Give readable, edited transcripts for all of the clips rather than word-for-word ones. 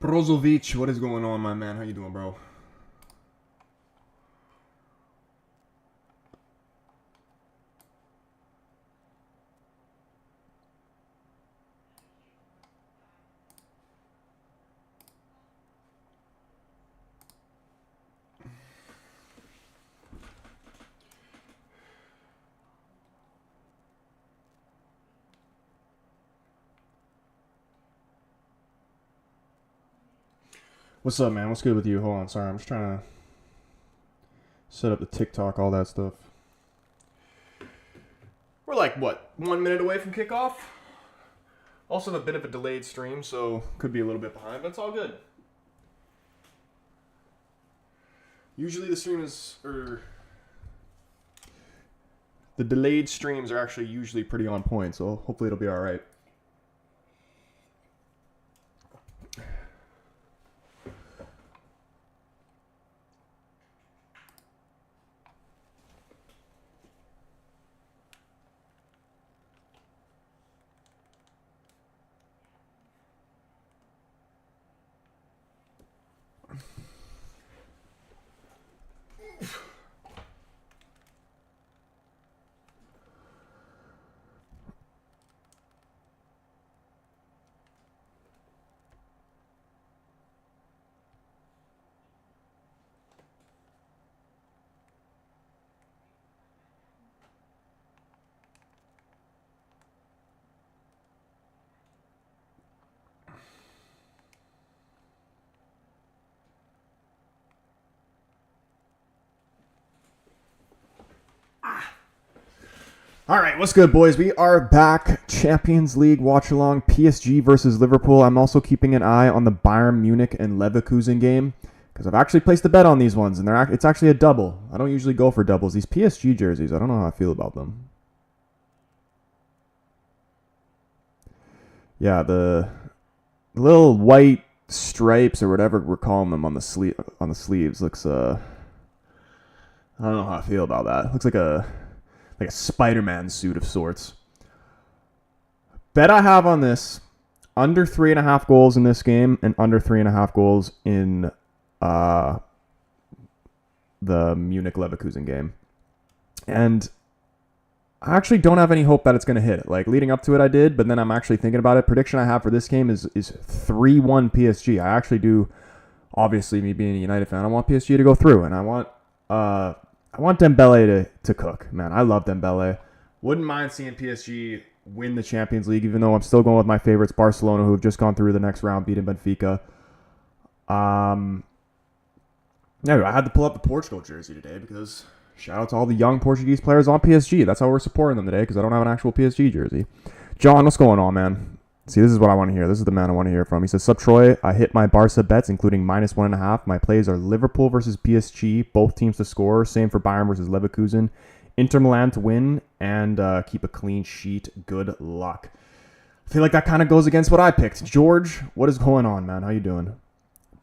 Brozovic, what is going on, my man? How you doing, bro? What's up, man? What's good with you? Hold on, sorry. I'm just trying to set up the TikTok, all that stuff. We're like, what, 1 minute away from kickoff? Also a bit of a delayed stream, so could be a little bit behind, but it's all good. Usually the stream is, the delayed streams are actually usually pretty on point, so hopefully it'll be all right. All right, what's good, boys? We are back. Champions League watch-along, PSG versus Liverpool. I'm also keeping an eye on the Bayern Munich and Leverkusen game because I've actually placed a bet on these ones, and it's actually a double. I don't usually go for doubles. These PSG jerseys, I don't know how I feel about them. Yeah, the little white stripes or whatever we're calling them on the sleeves looks. I don't know how I feel about that. It looks like a Spider-Man suit of sorts. Bet I have on this, under 3.5 goals in this game and under 3.5 goals in the Munich-Leverkusen game. And I actually don't have any hope that it's going to hit. Like, leading up to it, I did, but then I'm actually thinking about it. Prediction I have for this game is 3-1 PSG. I actually do, obviously, me being a United fan, I want PSG to go through, and I want Dembele to cook. Man, I love Dembele. Wouldn't mind seeing PSG win the Champions League, even though I'm still going with my favorites, Barcelona, who have just gone through the next round, beating Benfica. Yeah, I had to pull up the Portugal jersey today because shout out to all the young Portuguese players on PSG. That's how we're supporting them today because I don't have an actual PSG jersey. John, what's going on, man? See, this is what I want to hear. This is the man I want to hear from. He says, Sup, Troy. I hit my Barca bets, including -1.5. My plays are Liverpool versus PSG, both teams to score. Same for Bayern versus Leverkusen. Inter Milan to win and keep a clean sheet. Good luck. I feel like that kind of goes against what I picked. George, what is going on, man? How you doing?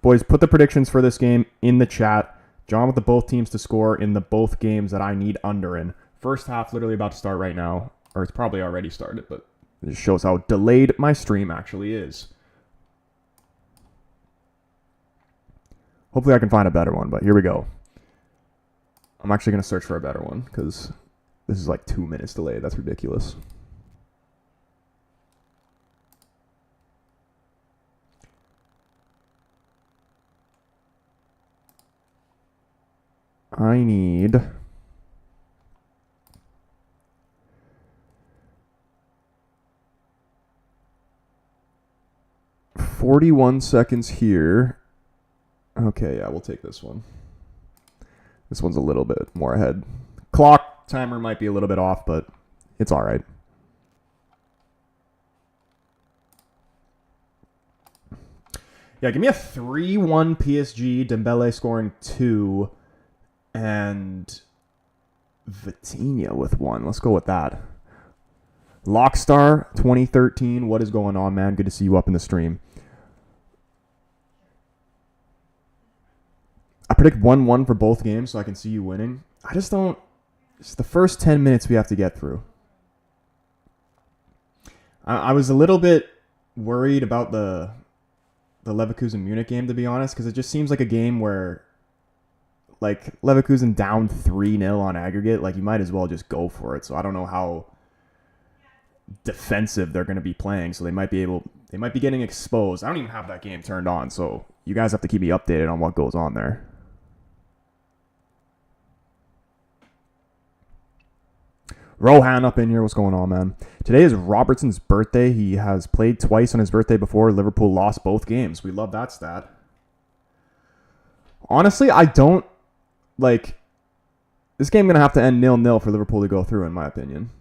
Boys, put the predictions for this game in the chat. John with the both teams to score in the both games that I need under in. First half literally about to start right now. Or it's probably already started, but it just shows how delayed my stream actually is. Hopefully I can find a better one, but here we go. I'm actually going to search for a better one because this is like 2 minutes delayed. That's ridiculous. I need 41 seconds here. Okay, yeah, we'll take this one. This one's a little bit more ahead. Clock timer might be a little bit off, but it's all right. Yeah, give me a 3-1 PSG, Dembele scoring 2, and Vitinha with 1. Let's go with that. Lockstar 2013, what is going on, man? Good to see you up in the stream. I predict 1-1 for both games so I can see you winning. I just don't... It's the first 10 minutes we have to get through. I was a little bit worried about the Leverkusen Munich game, to be honest, because it just seems like a game where, like, Leverkusen down 3-0 on aggregate, like, you might as well just go for it. So I don't know how defensive they're going to be playing, so they might be getting exposed. I don't even have that game turned on, so you guys have to keep me updated on what goes on there. Rohan up in here. What's going on, man? Today is Robertson's birthday. He has played twice on his birthday before. Liverpool lost both games. We love that stat. Honestly, I don't like this game. Going to have to end 0-0 for Liverpool to go through, in my opinion.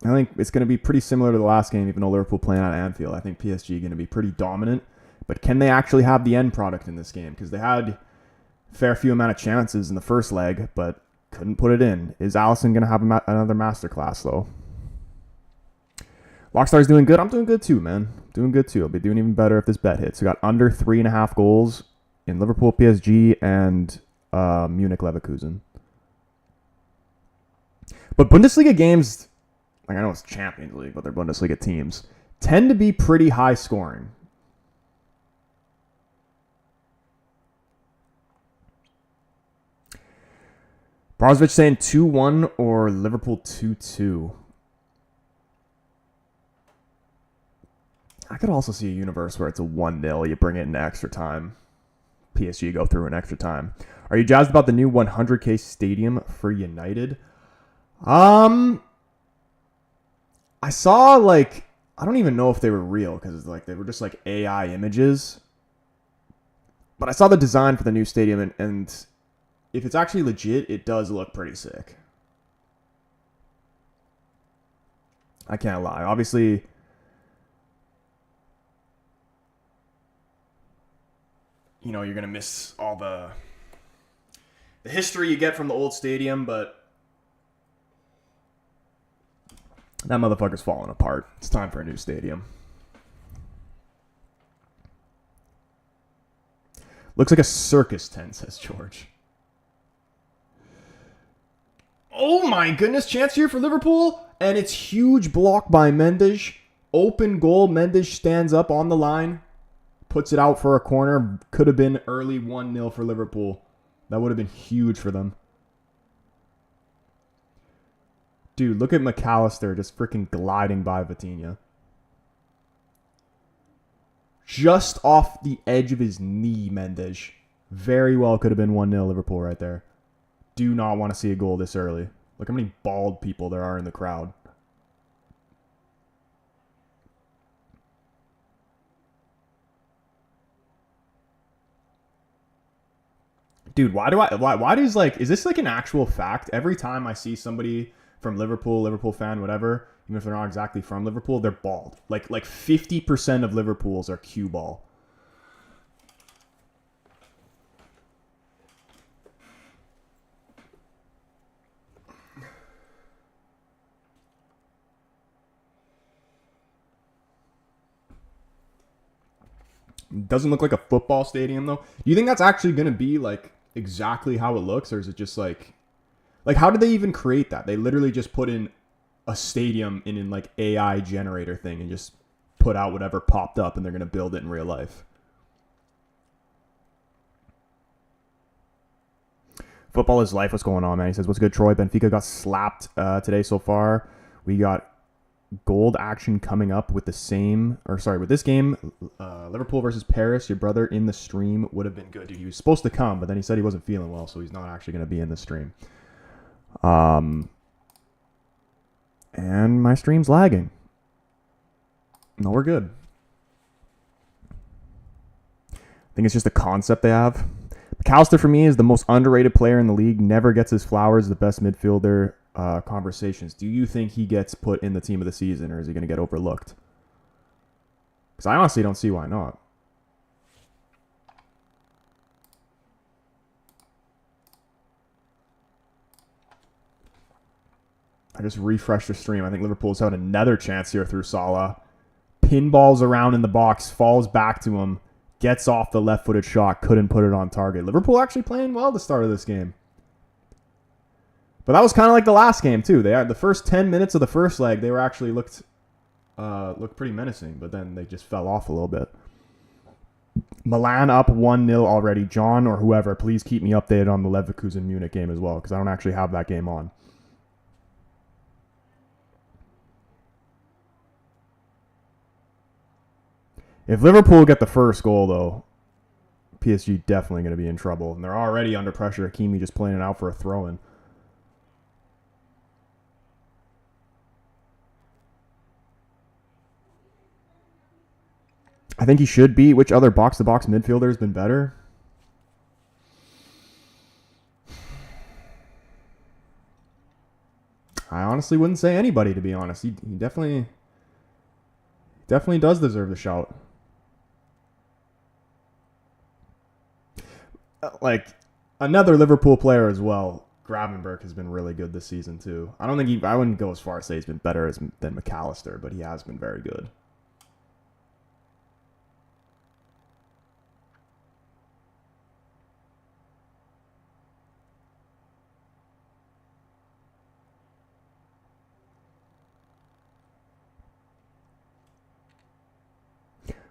I think it's going to be pretty similar to the last game, even though Liverpool playing at Anfield. I think PSG are going to be pretty dominant. But can they actually have the end product in this game? Because they had a fair few amount of chances in the first leg, but couldn't put it in. Is Alisson going to have another masterclass, though? Lockstar's doing good. I'm doing good, too, man. Doing good, too. I'll be doing even better if this bet hits. We got under 3.5 goals in Liverpool, PSG, and Munich, Leverkusen. But Bundesliga games, like I know it's Champions League, but they're Bundesliga teams, tend to be pretty high scoring. Brozovic saying 2-1 or Liverpool 2-2. I could also see a universe where it's a 1-0. You bring it in extra time. PSG go through in extra time. Are you jazzed about the new 100K stadium for United? I saw, like, I don't even know if they were real because like they were just like AI images. But I saw the design for the new stadium and if it's actually legit, it does look pretty sick. I can't lie. Obviously, you know, you're going to miss all the history you get from the old stadium, but that motherfucker's falling apart. It's time for a new stadium. Looks like a circus tent, says George. Oh my goodness, chance here for Liverpool. And it's huge block by Mendes. Open goal. Mendes stands up on the line. Puts it out for a corner. Could have been early 1-0 for Liverpool. That would have been huge for them. Dude, look at McAllister just freaking gliding by Vitinha. Just off the edge of his knee, Mendes. Very well could have been 1-0 Liverpool right there. Do not want to see a goal this early. Look how many bald people there are in the crowd. Dude, why does like, is this like an actual fact? Every time I see somebody from Liverpool fan, whatever, even if they're not exactly from Liverpool, they're bald. Like 50% of Liverpools are cue ball. Doesn't look like a football stadium though. Do you think that's actually going to be like exactly how it looks, or is it just like how did they even create that? They literally just put in a stadium in like AI generator thing and just put out whatever popped up, and they're going to build it in real life. Football is life. What's going on, man? He says, what's good, Troy? Benfica got slapped today so far. We got gold action coming up with this game, Liverpool versus Paris. Your brother in the stream would have been good. Dude, he was supposed to come, but then he said he wasn't feeling well, so he's not actually going to be in the stream. And my stream's lagging. No, we're good. I think it's just the concept they have. McAllister, for me, is the most underrated player in the league. Never gets his flowers. The best midfielder conversations. Do you think he gets put in the team of the season, or is he going to get overlooked? Because I honestly don't see why not. I just refreshed the stream. I think Liverpool's having another chance here through Salah. pinballs around in the box, falls back to him, gets off the left-footed shot, couldn't put it on target. Liverpool actually playing well the start of this game. But that was kind of like the last game, too. They had the first 10 minutes of the first leg, they were actually looked pretty menacing, but then they just fell off a little bit. Milan up 1-0 already. John or whoever, please keep me updated on the Leverkusen-Munich game as well, because I don't actually have that game on. If Liverpool get the first goal, though, PSG definitely going to be in trouble. And they're already under pressure. Hakimi just playing it out for a throw-in. I think he should be. Which other box-to-box midfielder has been better? I honestly wouldn't say anybody, to be honest. He definitely does deserve the shout. Like, another Liverpool player as well, Gravenberch, has been really good this season too. I wouldn't go as far as say he's been better than McAllister, but he has been very good.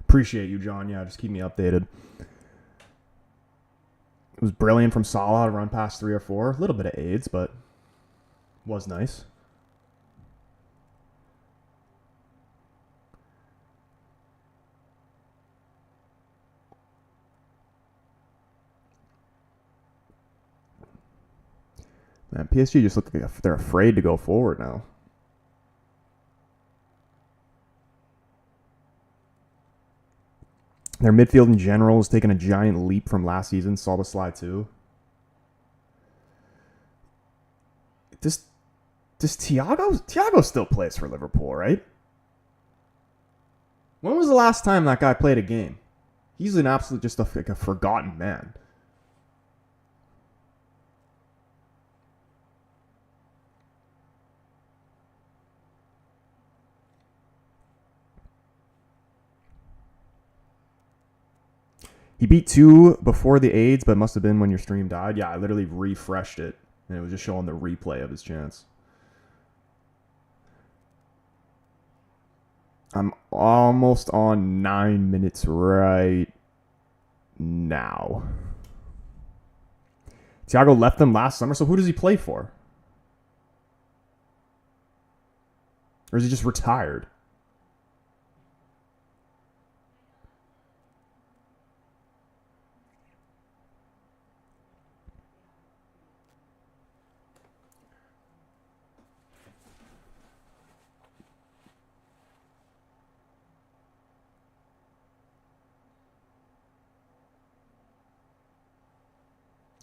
Appreciate you, John. Yeah, just keep me updated. It was brilliant from Salah to run past 3 or 4. A little bit of AIDS, but was nice. Man, PSG just look like they're afraid to go forward now. Their midfield in general has taken a giant leap from last season. Szoboszlai too. Does Thiago still plays for Liverpool, right? When was the last time that guy played a game? He's an absolute just like a forgotten man. He beat 2 before the AIDS, but it must have been when your stream died. Yeah, I literally refreshed it, and it was just showing the replay of his chance. I'm almost on 9 minutes right now. Thiago left them last summer, so who does he play for? Or is he just retired?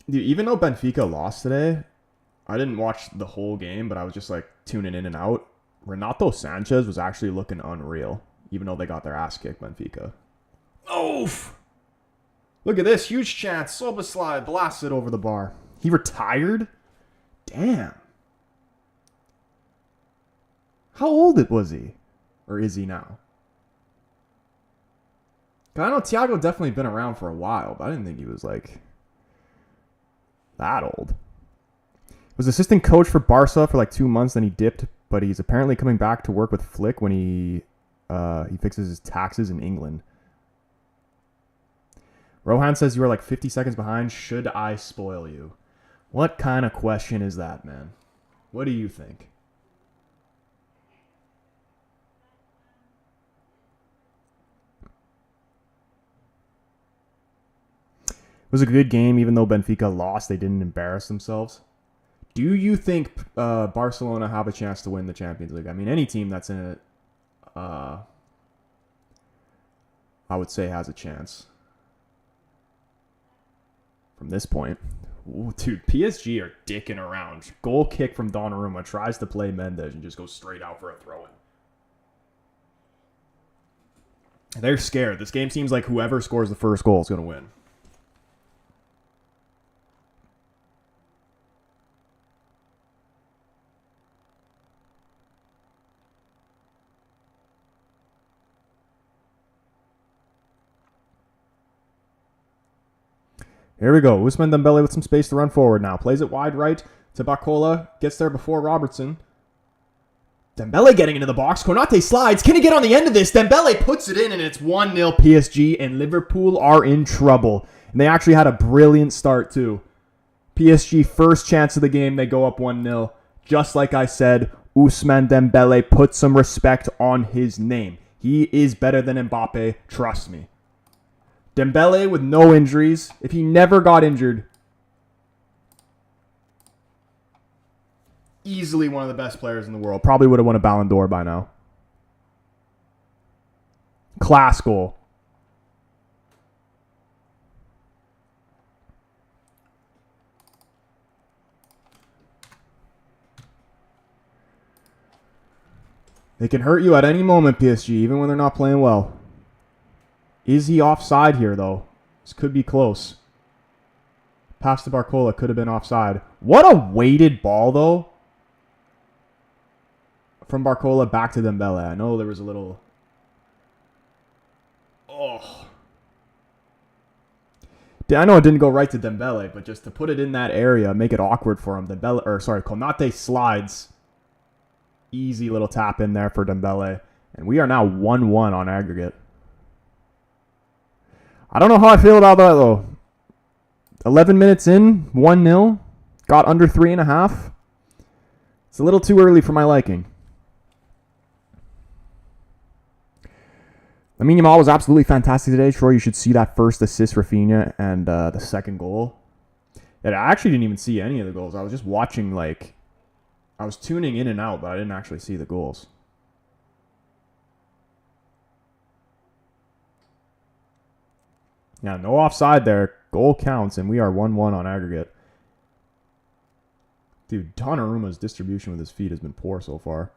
Dude, even though Benfica lost today, I didn't watch the whole game, but I was just like tuning in and out. Renato Sanchez was actually looking unreal, even though they got their ass kicked, Benfica. Oof! Look at this, huge chance. Szoboszlai blasted over the bar. He retired? Damn. How old was he? Or is he now? I know Thiago definitely been around for a while, but I didn't think he was like that old. Was assistant coach for Barca for like 2 months, then he dipped, but he's apparently coming back to work with Flick when he fixes his taxes in England. Rohan says you are like 50 seconds behind. Should I spoil you? What kind of question is that, man? What do you think? It was a good game, even though Benfica lost. They didn't embarrass themselves. Do you think Barcelona have a chance to win the Champions League? I mean, any team that's in it, I would say has a chance. From this point. Ooh, dude, PSG are dicking around. Goal kick from Donnarumma. Tries to play Mendes and just goes straight out for a throw-in. They're scared. This game seems like whoever scores the first goal is going to win. Here we go. Ousmane Dembele with some space to run forward now. Plays it wide right to Barcola. Gets there before Robertson. Dembele getting into the box. Konate slides. Can he get on the end of this? Dembele puts it in, and it's 1-0 PSG, and Liverpool are in trouble. And they actually had a brilliant start, too. PSG, first chance of the game, they go up 1-0. Just like I said, Ousmane Dembele put some respect on his name. He is better than Mbappe, trust me. Dembele with no injuries. If he never got injured, easily one of the best players in the world. Probably would have won a Ballon d'Or by now. Class goal. They can hurt you at any moment, PSG, even when they're not playing well. Is he offside here, though? This could be close. Pass to Barcola could have been offside. What a weighted ball, though. From Barcola back to Dembele. I know there was a little... Oh. I know it didn't go right to Dembele, but just to put it in that area, make it awkward for him. Konate slides. Easy little tap in there for Dembele. And we are now 1-1 on aggregate. I don't know how I feel about that, though. 11 minutes in, 1-0. Got under 3.5. It's a little too early for my liking. Lamine Yamal was absolutely fantastic today. Troy, you should see that first assist, Rafinha, and the second goal. And I actually didn't even see any of the goals. I was just watching, I was tuning in and out, but I didn't actually see the goals. Yeah, no offside there. Goal counts, and we are 1-1 on aggregate. Dude, Donnarumma's distribution with his feet has been poor so far.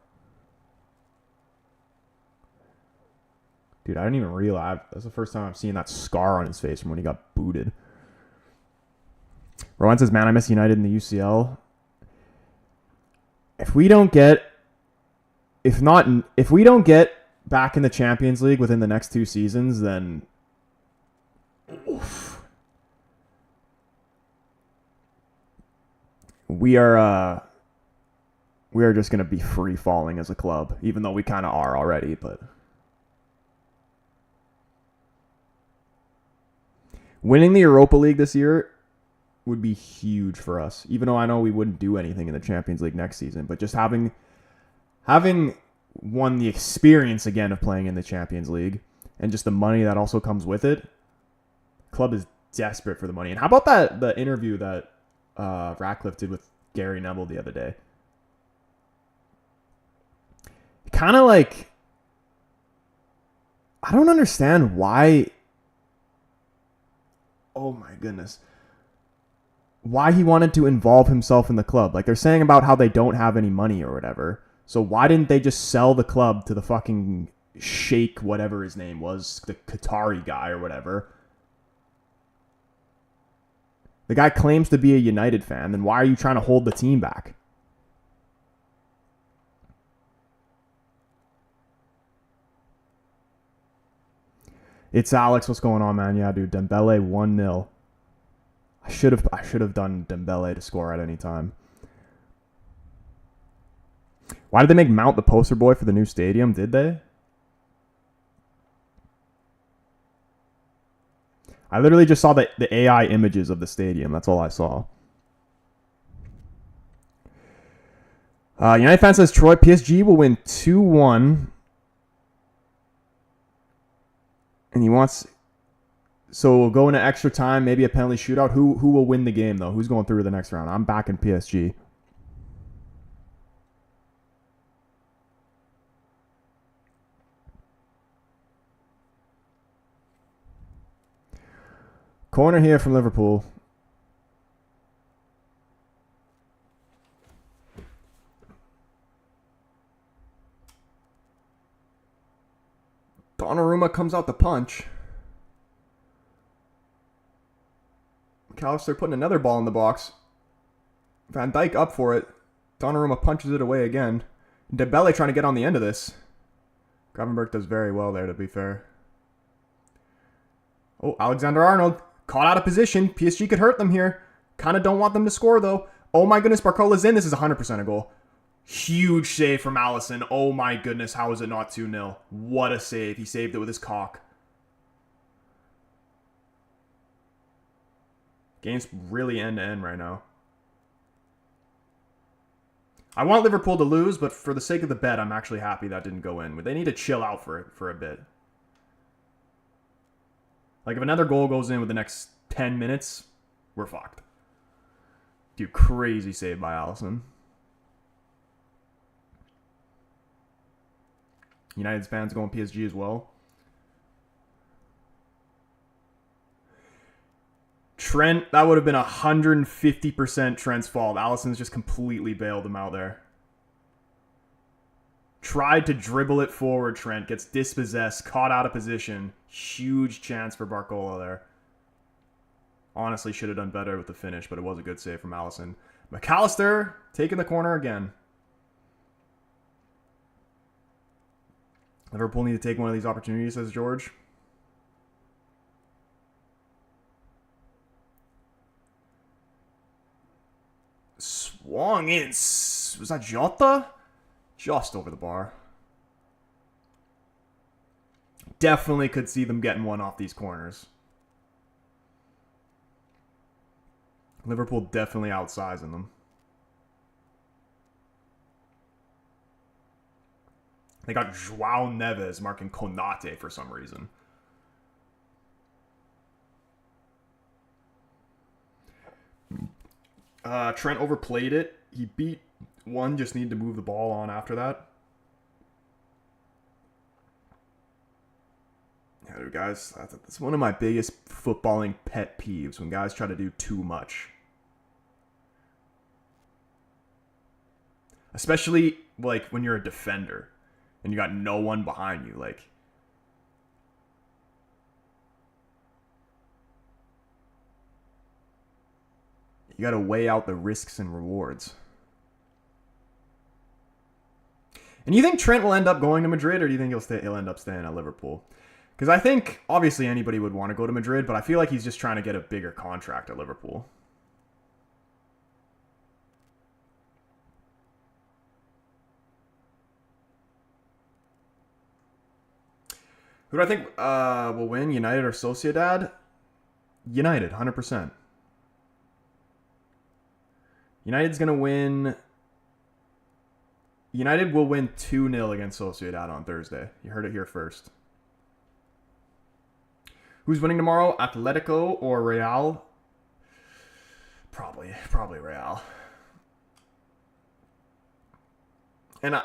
Dude, I didn't even realize. That's the first time I've seen that scar on his face from when he got booted. Rowan says, man, I miss United in the UCL. If we don't get back in the Champions League within the next 2 seasons, then oof. We are just going to be free falling as a club, even though we kind of are already, but winning the Europa League this year would be huge for us, even though I know we wouldn't do anything in the Champions League next season. But just having won the experience again of playing in the Champions League and just the money that also comes with it, the club is desperate for the money. And how about the interview that Ratcliffe did with Gary Neville the other day? Kind of like, I don't understand why. Oh my goodness. Why he wanted to involve himself in the club. Like, they're saying about how they don't have any money or whatever. So why didn't they just sell the club to the fucking Sheikh, whatever his name was, the Qatari guy or whatever? The guy claims to be a United fan. Then why are you trying to hold the team back? It's Alex. What's going on, man? Yeah, dude. Dembele 1-0. I should have done Dembele to score at any time. Why did they make Mount the poster boy for the new stadium? Did they? I literally just saw the AI images of the stadium. That's all I saw. United fan says Troy, PSG will win 2-1. And he wants... So we'll go into extra time, maybe a penalty shootout. Who will win the game, though? Who's going through to the next round? I'm back in PSG. Corner here from Liverpool. Donnarumma comes out the punch. McAllister putting another ball in the box. Van Dijk up for it. Donnarumma punches it away again. Dembele trying to get on the end of this. Gravenberch does very well there, to be fair. Oh, Alexander-Arnold Caught out of position. PSG could hurt them here. Kind of don't want them to score, though. Oh, my goodness. Barcola's in. This is 100% a goal. Huge save from Alisson. Oh, my goodness. How is it not 2-0? What a save. He saved it with his cock. Game's really end-to-end right now. I want Liverpool to lose, but for the sake of the bet, I'm actually happy that didn't go in. They need to chill out for a bit. Like, if another goal goes in with the next 10 minutes, we're fucked. Dude, crazy save by Alisson. United's fans going PSG as well. Trent, that would have been 150% Trent's fault. Alisson's just completely bailed him out there. Tried to dribble it forward, Trent. Gets dispossessed, caught out of position. Huge chance for Barcola there. Honestly, should have done better with the finish, but it was a good save from Alisson. McAllister taking the corner again. Liverpool need to take one of these opportunities, says George. Swung in. Was that Jota? Just over the bar. Definitely could see them getting one off these corners. Liverpool definitely outsizing them. They got João Neves marking Konate for some reason. Trent overplayed it. He beat one, just needed to move the ball on after that. Yeah, dude, guys, that's one of my biggest footballing pet peeves, when guys try to do too much. Especially, like, when you're a defender and you got no one behind you. Like, you got to weigh out the risks and rewards. And you think Trent will end up going to Madrid, or do you think he'll end up staying at Liverpool? Because I think, obviously, anybody would want to go to Madrid, but I feel like he's just trying to get a bigger contract at Liverpool. Who do I think will win, United or Sociedad? United, 100%. United's going to win. United will win 2-0 against Sociedad on Thursday. You heard it here first. Who's winning tomorrow? Atletico or Real? Probably Real. And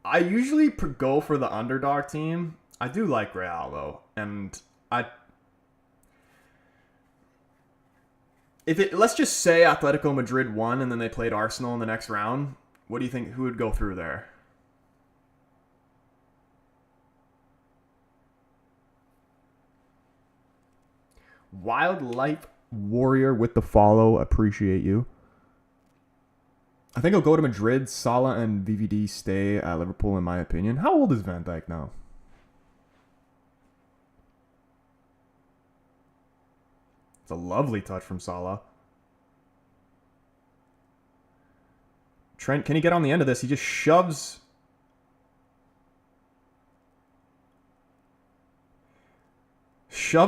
I usually go for the underdog team. I do like Real, though. And let's just say Atletico Madrid won and then they played Arsenal in the next round. What do you think? Who would go through there? Wildlife Warrior with the follow. Appreciate you. I think he'll go to Madrid. Salah and VVD stay at Liverpool, in my opinion. How old is Van Dijk now? It's a lovely touch from Salah. Trent, can he get on the end of this? He just shoves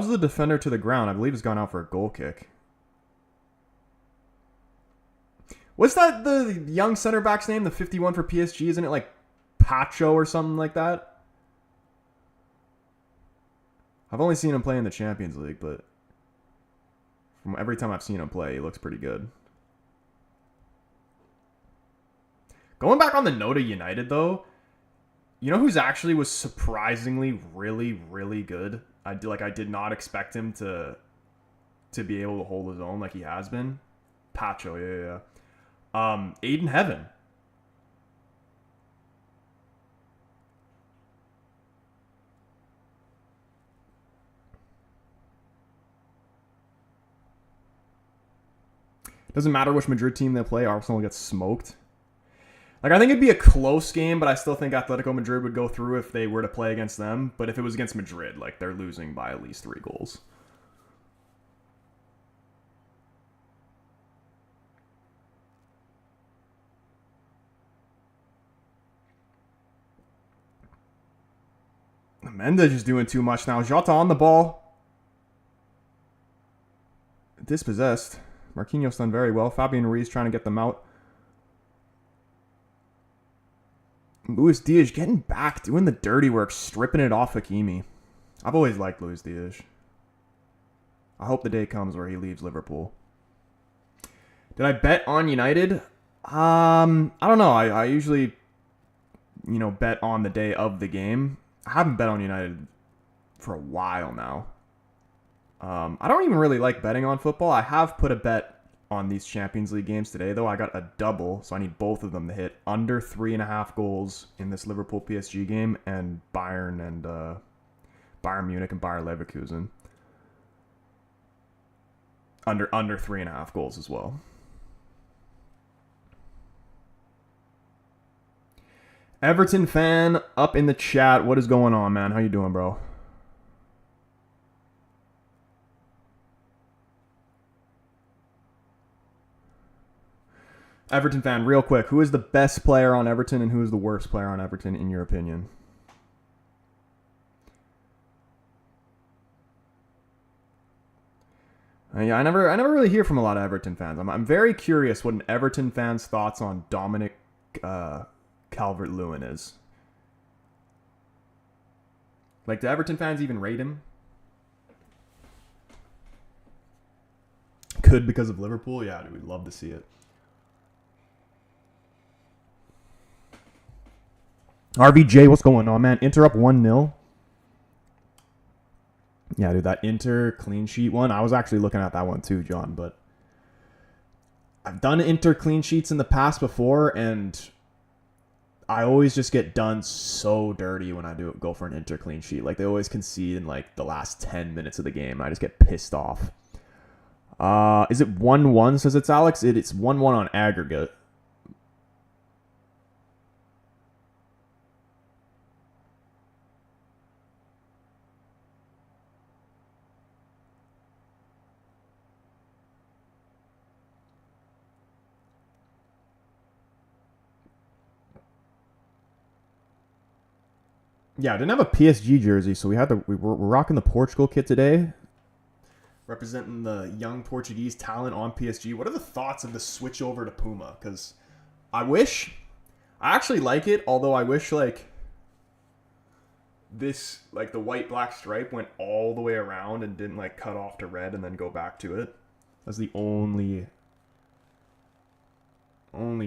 the defender to the ground. I believe he's gone out for a goal kick. What's that the young center back's name? The 51 for PSG, isn't it like Pacho or something like that? I've only seen him play in the Champions League, but from every time I've seen him play, he looks pretty good. Going back on the note of United, though, you know who's actually was surprisingly really, really good? I did not expect him to be able to hold his own like he has been. Pacho, yeah. Aiden Heaven. Doesn't matter which Madrid team they play, Arsenal gets smoked. Like, I think it'd be a close game, but I still think Atletico Madrid would go through if they were to play against them. But if it was against Madrid, like, they're losing by at least 3 goals. Mendes is doing too much now. Jota on the ball. Dispossessed. Marquinhos done very well. Fabian Ruiz trying to get them out. Luis Diaz getting back, doing the dirty work, stripping it off Hakimi. I've always liked Luis Diaz. I hope the day comes where he leaves Liverpool. Did I bet on United? I don't know. I usually, bet on the day of the game. I haven't bet on United for a while now. I don't even really like betting on football. I have put a bet on these Champions League games today, though. I got a double, so I need both of them to hit under 3.5 goals in this Liverpool PSG game, and Bayern Munich and Bayer Leverkusen. Under 3.5 goals as well. Everton fan up in the chat. What is going on, man? How you doing, bro? Everton fan, real quick. Who is the best player on Everton and who is the worst player on Everton, in your opinion? Yeah, I never really hear from a lot of Everton fans. I'm very curious what an Everton fan's thoughts on Dominic Calvert-Lewin is. Like, do Everton fans even rate him? Could because of Liverpool? Yeah, dude, we'd love to see it. RVJ, what's going on, man? Inter up 1-0. Yeah, dude, that Inter clean sheet one. I was actually looking at that one too, John, but I've done Inter clean sheets in the past before, and I always just get done so dirty when I go for an Inter clean sheet. Like, they always concede in like the last 10 minutes of the game, and I just get pissed off. Is it 1-1, says it's Alex? It's 1-1 on aggregate. Yeah, I didn't have a PSG jersey, so we were rocking the Portugal kit today, representing the young Portuguese talent on PSG. What are the thoughts of the switch over to Puma? Because I actually like it, although I wish like this, like the white black stripe went all the way around and didn't like cut off to red and then go back to it. That's the only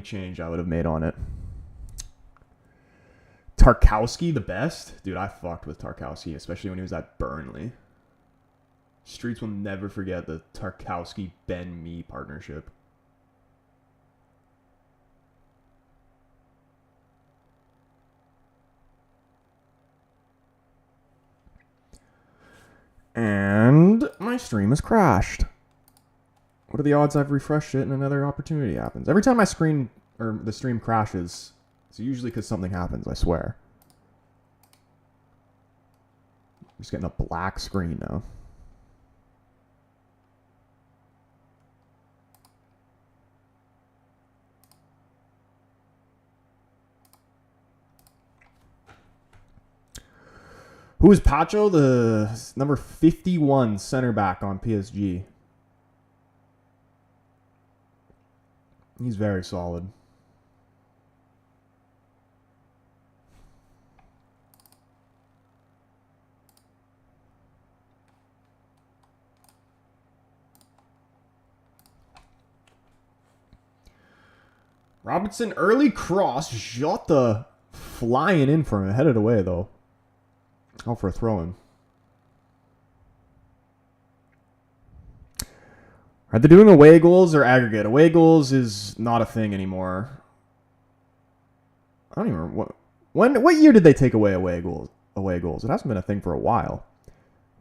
change I would have made on it. Tarkowski, the best? Dude, I fucked with Tarkowski, especially when he was at Burnley. Streets will never forget the Tarkowski-Ben Mee partnership. And my stream has crashed. What are the odds I've refreshed it and another opportunity happens? Every time my screen or the stream crashes, it's usually because something happens, I swear. I'm just getting a black screen now. Who is Pacho? The number 51 center back on PSG. He's very solid. Robertson, early cross. Jota flying in for him. Headed away, though. Oh, for a throw-in. Are they doing away goals or aggregate? Away goals is not a thing anymore. I don't even remember. What year did they take away goals? Away goals. It hasn't been a thing for a while.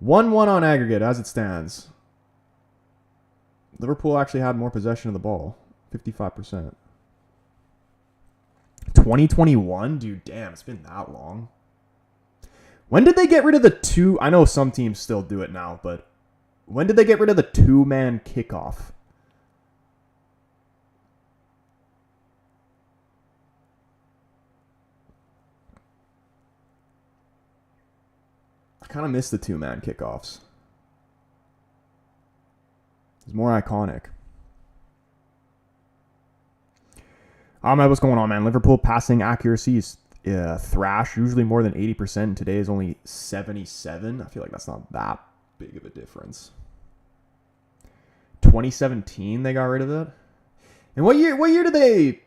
1-1 on aggregate as it stands. Liverpool actually had more possession of the ball. 55%. 2021? Dude, damn, it's been that long. When did they get rid of the two? I know some teams still do it now, but when did they get rid of the two-man kickoff? kind of miss the two-man kickoffs. It's more iconic. Ahmed, what's going on, man? Liverpool passing accuracy is thrash, usually more than 80%. Today is only 77. I feel like that's not that big of a difference. 2017, they got rid of it. And what year did they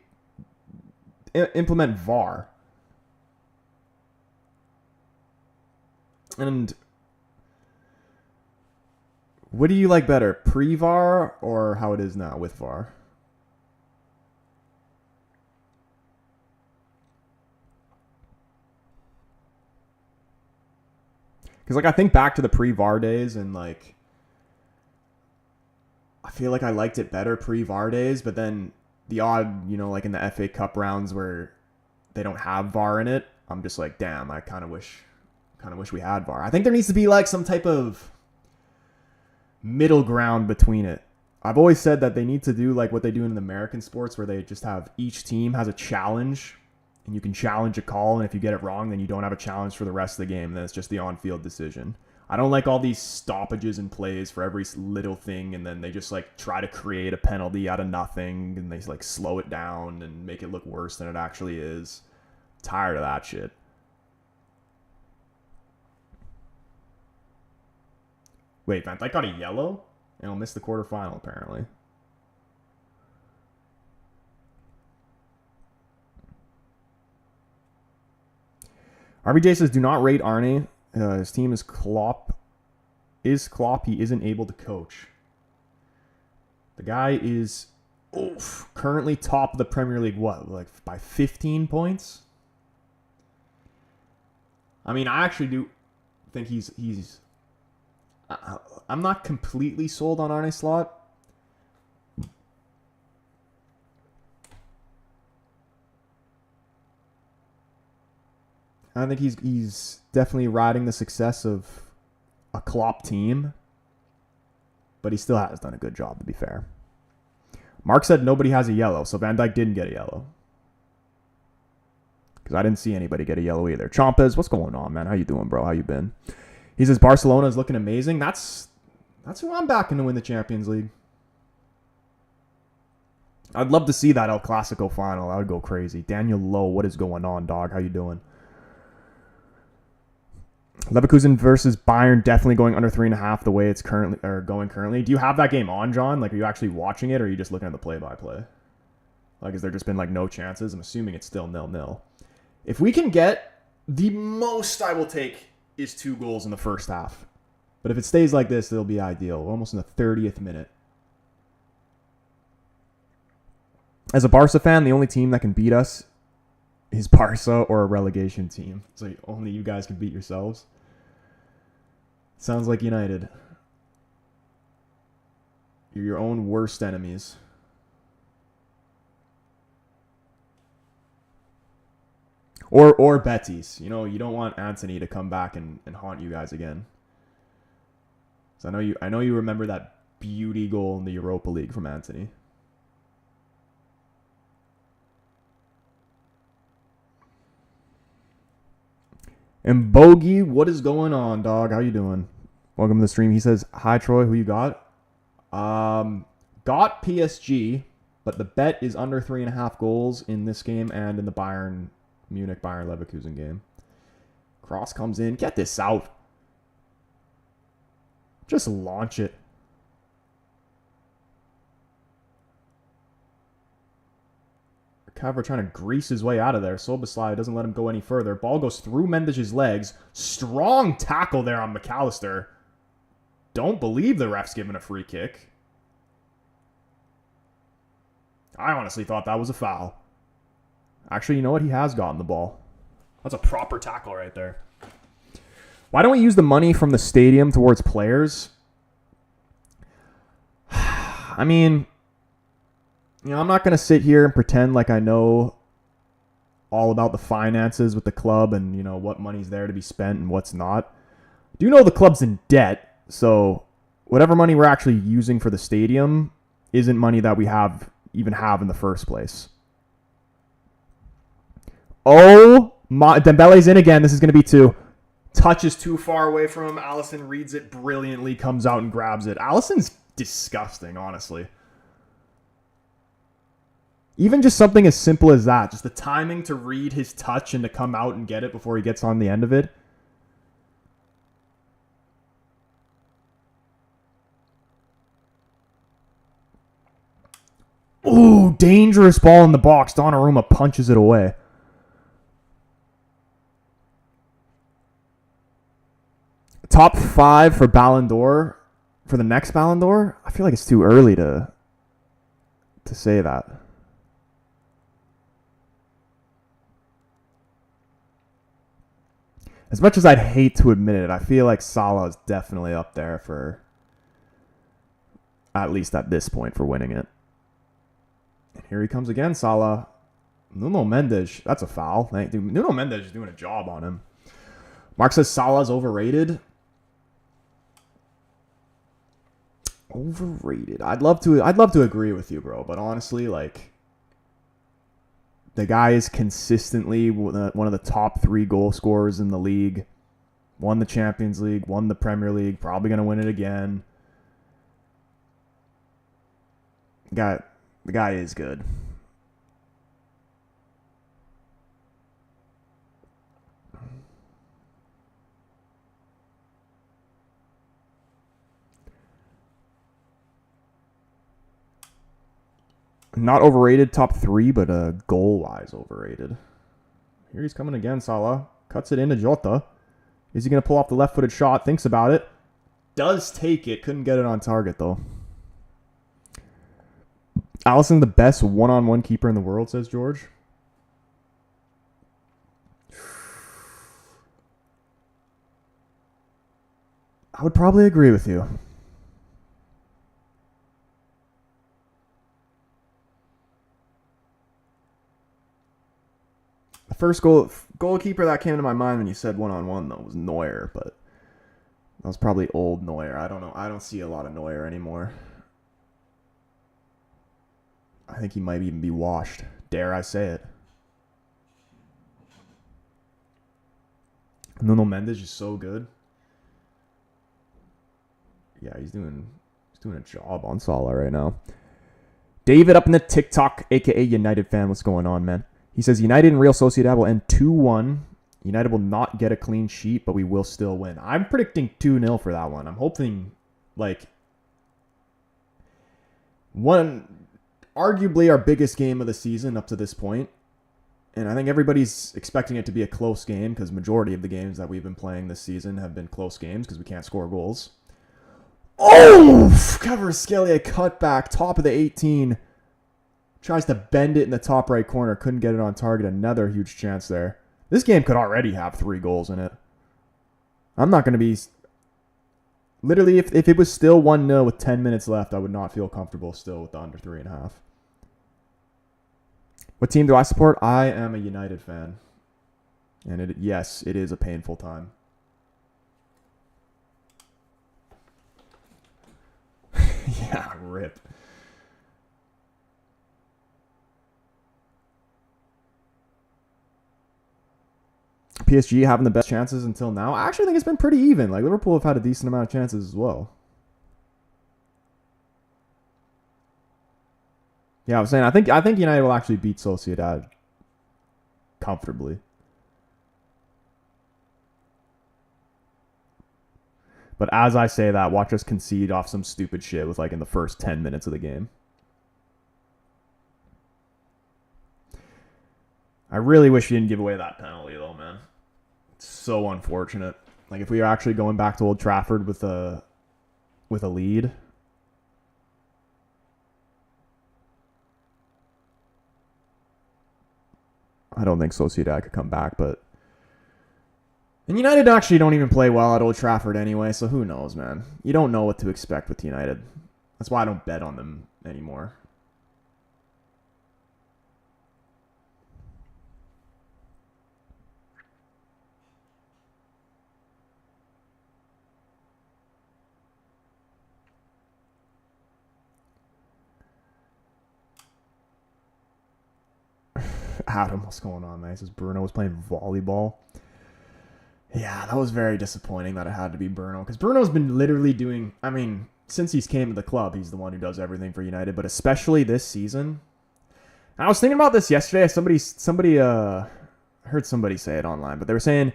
implement VAR? And what do you like better, pre-VAR or how it is now with VAR? Because, like, I think back to the pre-VAR days and, like, I feel like I liked it better pre-VAR days, but then the odd, you know, like in the FA Cup rounds where they don't have VAR in it, I'm just like, damn, I kind of wish we had VAR. I think there needs to be, like, some type of middle ground between it. I've always said that they need to do, like, what they do in the American sports where they just have each team has a challenge. And you can challenge a call, and if you get it wrong, then you don't have a challenge for the rest of the game. Then it's just the on-field decision. I don't like all these stoppages and plays for every little thing, and then they just, like, try to create a penalty out of nothing, and they, like, slow it down and make it look worse than it actually is. I'm tired of that shit. Wait, Van Dijk got a yellow? And he'll miss the quarterfinal, apparently. RBJ says, do not rate Arne. His team is Klopp. Is Klopp. He isn't able to coach. The guy is currently top of the Premier League, what, like by 15 points? I mean, I actually do think he's I'm not completely sold on Arne Slot. I think he's definitely riding the success of a Klopp team, but he still has done a good job, to be fair. Mark said nobody has a yellow, so Van Dijk didn't get a yellow. Because I didn't see anybody get a yellow either. Chompez, what's going on, man? How you doing, bro? How you been? He says Barcelona is looking amazing. That's who I'm backing to win the Champions League. I'd love to see that El Clasico final. I would go crazy. Daniel Lowe, what is going on, dog? How you doing? Leverkusen versus Bayern definitely going under 3.5 the way it's going currently. Do you have that game on, John? Like, are you actually watching it, or are you just looking at the play-by-play? Like, has there just been, like, no chances? I'm assuming it's still 0-0. If we can get, the most I will take is 2 goals in the first half. But if it stays like this, it'll be ideal. We're almost in the 30th minute. As a Barca fan, the only team that can beat us is Barca or a relegation team. So only you guys can beat yourselves. Sounds like United. You're your own worst enemies. Or Betis. You know, you don't want Anthony to come back and haunt you guys again. So I know you remember that beauty goal in the Europa League from Anthony. And Bogey, what is going on, dog? How you doing? Welcome to the stream. He says, hi, Troy. Who you got? Got PSG, but the bet is under 3.5 goals in this game and in the Bayern Leverkusen game. Cross comes in. Get this out. Just launch it. Cover trying to grease his way out of there. Soboslai doesn't let him go any further. Ball goes through Mendes' legs. Strong tackle there on McAllister. Don't believe the ref's giving a free kick. I honestly thought that was a foul. Actually, you know what? He has gotten the ball. That's a proper tackle right there. Why don't we use the money from the stadium towards players? I mean, you know, I'm not going to sit here and pretend like I know all about the finances with the club and, you know, what money's there to be spent and what's not. I do know the club's in debt, so whatever money we're actually using for the stadium isn't money that we even have in the first place. Oh, my, Dembele's in again. This is going to be 2. Touch is too far away from him. Allison reads it brilliantly, comes out and grabs it. Allison's disgusting, honestly. Even just something as simple as that. Just the timing to read his touch and to come out and get it before he gets on the end of it. Ooh, dangerous ball in the box. Donnarumma punches it away. Top 5 for Ballon d'Or. For the next Ballon d'Or? I feel like it's too early to say that. As much as I'd hate to admit it, I feel like Salah is definitely up there for, at least at this point, for winning it. And here he comes again, Salah. Nuno Mendes, that's a foul. Nuno Mendes is doing a job on him. Mark says Salah's overrated. Overrated. I'd love to agree with you, bro. But honestly, like, the guy is consistently one of the top 3 goal scorers in the league. Won the Champions League, won the Premier League, probably going to win it again. The guy is good. Not overrated, top 3, but goal-wise overrated. Here he's coming again, Salah. Cuts it into Jota. Is he going to pull off the left-footed shot? Thinks about it. Does take it. Couldn't get it on target, though. Allison, the best one-on-one keeper in the world, says George. I would probably agree with you. The first goalkeeper that came to my mind when you said one-on-one, though, was Neuer, but that was probably old Neuer. I don't know. I don't see a lot of Neuer anymore. I think he might even be washed. Dare I say it. Nuno Mendes is so good. Yeah, he's doing a job on Salah right now. David up in the TikTok, aka United fan. What's going on, man? He says United and Real Sociedad will end 2-1. United will not get a clean sheet, but we will still win. I'm predicting 2-0 for that one. I'm hoping, like, arguably our biggest game of the season up to this point. And I think everybody's expecting it to be a close game because majority of the games that we've been playing this season have been close games because we can't score goals. Oh! Kvaratskhelia cutback, top of the 18. Tries to bend it in the top right corner. Couldn't get it on target. Another huge chance there. This game could already have 3 goals in it. I'm not going to be... Literally, if it was still 1-0 with 10 minutes left, I would not feel comfortable still with the under 3.5. What team do I support? I am a United fan. And yes, it is a painful time. Yeah, rip. PSG having the best chances until now. I actually think it's been pretty even. Like, Liverpool have had a decent amount of chances as well. Yeah, I was saying I think United will actually beat Sociedad comfortably. But as I say that, watch us concede off some stupid shit with, like, in the first 10 minutes of the game. I really wish we didn't give away that penalty, though, man. It's so unfortunate. Like, if we were actually going back to Old Trafford with a lead. I don't think Sociedad could come back, but... And United actually don't even play well at Old Trafford anyway, so who knows, man. You don't know what to expect with United. That's why I don't bet on them anymore. Adam, what's going on, man? He says Bruno was playing volleyball. Yeah, that was very disappointing that it had to be Bruno. Because Bruno's been literally doing... I mean, since he's came to the club, he's the one who does everything for United. But especially this season... I was thinking about this yesterday. Somebody heard somebody say it online. But they were saying...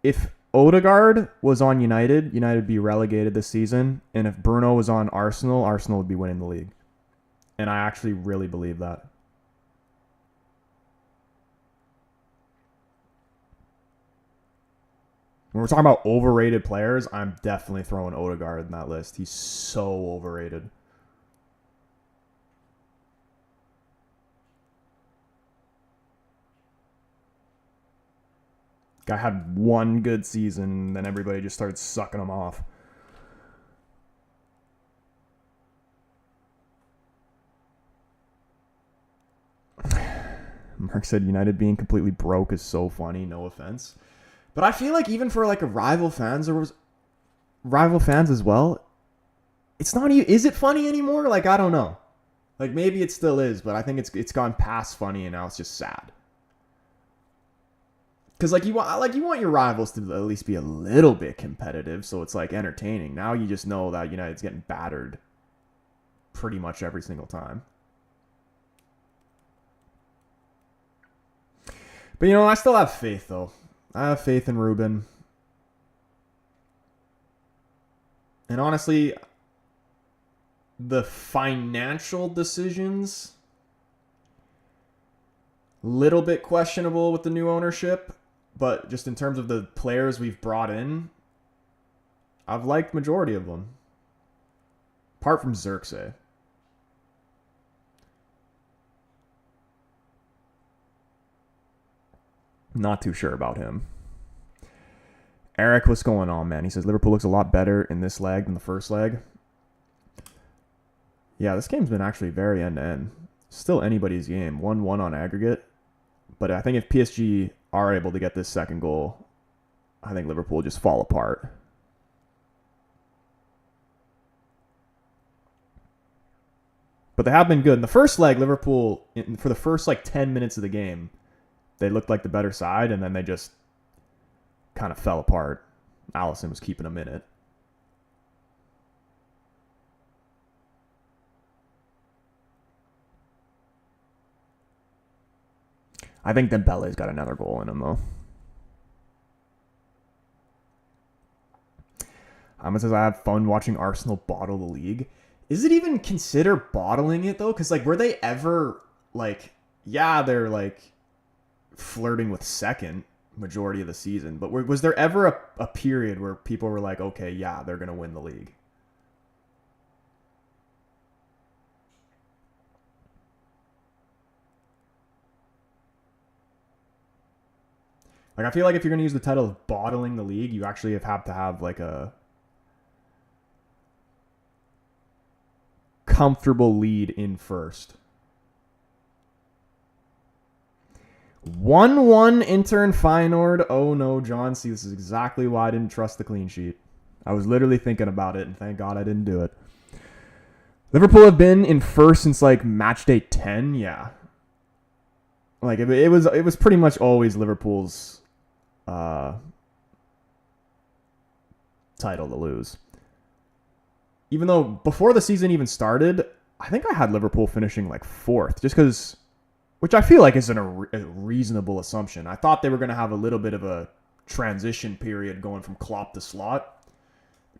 If Odegaard was on United, United would be relegated this season. And if Bruno was on Arsenal, Arsenal would be winning the league. And I actually really believe that. When we're talking about overrated players, I'm definitely throwing Odegaard in that list. He's so overrated. Guy had one good season, and then everybody just started sucking him off. Mark said United being completely broke is so funny. No offense. But I feel like even for like a rival fans as well, it's not even, is it funny anymore? Like, I don't know. Like, maybe it still is, but I think it's gone past funny and now it's just sad. Because you want your rivals to at least be a little bit competitive, so it's like entertaining. Now you just know that United's getting battered pretty much every single time. But I still have faith though. I have faith in Ruben. And honestly, the financial decisions, little bit questionable with the new ownership. But just in terms of the players we've brought in, I've liked majority of them. Apart from Xerxes. Not too sure about him. Eric, what's going on, man? He says Liverpool looks a lot better in this leg than the first leg. Yeah, this game's been actually very end-to-end. Still anybody's game. 1-1 on aggregate. But I think if PSG are able to get this second goal, I think Liverpool just fall apart. But they have been good. In the first leg, Liverpool, for the first 10 minutes of the game, they looked like the better side, and then they just kind of fell apart. Alisson was keeping them in it. I think Dembele's got another goal in him, though. Says, I have fun watching Arsenal bottle the league. Is it even consider bottling it, though? Because, were they ever, they're, flirting with second majority of the season. But was there ever a period where people were like, okay, yeah, they're going to win the league? I feel like if you're going to use the title of bottling the league, you actually have to have, a comfortable lead in first. 1-1 Inter and Feyenoord. Oh no, John. See, this is exactly why I didn't trust the clean sheet. I was literally thinking about it, and thank God I didn't do it. Liverpool have been in first since match day 10. Yeah, it was pretty much always Liverpool's title to lose. Even though before the season even started, I think I had Liverpool finishing fourth, just because, which I feel like is a reasonable assumption. I thought they were going to have a little bit of a transition period going from Klopp to Slot.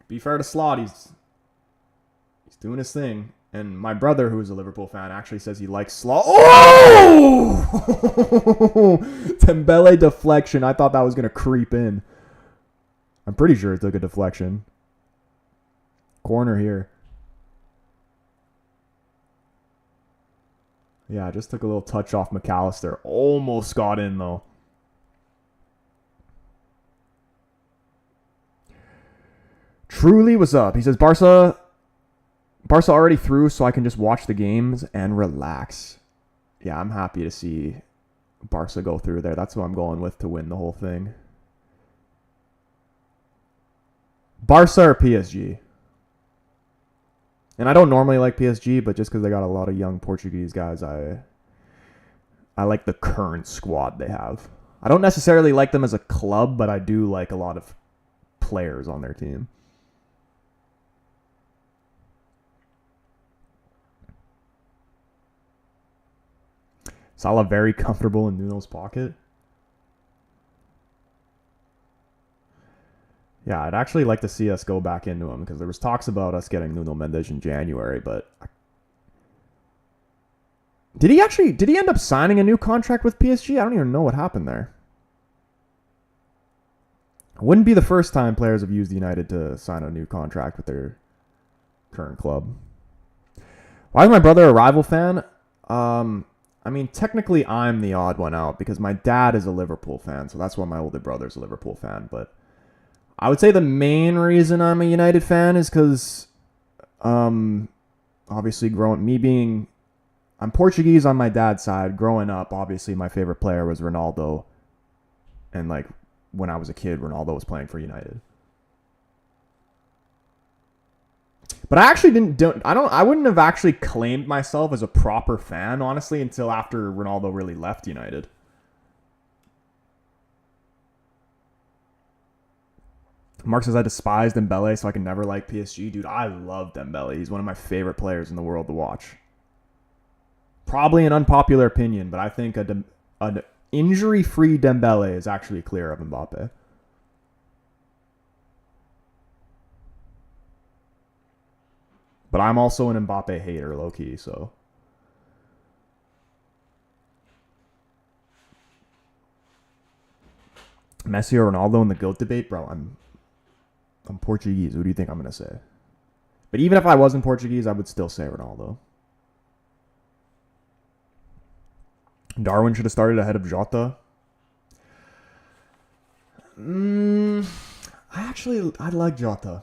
Be fair to Slot, he's doing his thing. And my brother, who's a Liverpool fan, actually says he likes Slot. Oh! Dembele deflection. I thought that was going to creep in. I'm pretty sure it took a deflection. Corner here. Yeah, I just took a little touch off McAllister. Almost got in, though. Truly, what's up? He says, Barca already through, so I can just watch the games and relax. Yeah, I'm happy to see Barca go through there. That's what I'm going with to win the whole thing. Barca or PSG? And I don't normally like PSG, but just because they got a lot of young Portuguese guys, I like the current squad they have. I don't necessarily like them as a club, but I do like a lot of players on their team. Salah very comfortable in Nuno's pocket. Yeah, I'd actually like to see us go back into him because there was talks about us getting Nuno Mendes in January, but did he end up signing a new contract with PSG? I don't even know what happened there. It wouldn't be the first time players have used United to sign a new contract with their current club. Why is my brother a rival fan? I mean, technically I'm the odd one out because my dad is a Liverpool fan, so that's why my older brother's a Liverpool fan, but I would say the main reason I'm a United fan is because, obviously, I'm Portuguese on my dad's side. Growing up, obviously, my favorite player was Ronaldo. And, like, when I was a kid, Ronaldo was playing for United. But I actually I wouldn't have actually claimed myself as a proper fan, honestly, until after Ronaldo really left United. Mark says I despise Dembele, so I can never like PSG. Dude, I love Dembele. He's one of my favorite players in the world to watch. Probably an unpopular opinion, but I think an injury-free Dembele is actually clear of Mbappe. But I'm also an Mbappe hater, low-key, so... Messi or Ronaldo in the GOAT debate? Bro, I'm Portuguese. Who do you think I'm going to say? But even if I wasn't Portuguese, I would still say Ronaldo. Darwin should have started ahead of Jota. I like Jota.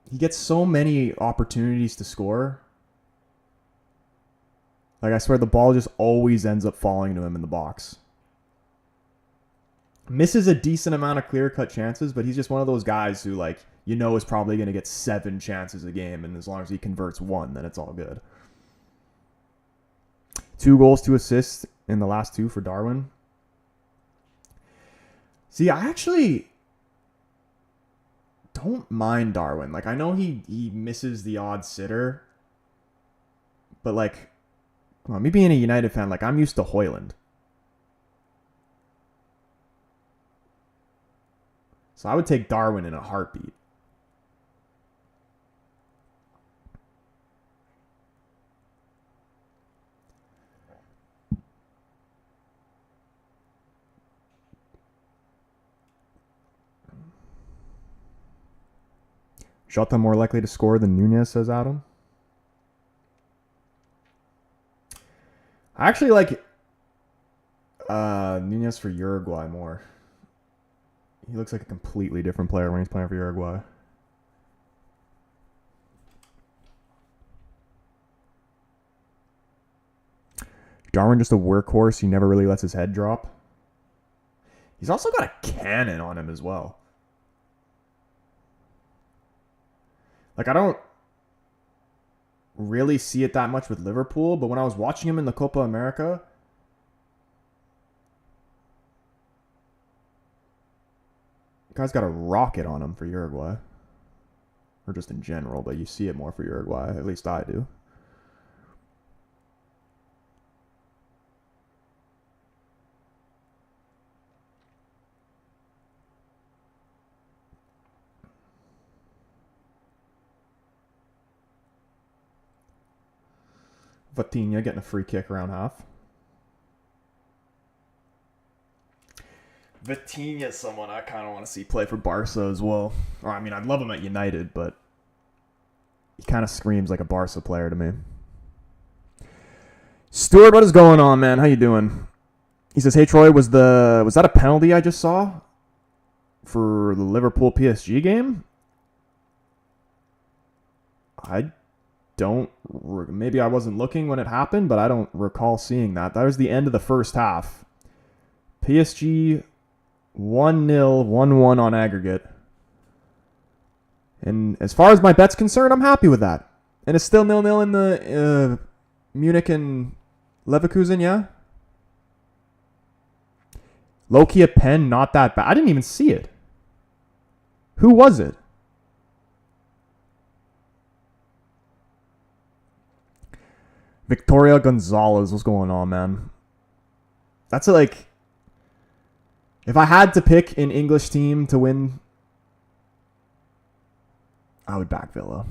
He gets so many opportunities to score. Like, I swear the ball just always ends up falling to him in the box. Misses a decent amount of clear-cut chances, but he's just one of those guys who, like, you know is probably going to get 7 chances a game, and as long as he converts 1, then it's all good. 2 goals, 2 assists in the last 2 for Darwin. See, I actually don't mind Darwin. Like, I know he misses the odd sitter, but, like, come on, me being a United fan, like, I'm used to Højlund. So I would take Darwin in a heartbeat. Jota more likely to score than Nunez, says Adam. I actually like Nunez for Uruguay more. He looks like a completely different player when he's playing for Uruguay. Darwin just a workhorse. He never really lets his head drop. He's also got a cannon on him as well. Like, I don't really see it that much with Liverpool, but when I was watching him in the Copa America, guy's got a rocket on him for Uruguay. Or just in general, but you see it more for Uruguay. At least I do. Vitinha getting a free kick around half. Vitinha is someone I kind of want to see play for Barca as well. Or, I mean, I'd love him at United, but he kind of screams like a Barca player to me. Stuart, what is going on, man? How you doing? He says, hey, Troy, was that a penalty I just saw for the Liverpool PSG game? I don't... Maybe I wasn't looking when it happened, but I don't recall seeing that. That was the end of the first half. PSG 1-0, 1-1 on aggregate. And as far as my bet's concerned, I'm happy with that. And it's still 0-0 in the Munich and Leverkusen, yeah? Low-key a pen, not that bad. I didn't even see it. Who was it? Victoria Gonzalez. What's going on, man? That's like... If I had to pick an English team to win, I would back Villa.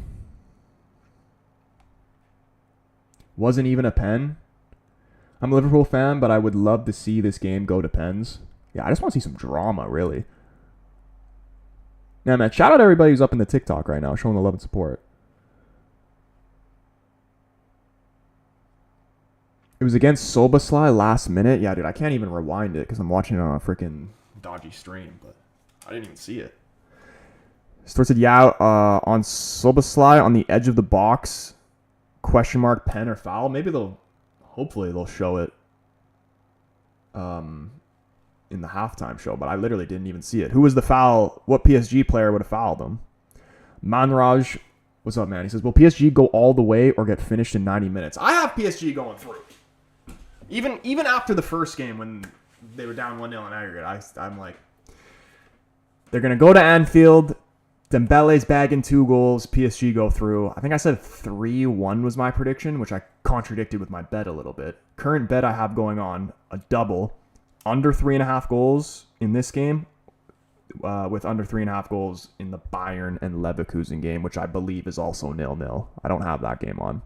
Wasn't even a pen. I'm a Liverpool fan, but I would love to see this game go to pens. Yeah, I just want to see some drama, really. Yeah, man, shout out to everybody who's up in the TikTok right now, showing the love and support. It was against Soboslai last minute. Yeah, dude, I can't even rewind it because I'm watching it on a freaking dodgy stream, but I didn't even see it. Stuart said, yeah, on Soboslai on the edge of the box, question mark, pen or foul. Maybe hopefully they'll show it in the halftime show, but I literally didn't even see it. Who was the foul? What PSG player would have fouled him? Manraj, what's up, man? He says, will PSG go all the way or get finished in 90 minutes? I have PSG going through. Even after the first game when they were down 1-0 in aggregate, I'm like, they're going to go to Anfield. Dembele's bagging 2 goals. PSG go through. I think I said 3-1 was my prediction, which I contradicted with my bet a little bit. Current bet I have going on, a double. Under 3.5 goals in this game, with under 3.5 goals in the Bayern and Leverkusen game, which I believe is also 0-0. I don't have that game on.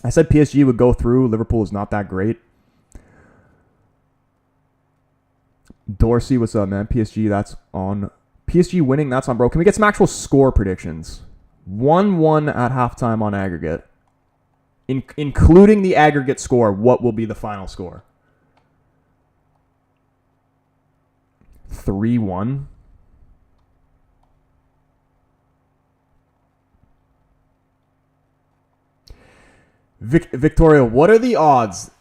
I said PSG would go through. Liverpool is not that great. Dorsey, what's up, man? PSG, that's on. PSG winning, that's on, bro. Can we get some actual score predictions? 1-1 at halftime on aggregate. Including the aggregate score, what will be the final score? 3-1. Victoria, what are the odds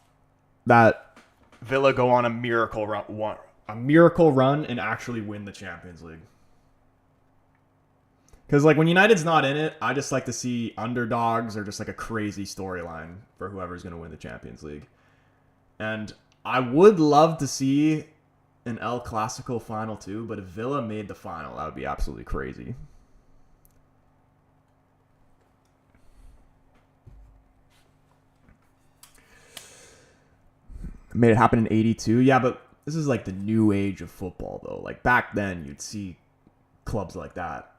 that Villa go on a miracle run and actually win the Champions League? Because like when United's not in it, I just like to see underdogs or just like a crazy storyline for whoever's going to win the Champions League. And I would love to see an El Clasico final too, but if Villa made the final, that would be absolutely crazy. Made it happen in 82. Yeah, but this is like the new age of football, though. Like back then, you'd see clubs like that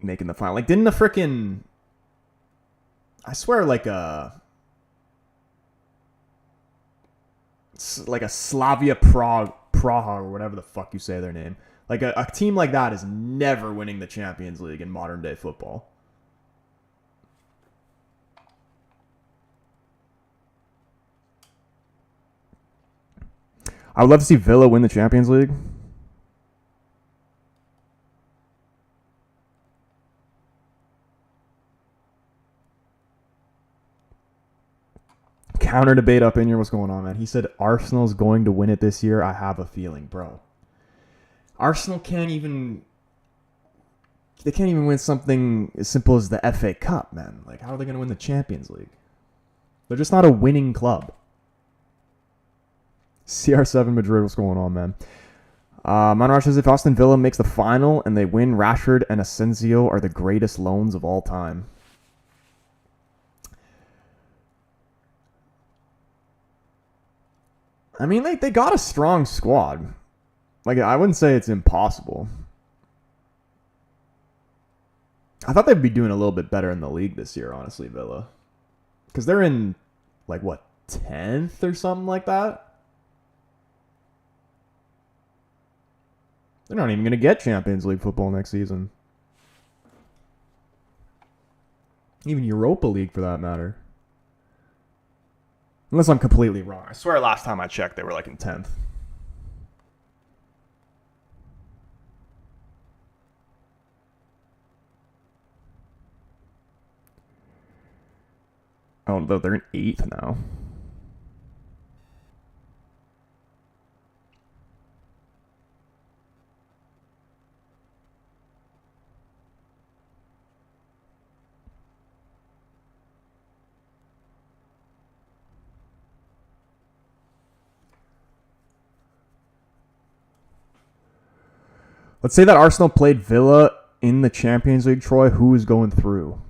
making the final. Like, didn't the freaking... I swear, like a Slavia Praha or whatever the fuck you say their name. Like a team like that is never winning the Champions League in modern day football. I would love to see Villa win the Champions League. Counter debate up in here. What's going on, man? He said Arsenal's going to win it this year. I have a feeling, bro. Arsenal can't even... They can't even win something as simple as the FA Cup, man. Like, how are they going to win the Champions League? They're just not a winning club. CR7 Madrid, what's going on, man? Manraj says if Aston Villa makes the final and they win, Rashford and Asensio are the greatest loans of all time. I mean, they got a strong squad. Like, I wouldn't say it's impossible. I thought they'd be doing a little bit better in the league this year, honestly, Villa. Because they're in, like, what, 10th or something like that? They're not even going to get Champions League football next season. Even Europa League, for that matter. Unless I'm completely wrong. I swear last time I checked, they were like in 10th. Oh, they're in 8th now. Let's say that Arsenal played Villa in the Champions League, Troy. Who is going through?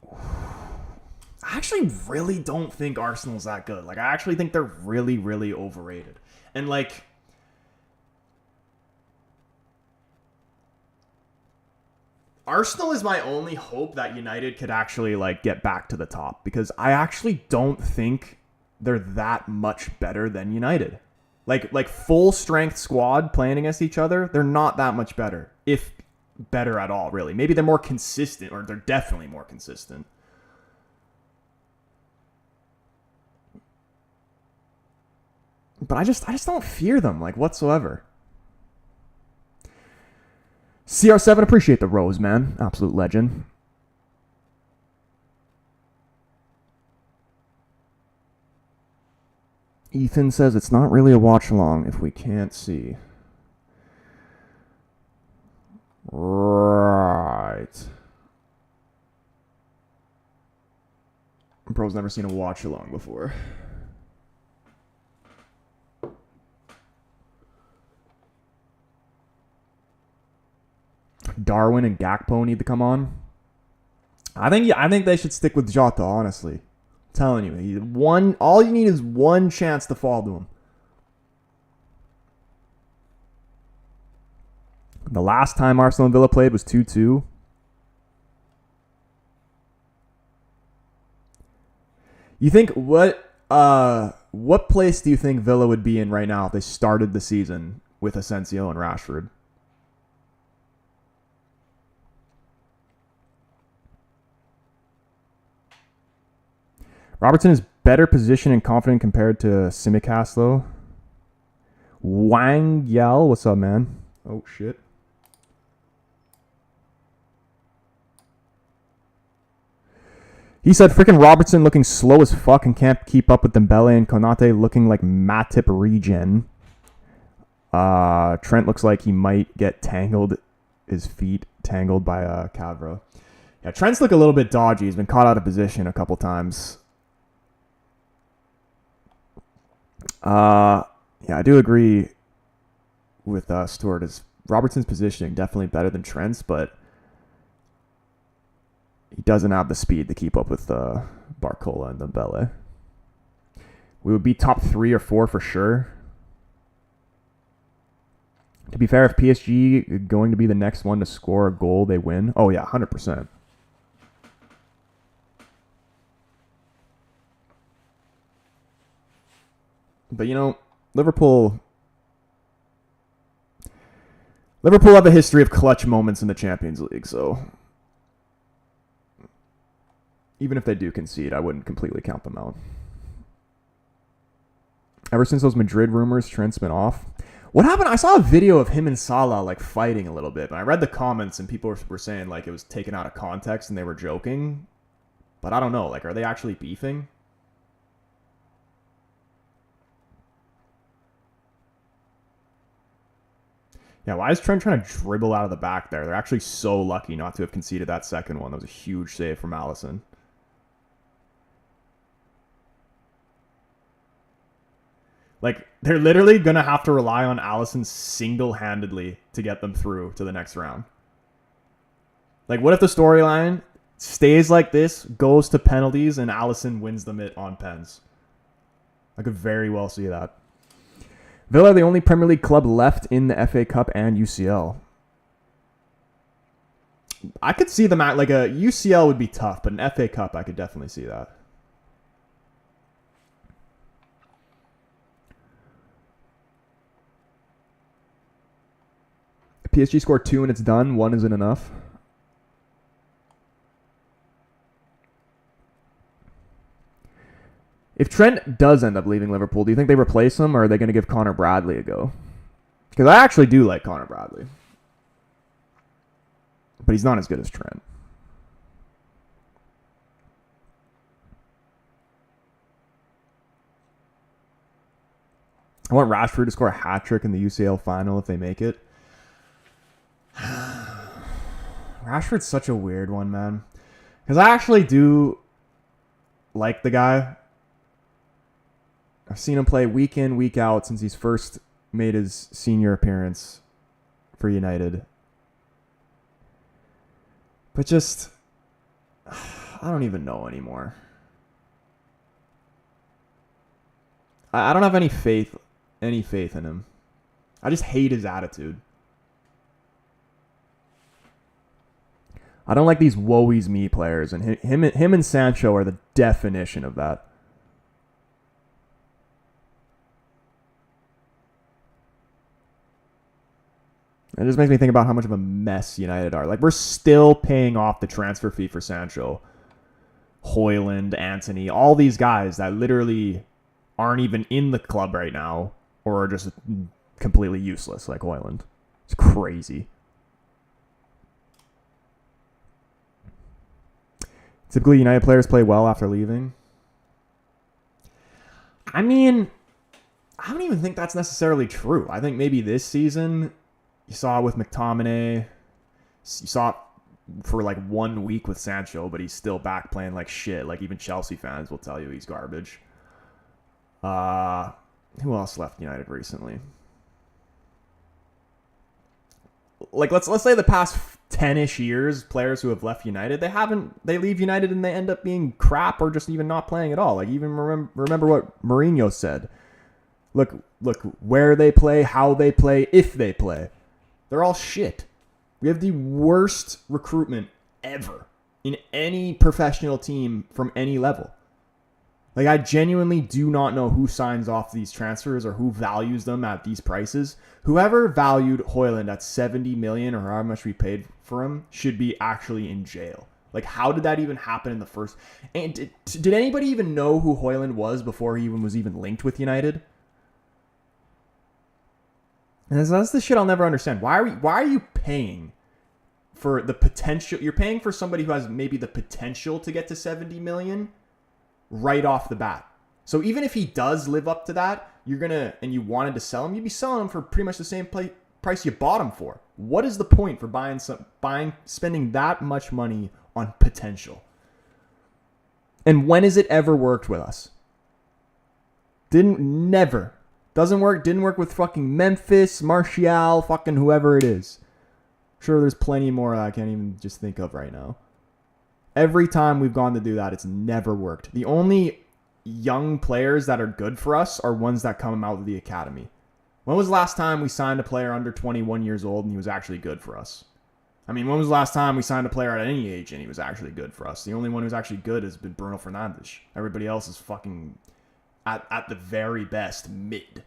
I actually really don't think Arsenal's that good. Like, I actually think they're really, really overrated. And, like, Arsenal is my only hope that United could actually, like, get back to the top. Because I actually don't think they're that much better than United. Like full strength squad playing against each other, they're not that much better. If better at all, really. Maybe they're more consistent, or they're definitely more consistent. But I just don't fear them, like, whatsoever. CR7, appreciate the rose, man. Absolute legend. Ethan says it's not really a watch along if we can't see. Right. Bro's never seen a watch along before. Darwin and Gakpo need to come on. I think they should stick with Jota, honestly. Telling you, all you need is one chance to fall to him. The last time Arsenal and Villa played was 2-2. You think what place do you think Villa would be in right now if they started the season with Asensio and Rashford? Robertson is better positioned and confident compared to Tsimikas, though. Wang Yao, what's up, man? Oh, shit. He said, freaking Robertson looking slow as fuck and can't keep up with Dembele, and Konate looking like Matip regen. Trent looks like he might get tangled, his feet tangled by Cavra. Yeah, Trent's look a little bit dodgy. He's been caught out of position a couple times. Yeah, I do agree with Stuart. Is Robertson's positioning definitely better than Trent's, but he doesn't have the speed to keep up with Barcola and Dembele. We would be top 3 or 4 for sure. To be fair, if PSG going to be the next one to score a goal, they win. Oh yeah, 100%. But, you know, Liverpool have a history of clutch moments in the Champions League, so even if they do concede, I wouldn't completely count them out. Ever since those Madrid rumors, Trent's been off. What happened? I saw a video of him and Salah, like, fighting a little bit. And I read the comments, and people were saying, like, it was taken out of context and they were joking. But I don't know. Like, are they actually beefing? Yeah, why is Trent trying to dribble out of the back there? They're actually so lucky not to have conceded that second one. That was a huge save from Alisson. Like, they're literally going to have to rely on Alisson single-handedly to get them through to the next round. Like, what if the storyline stays like this, goes to penalties, and Alisson wins them it on pens? I could very well see that. Villa are the only Premier League club left in the FA Cup and UCL. I could see them at, like, a UCL would be tough, but an FA Cup, I could definitely see that. PSG scored 2 and it's done. 1 isn't enough. If Trent does end up leaving Liverpool, do you think they replace him, or are they going to give Connor Bradley a go? Because I actually do like Connor Bradley. But he's not as good as Trent. I want Rashford to score a hat-trick in the UCL final if they make it. Rashford's such a weird one, man. Because I actually do like the guy. I've seen him play week in, week out since he's first made his senior appearance for United. But just, I don't even know anymore. I don't have any faith in him. I just hate his attitude. I don't like these woe is me players, and him and Sancho are the definition of that. It just makes me think about how much of a mess United are. Like, we're still paying off the transfer fee for Sancho, Højlund, Antony, all these guys that literally aren't even in the club right now or are just completely useless, like Højlund. It's crazy. Typically, United players play well after leaving. I mean, I don't even think that's necessarily true. I think maybe this season, you saw it with McTominay. You saw it for like 1 week with Sancho, but he's still back playing like shit. Like, even Chelsea fans will tell you he's garbage. Who else left United recently? Like, let's say the past 10-ish years, players who have left United, they leave United and they end up being crap or just even not playing at all. Like, even remember what Mourinho said. Look where they play, how they play, if they play. They're all shit. We have the worst recruitment ever in any professional team from any level. Like, I genuinely do not know who signs off these transfers or who values them at these prices. Whoever valued Højlund at 70 million or how much we paid for him should be actually in jail. Like, how did that even happen in the first? And did anybody even know who Højlund was before he was even linked with United? And that's the shit I'll never understand. Why are you paying for the potential? You're paying for somebody who has maybe the potential to get to 70 million right off the bat. So even if he does live up to that, and you wanted to sell him, you'd be selling him for pretty much the same price you bought him for. What is the point for spending that much money on potential? And when has it ever worked with us? Never. Didn't work with fucking Memphis, Martial, fucking whoever it is. Sure, there's plenty more that I can't even just think of right now. Every time we've gone to do that, it's never worked. The only young players that are good for us are ones that come out of the academy. When was the last time we signed a player under 21 years old and he was actually good for us? I mean, when was the last time we signed a player at any age and he was actually good for us? The only one who's actually good has been Bruno Fernandes. Everybody else is fucking, at the very best, mid.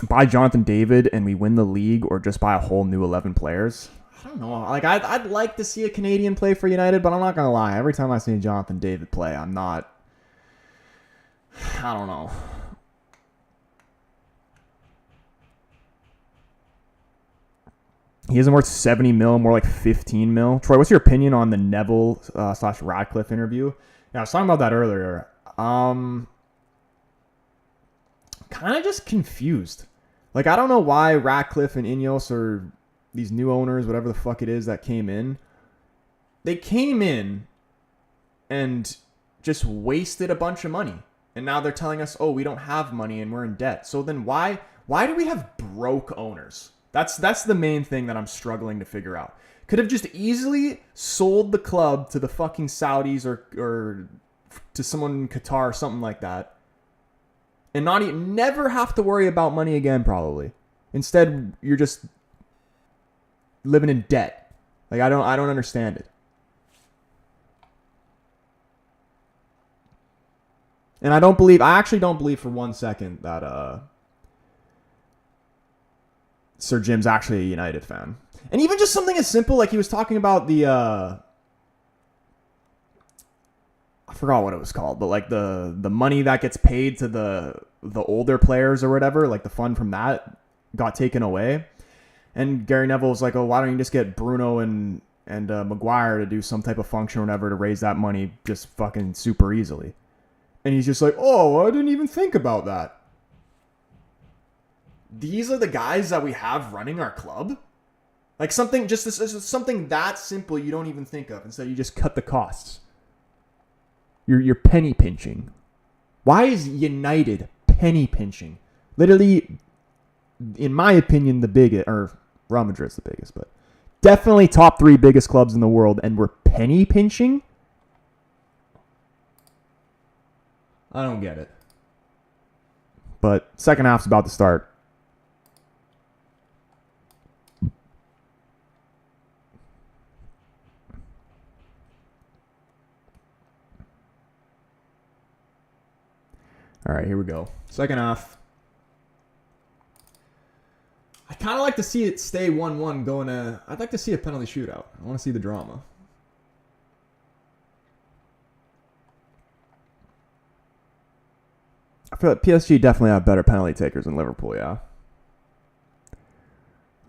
Buy Jonathan David and we win the league, or just buy a whole new 11 players? I don't know. Like, I'd like to see a Canadian play for United, but I'm not going to lie. Every time I see Jonathan David play, I don't know. He isn't worth 70 mil, more like 15 mil. Troy, what's your opinion on the Neville / Radcliffe interview? Yeah, I was talking about that earlier. Kind of just confused. Like, I don't know why Radcliffe and Ineos, or these new owners, whatever the fuck it is that came in, they came in and just wasted a bunch of money. And now they're telling us, oh, we don't have money and we're in debt. So then why do we have broke owners? That's the main thing that I'm struggling to figure out. Could have just easily sold the club to the fucking Saudis or to someone in Qatar or something like that. And never have to worry about money again, probably. Instead, you're just living in debt. Like, I don't understand it. And I actually don't believe for 1 second that Sir Jim's actually a United fan. And even just something as simple, like he was talking about the I forgot what it was called, but like the money that gets paid to the older players or whatever, like the fund from that got taken away. And Gary Neville was like, oh, why don't you just get Bruno and Maguire to do some type of function or whatever to raise that money just fucking super easily. And he's just like, oh, I didn't even think about that. These are the guys that we have running our club? Like something that simple you don't even think of. Instead, you just cut the costs. You're penny pinching. Why is United penny pinching? Literally, in my opinion, the biggest, or Real Madrid's the biggest, but definitely top 3 biggest clubs in the world, and we're penny pinching? I don't get it. But second half's about to start. All right, here we go. Second half. I kind of like to see it stay 1-1 going to... I'd like to see a penalty shootout. I want to see the drama. I feel like PSG definitely have better penalty takers than Liverpool, yeah.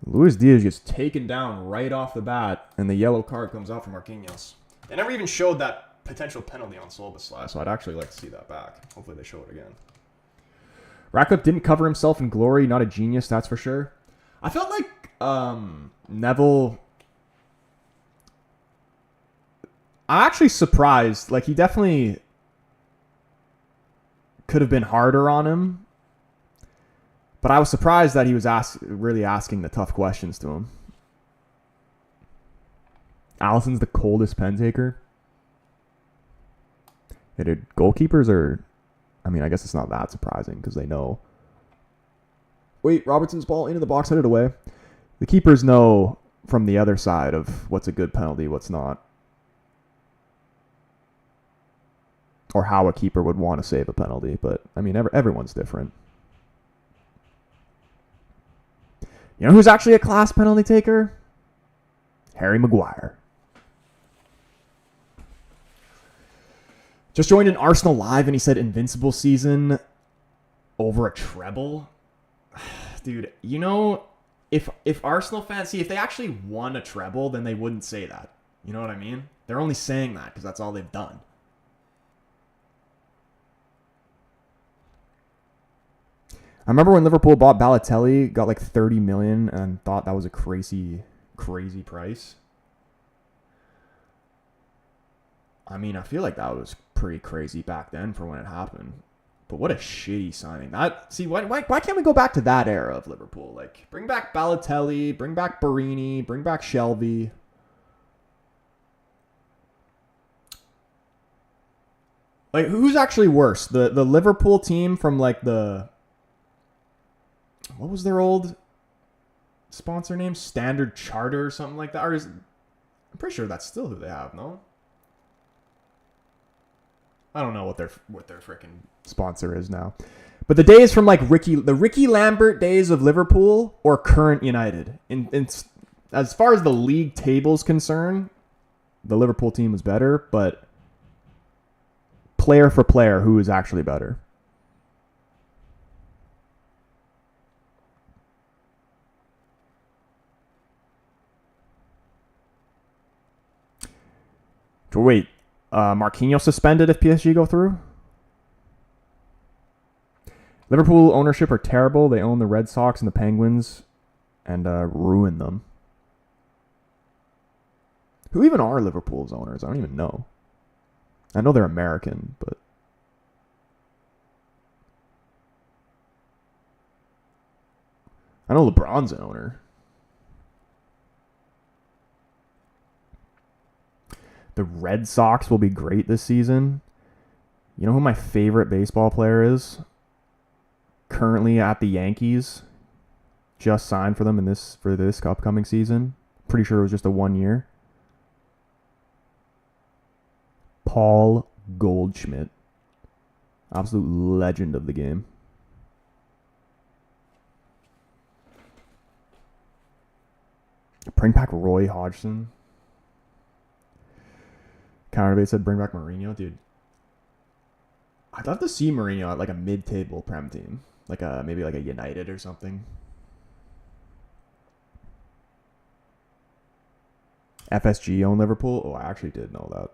Luis Diaz gets taken down right off the bat, and the yellow card comes out for Marquinhos. They never even showed that potential penalty on Solbaslai, so I'd actually like to see that back. Hopefully they show it again. Ratcliffe didn't cover himself in glory. Not a genius, that's for sure. I felt like Neville... I'm actually surprised. Like, he definitely could have been harder on him. But I was surprised that he was really asking the tough questions to him. Allison's the coldest pen taker. Yeah, dude, goalkeepers are... I mean, I guess it's not that surprising because they know. Wait, Robertson's ball into the box, headed away. The keepers know from the other side of what's a good penalty, what's not. Or how a keeper would want to save a penalty. But, I mean, everyone's different. You know who's actually a class penalty taker? Harry Maguire. Just joined an Arsenal Live and he said invincible season over a treble. Dude, you know, if Arsenal fans, see, if they actually won a treble, then they wouldn't say that. You know what I mean? They're only saying that because that's all they've done. I remember when Liverpool bought Balotelli, got like 30 million, and thought that was a crazy, crazy price. I mean, I feel like that was pretty crazy back then for when it happened. But what a shitty signing. Why can't we go back to that era of Liverpool? Like, bring back Balotelli, bring back Barini, bring back Shelby. Like, who's actually worse? The Liverpool team from like the... What was their old sponsor name? Standard Charter or something like that? Or I'm pretty sure that's still who they have, no? I don't know what their freaking sponsor is now. But the days from like the Ricky Lambert days of Liverpool or current United. As far as the league table's concerned, the Liverpool team was better, but player for player, who is actually better? Wait, Marquinhos suspended if PSG go through? Liverpool ownership are terrible. They own the Red Sox and the Penguins and ruin them. Who even are Liverpool's owners? I don't even know. I know they're American, but... I know LeBron's an owner. The Red Sox will be great this season. You know who my favorite baseball player is? Currently at the Yankees. Just signed for them for this upcoming season. Pretty sure it was just a 1 year. Paul Goldschmidt. Absolute legend of the game. Bring back Roy Hodgson. Counterbait said bring back Mourinho. Dude, I'd love to see Mourinho at like a mid-table Prem team. Like maybe like a United or something. FSG own Liverpool? Oh, I actually did know that.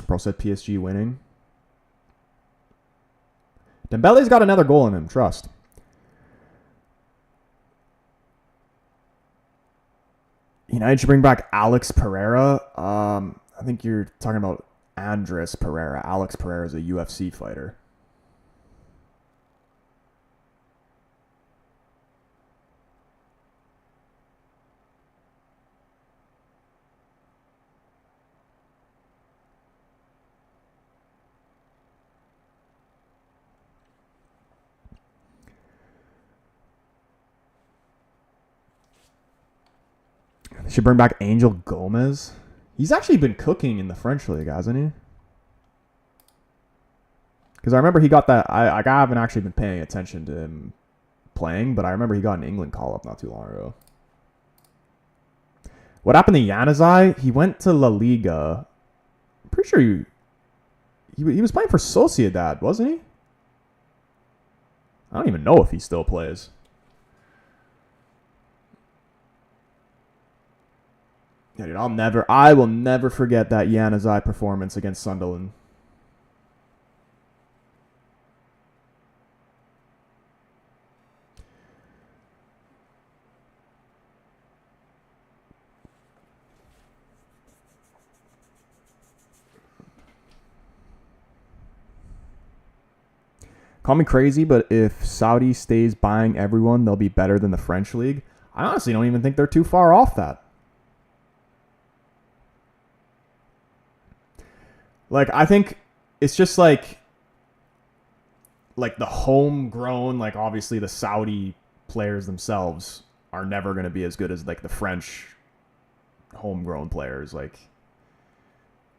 Bro said PSG winning. Dembele's got another goal in him. Trust. United should bring back Alex Pereira. I think you're talking about Andres Pereira. Alex Pereira is a UFC fighter. Should bring back Angel Gomez. He's actually been cooking in the French league, hasn't he? Because I remember he got that. I haven't actually been paying attention to him playing, but I remember he got an England call-up not too long ago. What happened to Januzaj? He went to La Liga. I'm pretty sure he was playing for Sociedad, wasn't he? I don't even know if he still plays. Yeah, dude, I will never forget that Januzaj performance against Sunderland. Call me crazy, but if Saudi stays buying everyone, they'll be better than the French league. I honestly don't even think they're too far off that. Like, I think it's just like the homegrown, like obviously the Saudi players themselves are never going to be as good as like the French homegrown players. Like,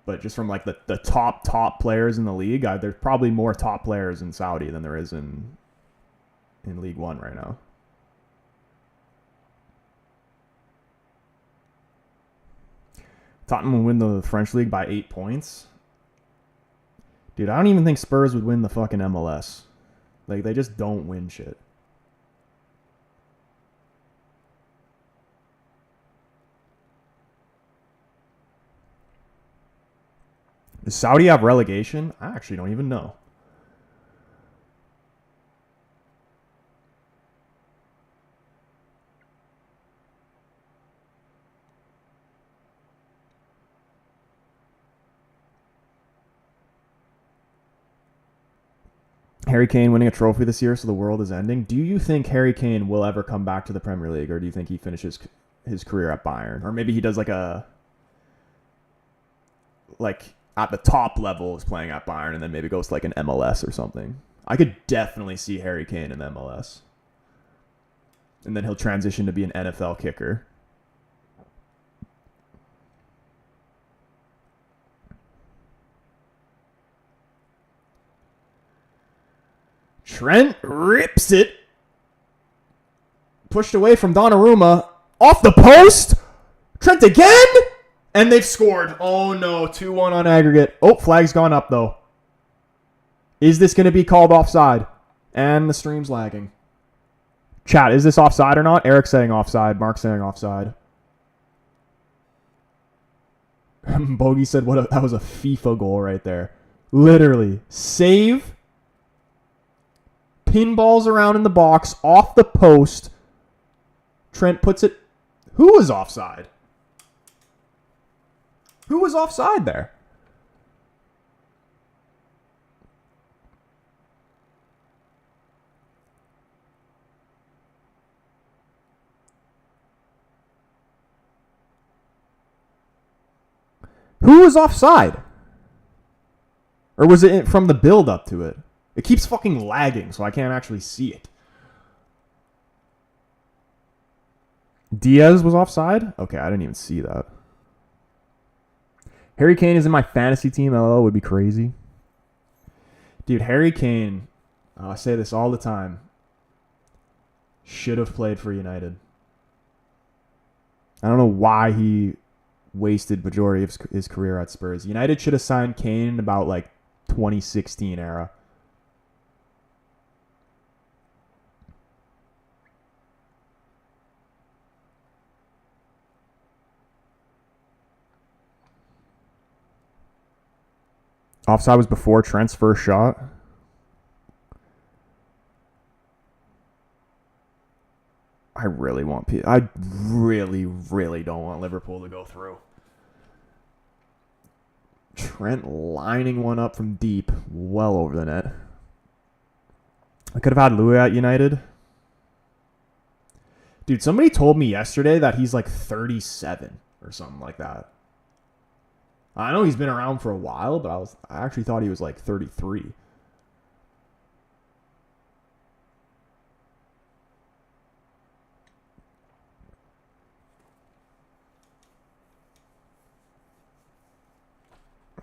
but just from like the top players in the league, there's probably more top players in Saudi than there is in League One right now. Tottenham will win the French league by 8 points. Dude, I don't even think Spurs would win the fucking MLS. Like, they just don't win shit. Does Saudi have relegation? I actually don't even know. Harry Kane winning a trophy this year, so the world is ending. Do you think Harry Kane will ever come back to the Premier League, or do you think he finishes his career at Bayern? Or maybe he does like at the top level is playing at Bayern and then maybe goes to like an MLS or something. I could definitely see Harry Kane in the MLS. And then he'll transition to be an NFL kicker. Trent rips it. Pushed away from Donnarumma. Off the post. Trent again. And they've scored. Oh no, 2-1 on aggregate. Oh, flag's gone up though. Is this going to be called offside? And the stream's lagging. Chat, is this offside or not? Eric's saying offside. Mark's saying offside. Bogey said that was a FIFA goal right there. Literally. Save. Pinballs around in the box. Off the post. Trent puts it. Who was offside? Who was offside there? Who was offside? Or was it from the build up to it? It keeps fucking lagging, so I can't actually see it. Diaz was offside? Okay, I didn't even see that. Harry Kane is in my fantasy team. LL would be crazy. Dude, Harry Kane, I say this all the time, should have played for United. I don't know why he wasted majority of his career at Spurs. United should have signed Kane in about like 2016 era. Offside was before Trent's first shot. I really don't want Liverpool to go through. Trent lining one up from deep, well over the net. I could have had Louis at United. Dude, somebody told me yesterday that he's like 37 or something like that. I know he's been around for a while, but I actually thought he was like 33.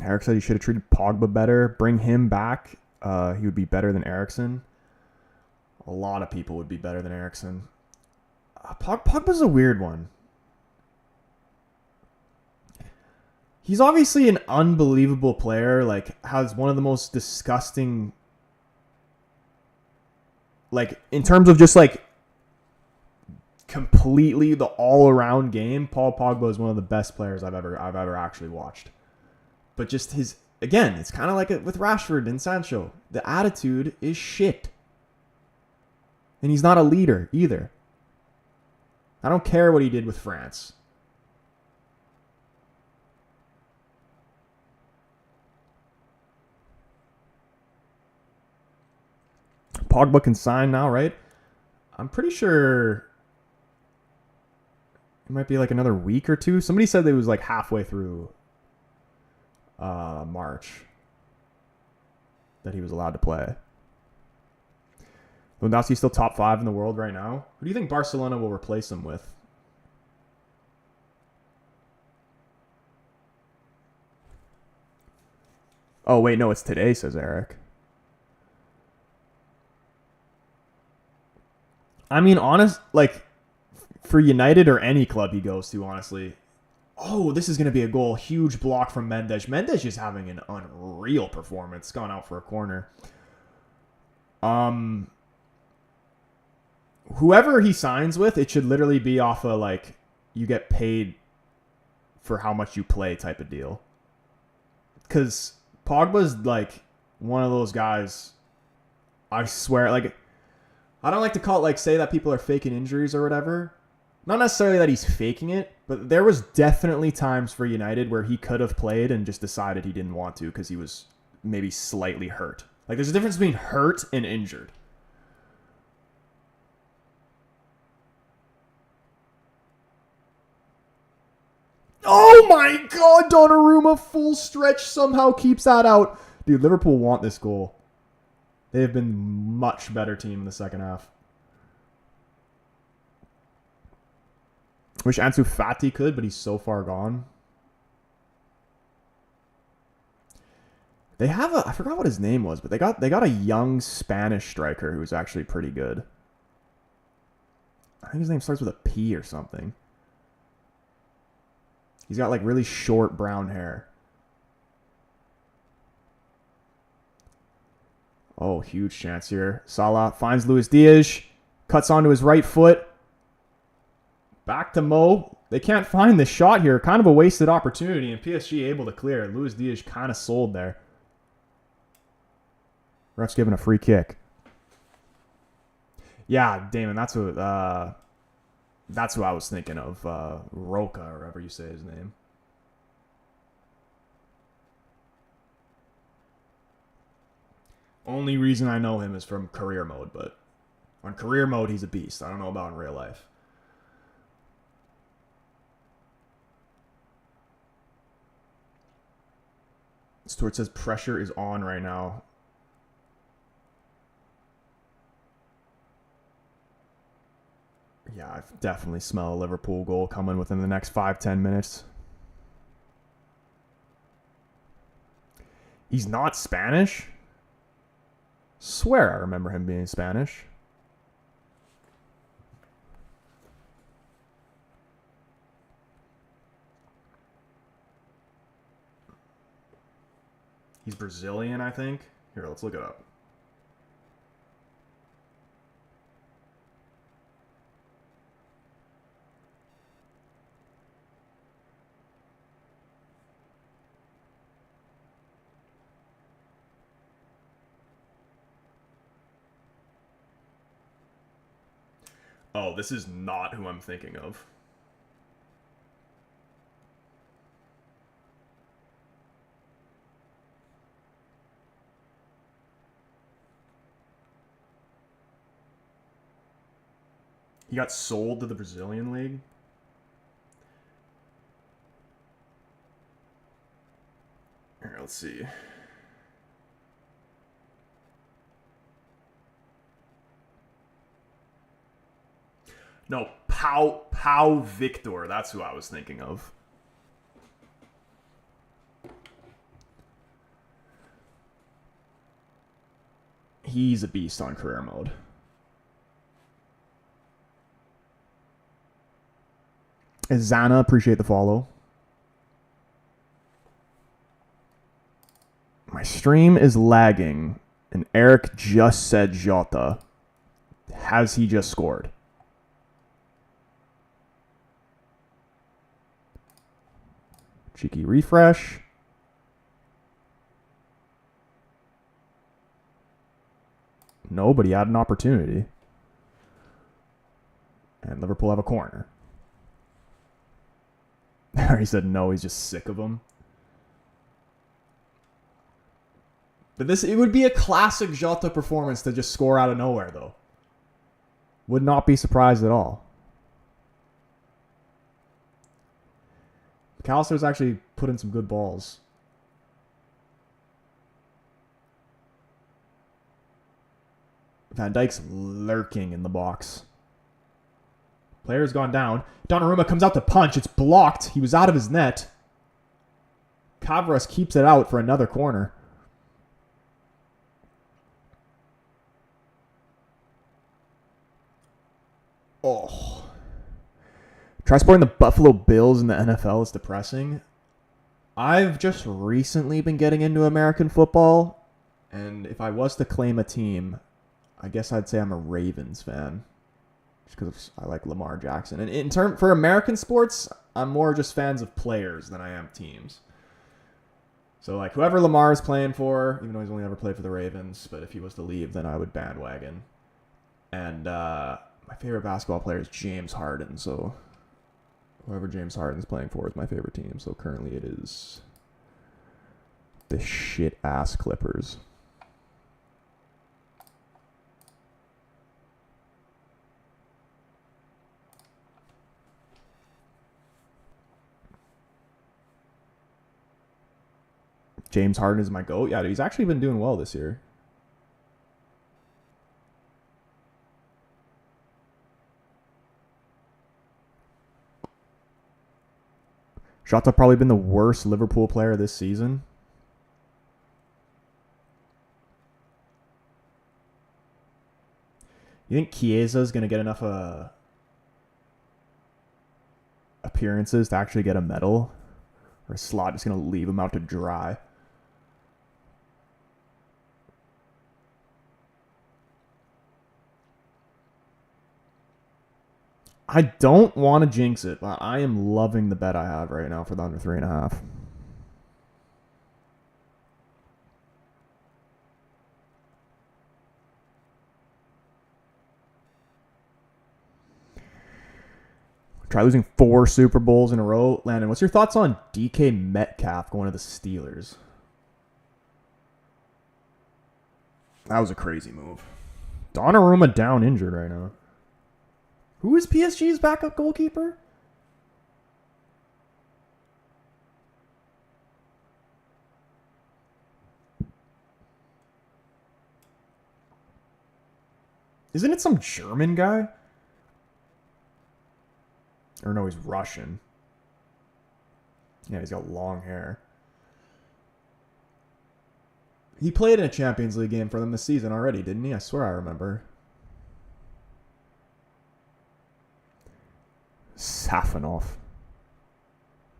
Eric said he should have treated Pogba better. Bring him back. He would be better than Eriksen. A lot of people would be better than Eriksen. Pogba's a weird one. He's obviously an unbelievable player. Like, has one of the most disgusting... Like, in terms of just, like, completely the all-around game, Paul Pogba is one of the best players I've ever actually watched. But just his... Again, it's kind of like with Rashford and Sancho. The attitude is shit. And he's not a leader either. I don't care what he did with France. Pogba can sign now, right? I'm pretty sure it might be like another week or two. Somebody said it was like halfway through March that he was allowed to play. Lewandowski's still top 5 in the world right now. Who do you think Barcelona will replace him with? Oh, wait, no, it's today, says Eric. I mean, for United or any club he goes to, honestly. Oh, this is going to be a goal. Huge block from Mendes. Mendes is having an unreal performance. Gone out for a corner. Whoever he signs with, it should literally be off a, like, you get paid for how much you play type of deal. Because Pogba's, like, one of those guys, I swear, like, I don't like to call it, like, say that people are faking injuries or whatever. Not necessarily that he's faking it, but there was definitely times for United where he could have played and just decided he didn't want to because he was maybe slightly hurt. Like, there's a difference between hurt and injured. Oh my god, Donnarumma full stretch somehow keeps that out. Dude, Liverpool want this goal. They have been much better team in the second half. Wish Ansu Fati could, but he's so far gone. They have I forgot what his name was, but they got a young Spanish striker who's actually pretty good. I think his name starts with a P or something. He's got like really short brown hair. Oh, huge chance here. Salah finds Luis Diaz. Cuts onto his right foot. Back to Mo. They can't find this shot here. Kind of a wasted opportunity. And PSG able to clear. Luis Diaz kind of sold there. Ref's giving a free kick. Yeah, Damon, that's who I was thinking of. Roca, or however you say his name. Only reason I know him is from career mode, but on career mode, he's a beast. I don't know about in real life. Stuart says pressure is on right now. Yeah, I definitely smell a Liverpool goal coming within the next 5-10 minutes. He's not Spanish? Swear I remember him being Spanish. He's Brazilian, I think. Here, let's look it up. Oh, this is not who I'm thinking of. He got sold to the Brazilian league. Here, let's see. No, Pau Victor. That's who I was thinking of. He's a beast on career mode. Zana, appreciate the follow. My stream is lagging, and Eric just said Jota. Has he just scored? Cheeky refresh. No, but he had an opportunity. And Liverpool have a corner. He said no, he's just sick of him. But it would be a classic Jota performance to just score out of nowhere, though. Would not be surprised at all. McAllister's actually put in some good balls. Van Dijk's lurking in the box. Player's gone down. Donnarumma comes out to punch. It's blocked. He was out of his net. Cavras keeps it out for another corner. Oh. Try supporting the Buffalo Bills in the NFL is depressing. I've just recently been getting into American football, and if I was to claim a team, I guess I'd say I'm a Ravens fan, just because I like Lamar Jackson. And for American sports, I'm more just fans of players than I am teams. So like whoever Lamar is playing for, even though he's only ever played for the Ravens, but if he was to leave, then I would bandwagon. And my favorite basketball player is James Harden, so whoever James Harden's playing for is my favorite team. So currently it is the shit-ass Clippers. James Harden is my GOAT. Yeah, he's actually been doing well this year. Jota probably been the worst Liverpool player this season. You think Chiesa's going to get enough appearances to actually get a medal? Or is Slot just going to leave him out to dry? I don't want to jinx it, but I am loving the bet I have right now for the under 3.5. Try losing 4 Super Bowls in a row. Landon, what's your thoughts on DK Metcalf going to the Steelers? That was a crazy move. Donnarumma down injured right now. Who is PSG's backup goalkeeper? Isn't it some German guy? Or no, he's Russian. Yeah, he's got long hair. He played in a Champions League game for them this season already, didn't he? I swear I remember. Safanov.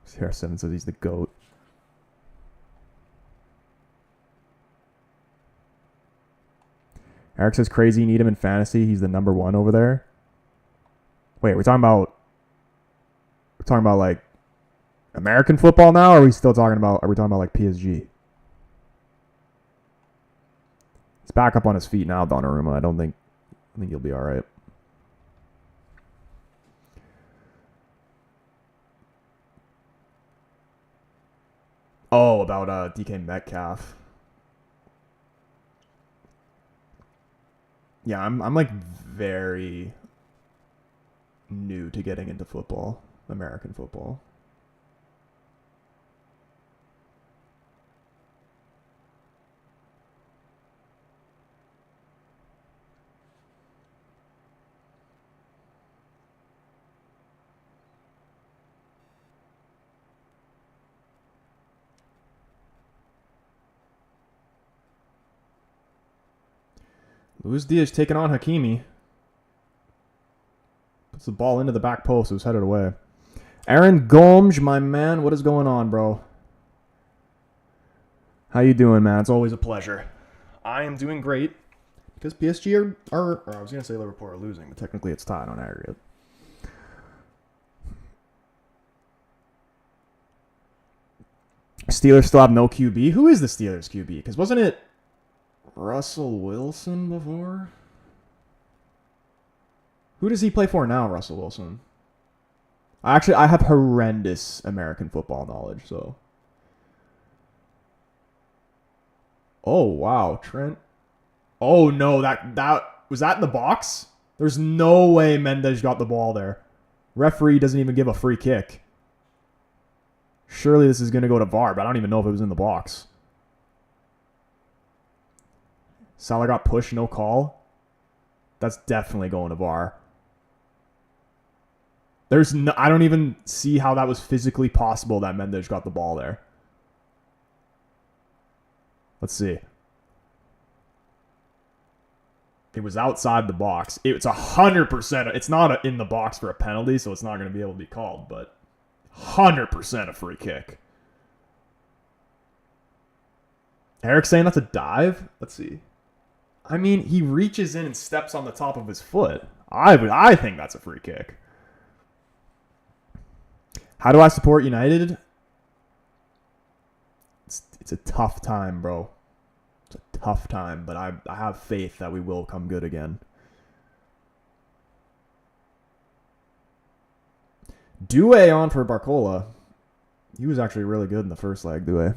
CR7 says he's the GOAT. Eric says crazy, need him in fantasy. He's the number 1 over there. Wait, we're talking about like American football now, or are we talking about like PSG? He's back up on his feet now, Donnarumma. I think he'll be all right. Oh, about DK Metcalf. Yeah, I'm like very new to getting into football, American football. Luis Diaz taking on Hakimi. Puts the ball into the back post. It was headed away. Aaron Gomes, my man. What is going on, bro? How you doing, man? It's always a pleasure. I am doing great. Because PSG or I was going to say Liverpool are losing, but technically it's tied on aggregate. Steelers still have no QB. Who is the Steelers QB? Because wasn't it Russell Wilson before? Who does he play for now, Russell Wilson? Actually, I have horrendous American football knowledge, so. Oh, wow. Trent. Oh, no. That was that in the box? There's no way Mendes got the ball there. Referee doesn't even give a free kick. Surely this is going to go to VAR, but I don't even know if it was in the box. Salah got pushed, no call. That's definitely going to VAR. I don't even see how that was physically possible that Mendes got the ball there. Let's see. It was outside the box. It's 100%. It's not in the box for a penalty, so it's not going to be able to be called, but 100% a free kick. Eric's saying that's a dive? Let's see. I mean, he reaches in and steps on the top of his foot. I think that's a free kick. How do I support United? It's a tough time, bro. It's a tough time, but I have faith that we will come good again. Doué on for Barcola. He was actually really good in the first leg, Doué.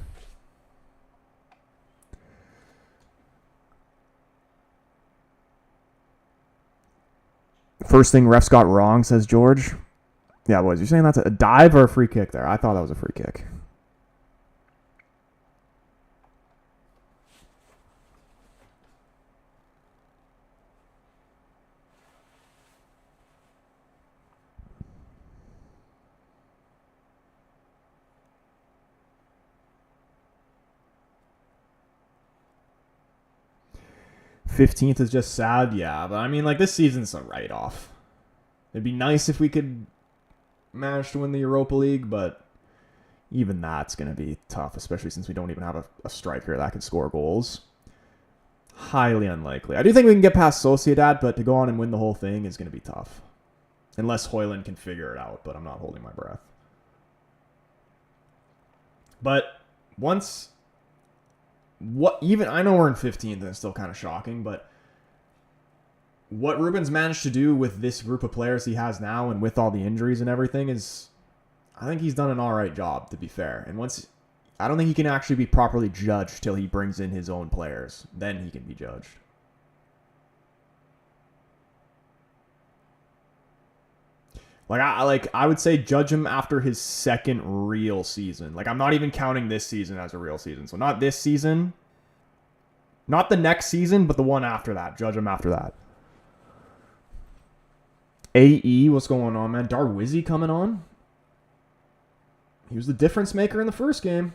First thing refs got wrong, says George. Yeah, boys, you're saying that's a dive or a free kick there? I thought that was a free kick. $15th is just sad, yeah. But I mean, like, this season's a write-off. It'd be nice if we could manage to win the Europa League, but even that's going to be tough, especially since we don't even have a striker that can score goals. Highly unlikely. I do think we can get past Sociedad, but to go on and win the whole thing is going to be tough. Unless Højlund can figure it out, but I'm not holding my breath. But once... I know we're in 15th and it's still kind of shocking, but what Ruben's managed to do with this group of players he has now and with all the injuries and everything is, I think he's done an all right job, to be fair. And I don't think he can actually be properly judged till he brings in his own players. Then he can be judged. I would say judge him after his second real season. Like, I'm not even counting this season as a real season. So not this season. Not the next season, but the one after that. Judge him after that. AE, what's going on, man? Darwizzi coming on? He was the difference maker in the first game.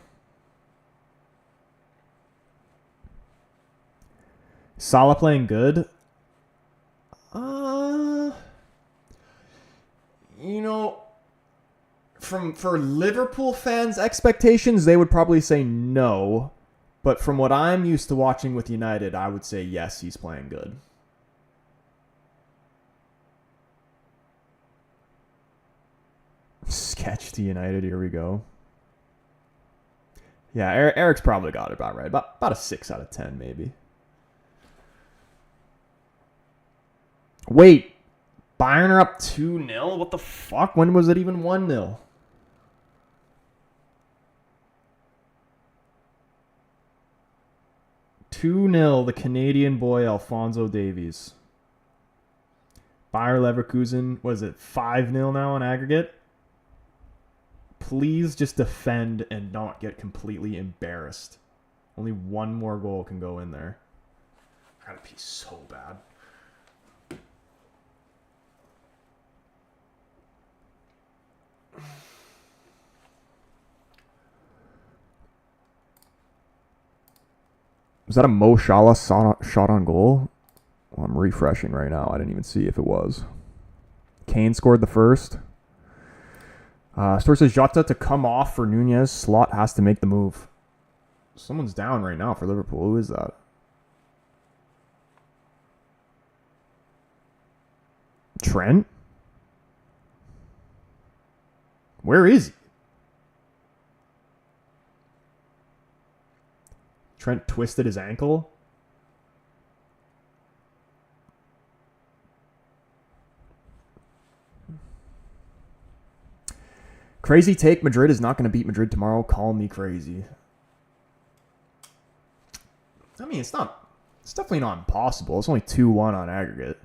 Salah playing good? You know, for Liverpool fans' expectations, they would probably say no. But from what I'm used to watching with United, I would say yes, he's playing good. Sketch to United, here we go. Yeah, Eric's probably got it about right. About a 6 out of 10, maybe. Wait. Bayern are up 2-0? What the fuck? When was it even 1-0? The Canadian boy Alphonso Davies. Bayer Leverkusen, was it 5-0 now on aggregate? Please just defend and not get completely embarrassed. Only one more goal can go in there. I gotta pee so bad. Was that a Mo Salah shot on goal? I'm refreshing right now. I didn't even see if it was. Kane scored the first. Store says Jota to come off for Nunez. Slot has to make the move. Someone's down right now for Liverpool. Who is that? Trent? Where is he? Trent twisted his ankle. Crazy take. Madrid is not going to beat Madrid tomorrow. Call me crazy. I mean, it's definitely not impossible. It's only 2-1 on aggregate.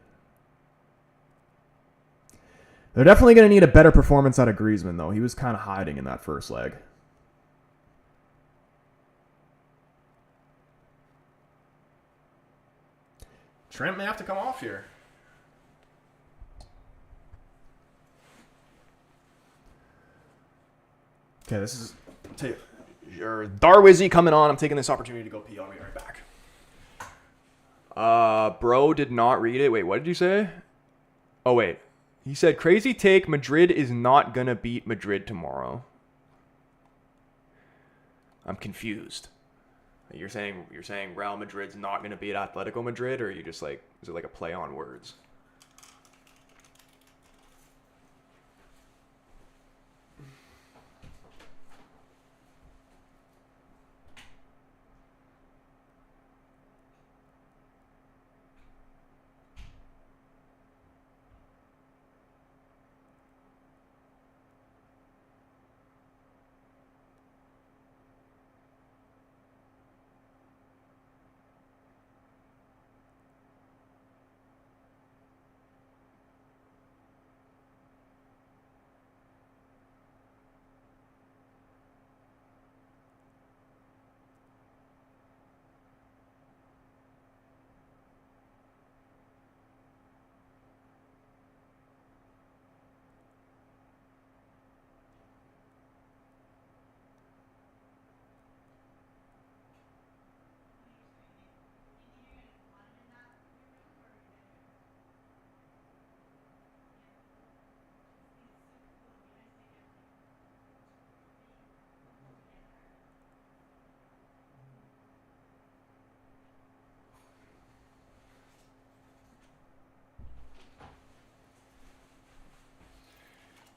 They're definitely going to need a better performance out of Griezmann, though. He was kind of hiding in that first leg. Trent may have to come off here. Okay, this is your Darwizzy coming on. I'm taking this opportunity to go pee. I'll be right back. Bro did not read it. Wait, what did you say? Oh, wait. He said, crazy take, Madrid is not going to beat Madrid tomorrow. I'm confused. You're saying Real Madrid's not going to beat Atletico Madrid, or are you just like, is it like a play on words?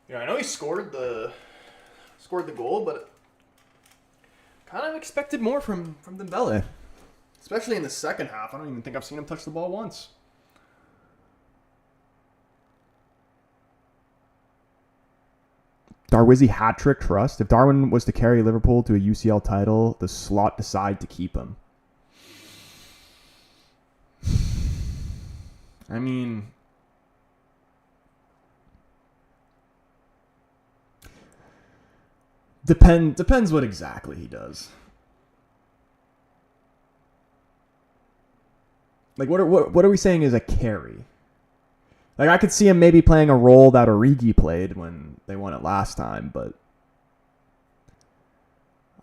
Yeah, I know he scored the goal, but kind of expected more from Dembele. Especially in the second half. I don't even think I've seen him touch the ball once. Darwizzy hat-trick trust. If Darwin was to carry Liverpool to a UCL title, the slot decide to keep him. I mean, depends what exactly he does. Like, what are we saying is a carry? Like, I could see him maybe playing a role that Origi played when they won it last time, but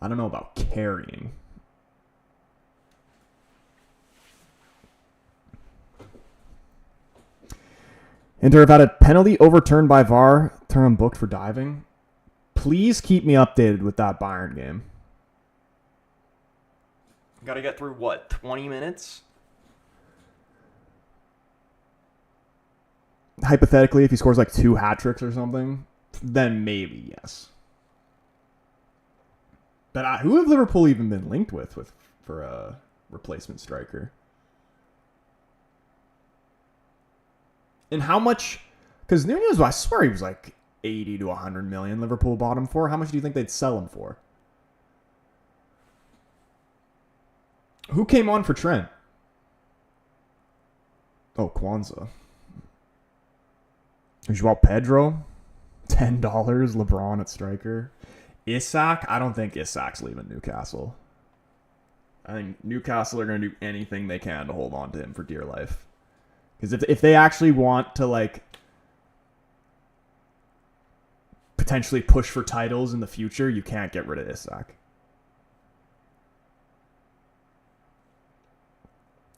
I don't know about carrying. Inter have had a penalty overturned by VAR. Term booked for diving. Please keep me updated with that Bayern game. Got to get through, what, 20 minutes? Hypothetically, if he scores like 2 hat tricks or something, then maybe, yes. But who have Liverpool even been linked with for a replacement striker? And how much? Because Nunez, I swear he was like 80 to 100 million Liverpool bought him for. How much do you think they'd sell him for? Who came on for Trent? Oh, Kwanzaa. João Pedro, $10. LeBron at striker. Isak, I don't think Isak's leaving Newcastle. I think Newcastle are going to do anything they can to hold on to him for dear life. Because if they actually want to, like, potentially push for titles in the future, you can't get rid of Isak.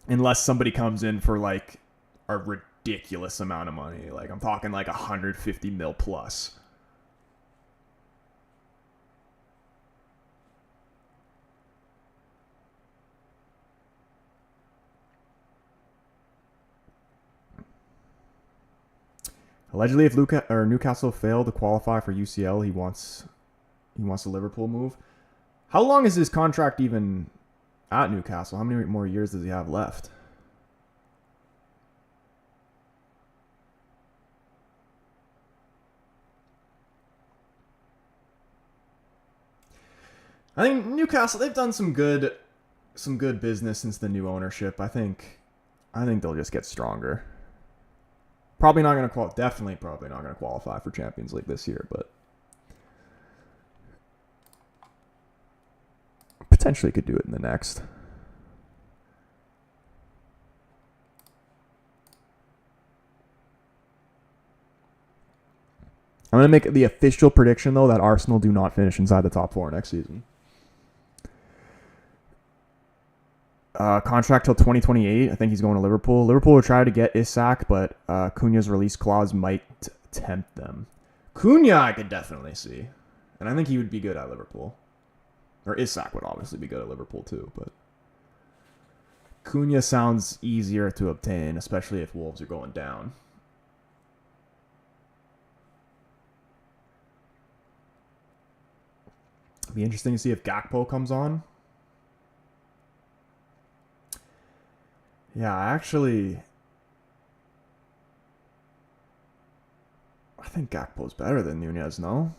Unless somebody comes in for, like, a ridiculous amount of money. Like, I'm talking like 150 mil plus. Allegedly, if Newcastle fail to qualify for UCL, he wants a Liverpool move. How long is his contract even at Newcastle? How many more years does he have left? I think Newcastle, they've done some good business since the new ownership. I think they'll just get stronger. Probably not going to definitely probably not going to qualify for Champions League this year, but potentially could do it in the next. I'm going to make the official prediction, though, that Arsenal do not finish inside the top 4 next season. Contract till 2028. I think he's going to Liverpool. Liverpool will try to get Isak, but Cunha's release clause might tempt them. Cunha, I could definitely see. And I think he would be good at Liverpool. Or Isak would obviously be good at Liverpool too, but Cunha sounds easier to obtain, especially if Wolves are going down. It'd be interesting to see if Gakpo comes on. Yeah, I think Gakpo's better than Nunez, no?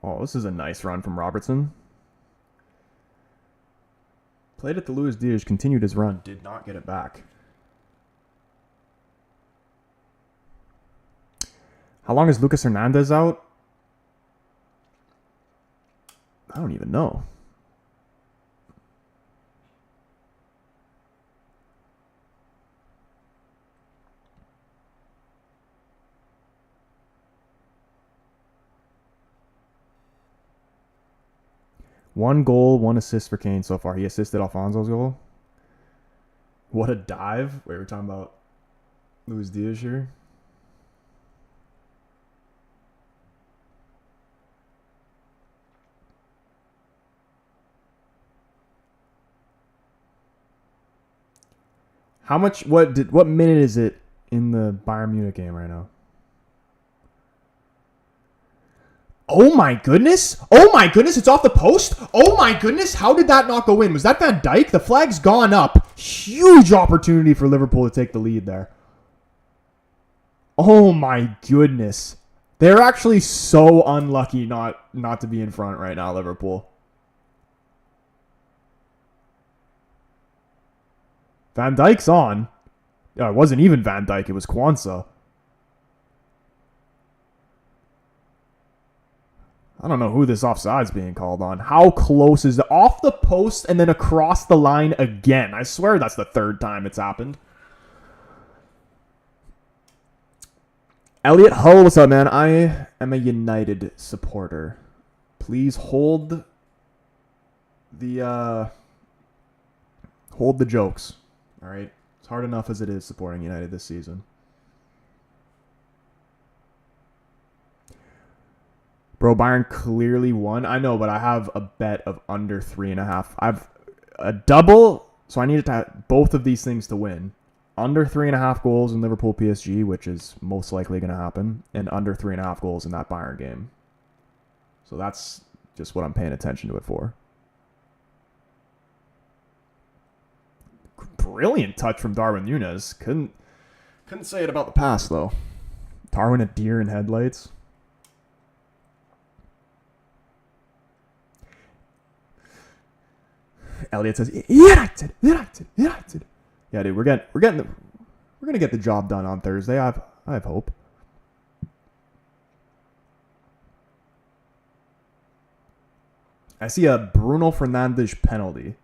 Oh, this is a nice run from Robertson. Played it to Luis Diaz, continued his run, did not get it back. How long is Lucas Hernandez out? I don't even know. One goal, 1 assist for Kane so far. He assisted Alfonso's goal. What a dive. Wait, we're talking about Luis Diaz here. How much, what minute is it in the Bayern Munich game right now? Oh my goodness! Oh my goodness, it's off the post! Oh my goodness, how did that not go in? Was that Van Dijk? The flag's gone up. Huge opportunity for Liverpool to take the lead there. Oh my goodness. They're actually so unlucky not to be in front right now, Liverpool. Van Dijk's on. It wasn't even Van Dijk, it was Kwanzaa. I don't know who this offside's being called on. How close is it? Off the post and then across the line again. I swear that's the 3rd time it's happened. Elliot Hull, what's up, man? I am a United supporter. Please hold the jokes. All right? It's hard enough as it is supporting United this season. Bro, Bayern clearly won. I know, but I have a bet of under 3.5. I've a double, so I needed to have both of these things to win. Under 3.5 goals in Liverpool PSG, which is most likely going to happen, and under 3.5 goals in that Bayern game. So that's just what I'm paying attention to it for. Brilliant touch from Darwin Núñez. Couldn't say it about the pass, though. Darwin a deer in headlights. Elliot says, United. Yeah, dude, we're gonna get the job done on Thursday. I have hope. I see a Bruno Fernandes penalty.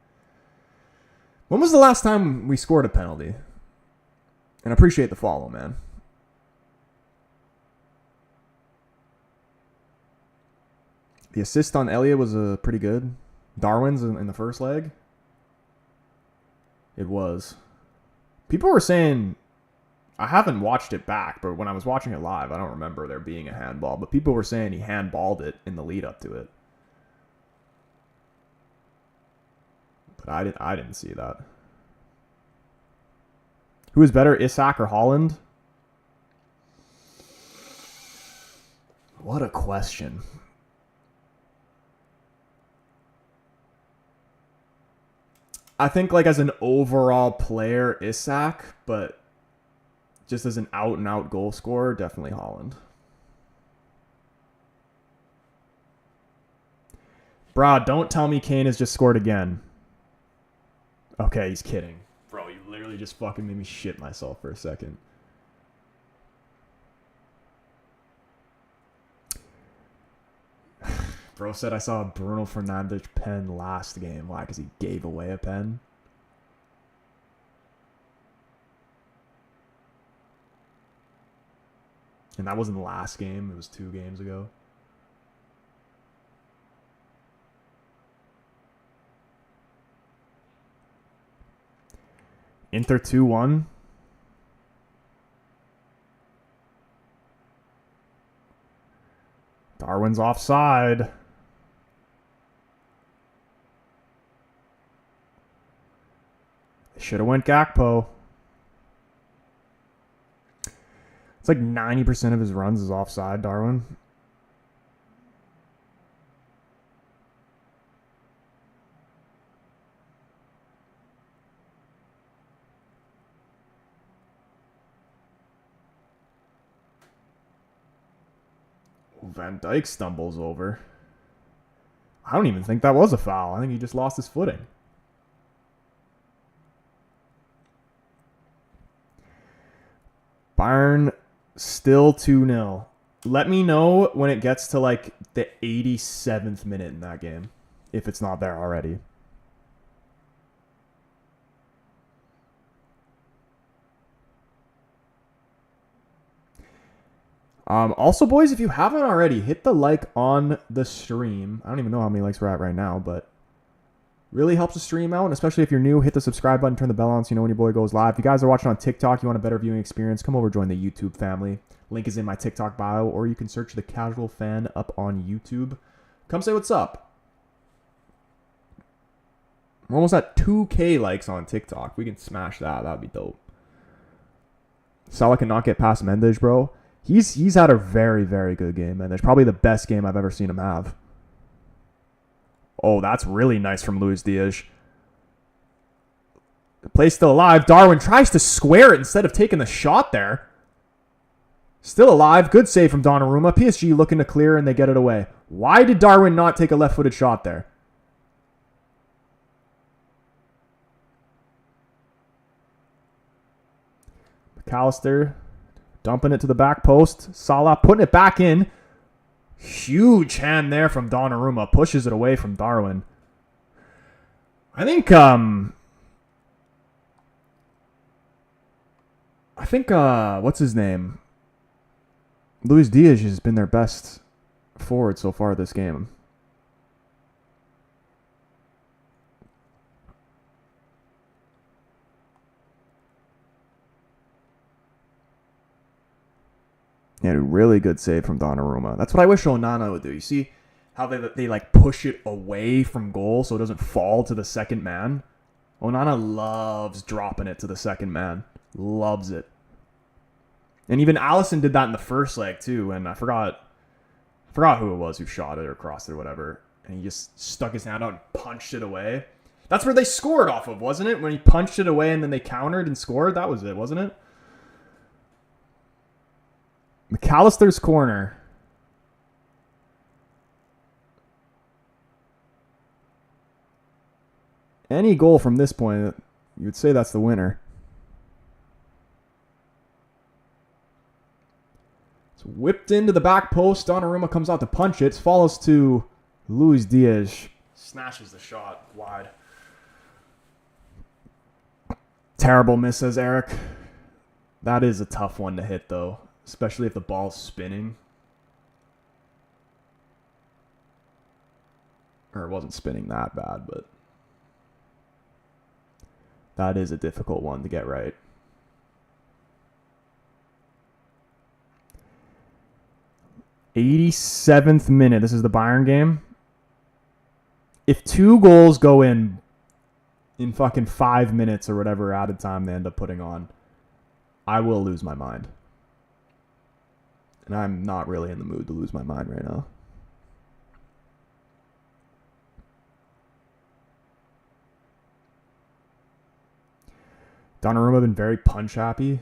When was the last time we scored a penalty? And appreciate the follow, man. The assist on Elliot was pretty good. Darwin's in the first leg. It was. People were saying, I haven't watched it back, but when I was watching it live, I don't remember there being a handball. But people were saying he handballed it in the lead up to it. But I didn't see that. Who is better, Isak or Haaland? What a question. I think like as an overall player, Isak, but just as an out-and-out goal scorer, definitely Haaland. Bro, don't tell me Kane has just scored again. Okay, he's kidding. Bro, you literally just fucking made me shit myself for a second. Bro said I saw a Bruno Fernandes pen last game. Why? Because he gave away a pen? And that wasn't the last game. It was 2 games ago. Inter 2-1. Darwin's offside. They should have went Gakpo. It's like 90% of his runs is offside, Darwin. Van Dijk stumbles over. I don't even think that was a foul. I think he just lost his footing. Bayern still 2-0. Let me know when it gets to like the 87th minute in that game, if it's not there already. Also, boys, if you haven't already, hit the like on the stream. I don't even know how many likes we're at right now, but really helps the stream out. And especially if you're new, hit the subscribe button, turn the bell on so you know when your boy goes live. If you guys are watching on TikTok, you want a better viewing experience, come over, join the YouTube family. Link is in my TikTok bio, or you can search The Casual Fan up on YouTube. Come say what's up. We're almost at 2K likes on TikTok. We can smash that. That'd be dope. Salah cannot get past Mendes, bro. He's had a very, very good game, and it's probably the best game I've ever seen him have. Oh, that's really nice from Luis Diaz. The play's still alive. Darwin tries to square it instead of taking the shot there. Still alive. Good save from Donnarumma. PSG looking to clear, and they get it away. Why did Darwin not take a left-footed shot there? McAllister dumping it to the back post. Salah putting it back in. Huge hand there from Donnarumma. Pushes it away from Darwin. I think what's his name? Luis Diaz has been their best forward so far this game. Yeah, really good save from Donnarumma. That's what I wish Onana would do. You see how they like push it away from goal so it doesn't fall to the second man? Onana loves dropping it to the second man. Loves it. And even Alisson did that in the first leg too, and I forgot who it was who shot it or crossed it or whatever. And he just stuck his hand out and punched it away. That's where they scored off of, wasn't it? When he punched it away and then they countered and scored? That was it, wasn't it? McAllister's corner. Any goal from this point, you would say that's the winner. It's whipped into the back post. Donnarumma comes out to punch it. Follows to Luis Diaz. Smashes the shot wide. Terrible miss, says Eric. That is a tough one to hit, though, especially if the ball's spinning. Or it wasn't spinning that bad, but that is a difficult one to get right. '87th minute. This is the Bayern game. If 2 goals go in fucking 5 minutes or whatever added time they end up putting on, I will lose my mind. And I'm not really in the mood to lose my mind right now. Donnarumma been very punch happy.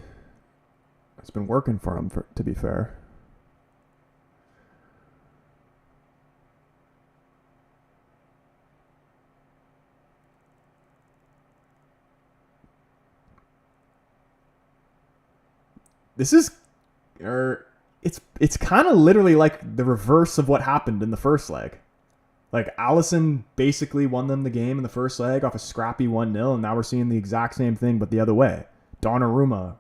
It's been working for him, to be fair. This is, it's kind of literally like the reverse of what happened in the first leg. Like, Alisson basically won them the game in the first leg off a scrappy 1-0, and now we're seeing the exact same thing, but the other way. Donnarumma,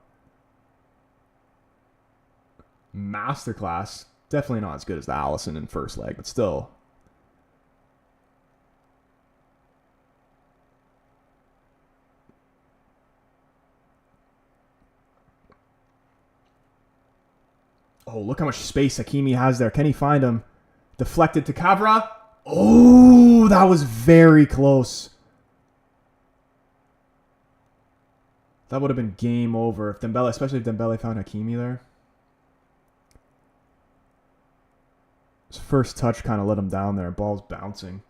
masterclass. Definitely not as good as the Alisson in first leg, but still. Oh, look how much space Hakimi has there. Can he find him? Deflected to Cabra. Oh, that was very close. That would have been game over if Dembele, especially if Dembele found Hakimi there. His first touch kind of let him down there. Ball's bouncing.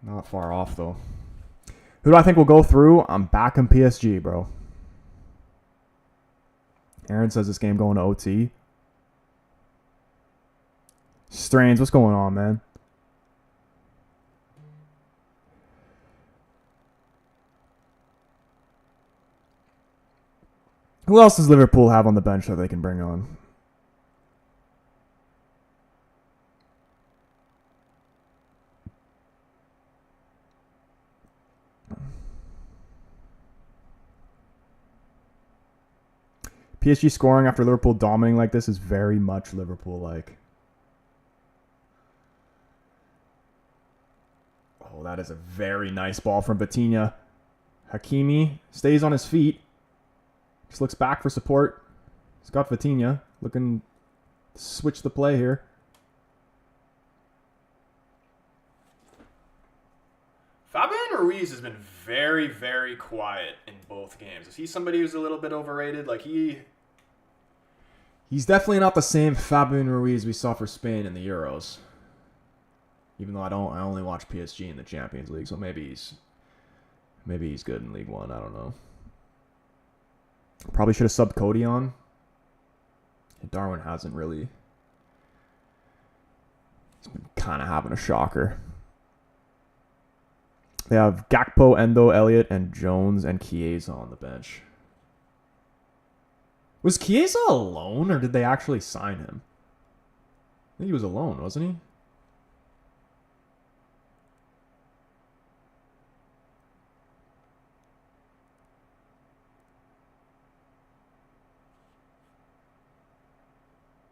Not far off, though. Who do I think will go through? I'm back in PSG, bro. Aaron says this game going to OT. Strains, what's going on, man? Who else does Liverpool have on the bench that they can bring on? PSG scoring after Liverpool dominating like this is very much Liverpool-like. Oh, that is a very nice ball from Vitinha. Hakimi stays on his feet. Just looks back for support. He's got Vitinha looking to switch the play here. Fabian Ruiz has been very, very quiet in both games. Is he somebody who's a little bit overrated? Like, he's definitely not the same Fabian Ruiz we saw for Spain in the Euros. Even though I only watch PSG in the Champions League, so maybe he's good in League One. I don't know. Probably should have subbed Cody on. Darwin hasn't really. He's been kind of having a shocker. They have Gakpo, Endo, Elliot, and Jones and Chiesa on the bench. Was Chiesa alone, or did they actually sign him? I think he was alone, wasn't he?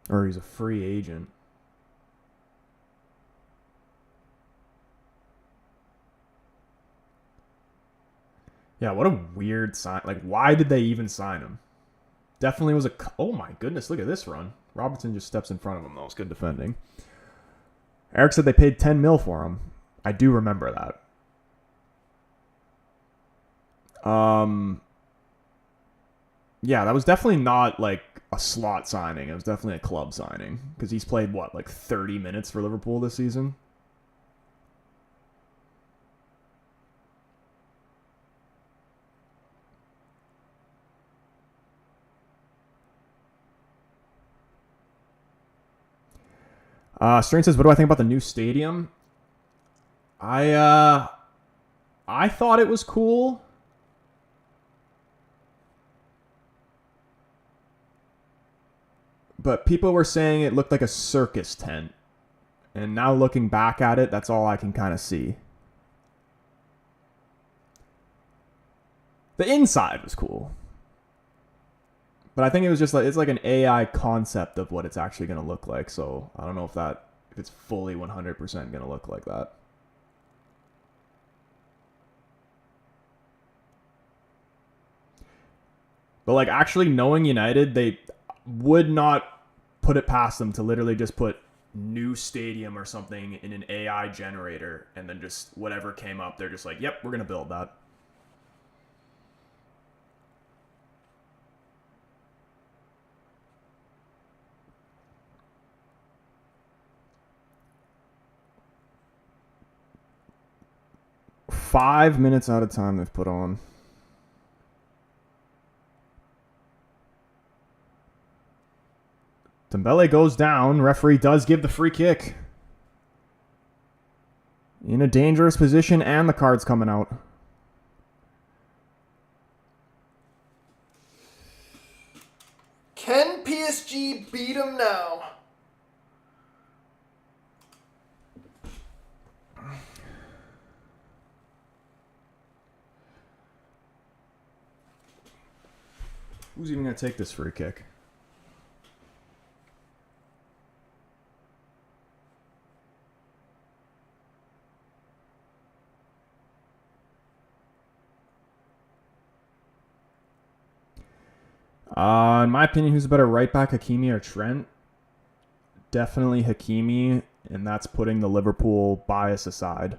Or he's a free agent. Yeah, what a weird sign. Like, why did they even sign him? Definitely was a... Oh, my goodness. Look at this run. Robertson just steps in front of him, though. It's good defending. Eric said they paid 10 mil for him. I do remember that. Yeah, that was definitely not, like, a slot signing. It was definitely a club signing. Because he's played, what, like 30 minutes for Liverpool this season? Strain says, what do I think about the new stadium? I thought it was cool. But people were saying it looked like a circus tent. And now looking back at it, that's all I can kind of see. The inside was cool. But I think it was just like, it's like an AI concept of what it's actually going to look like. So I don't know if it's fully 100% going to look like that. But like actually knowing United, they would not put it past them to literally just put new stadium or something in an AI generator, and then just whatever came up, they're just like, yep, we're going to build that. Five minutes out of time they've put on. Dembele goes down. Referee does give the free kick. In a dangerous position, and the card's coming out. Can PSG beat him now? Who's even going to take this free kick? In my opinion, who's a better right back, Hakimi or Trent? Definitely Hakimi, and that's putting the Liverpool bias aside.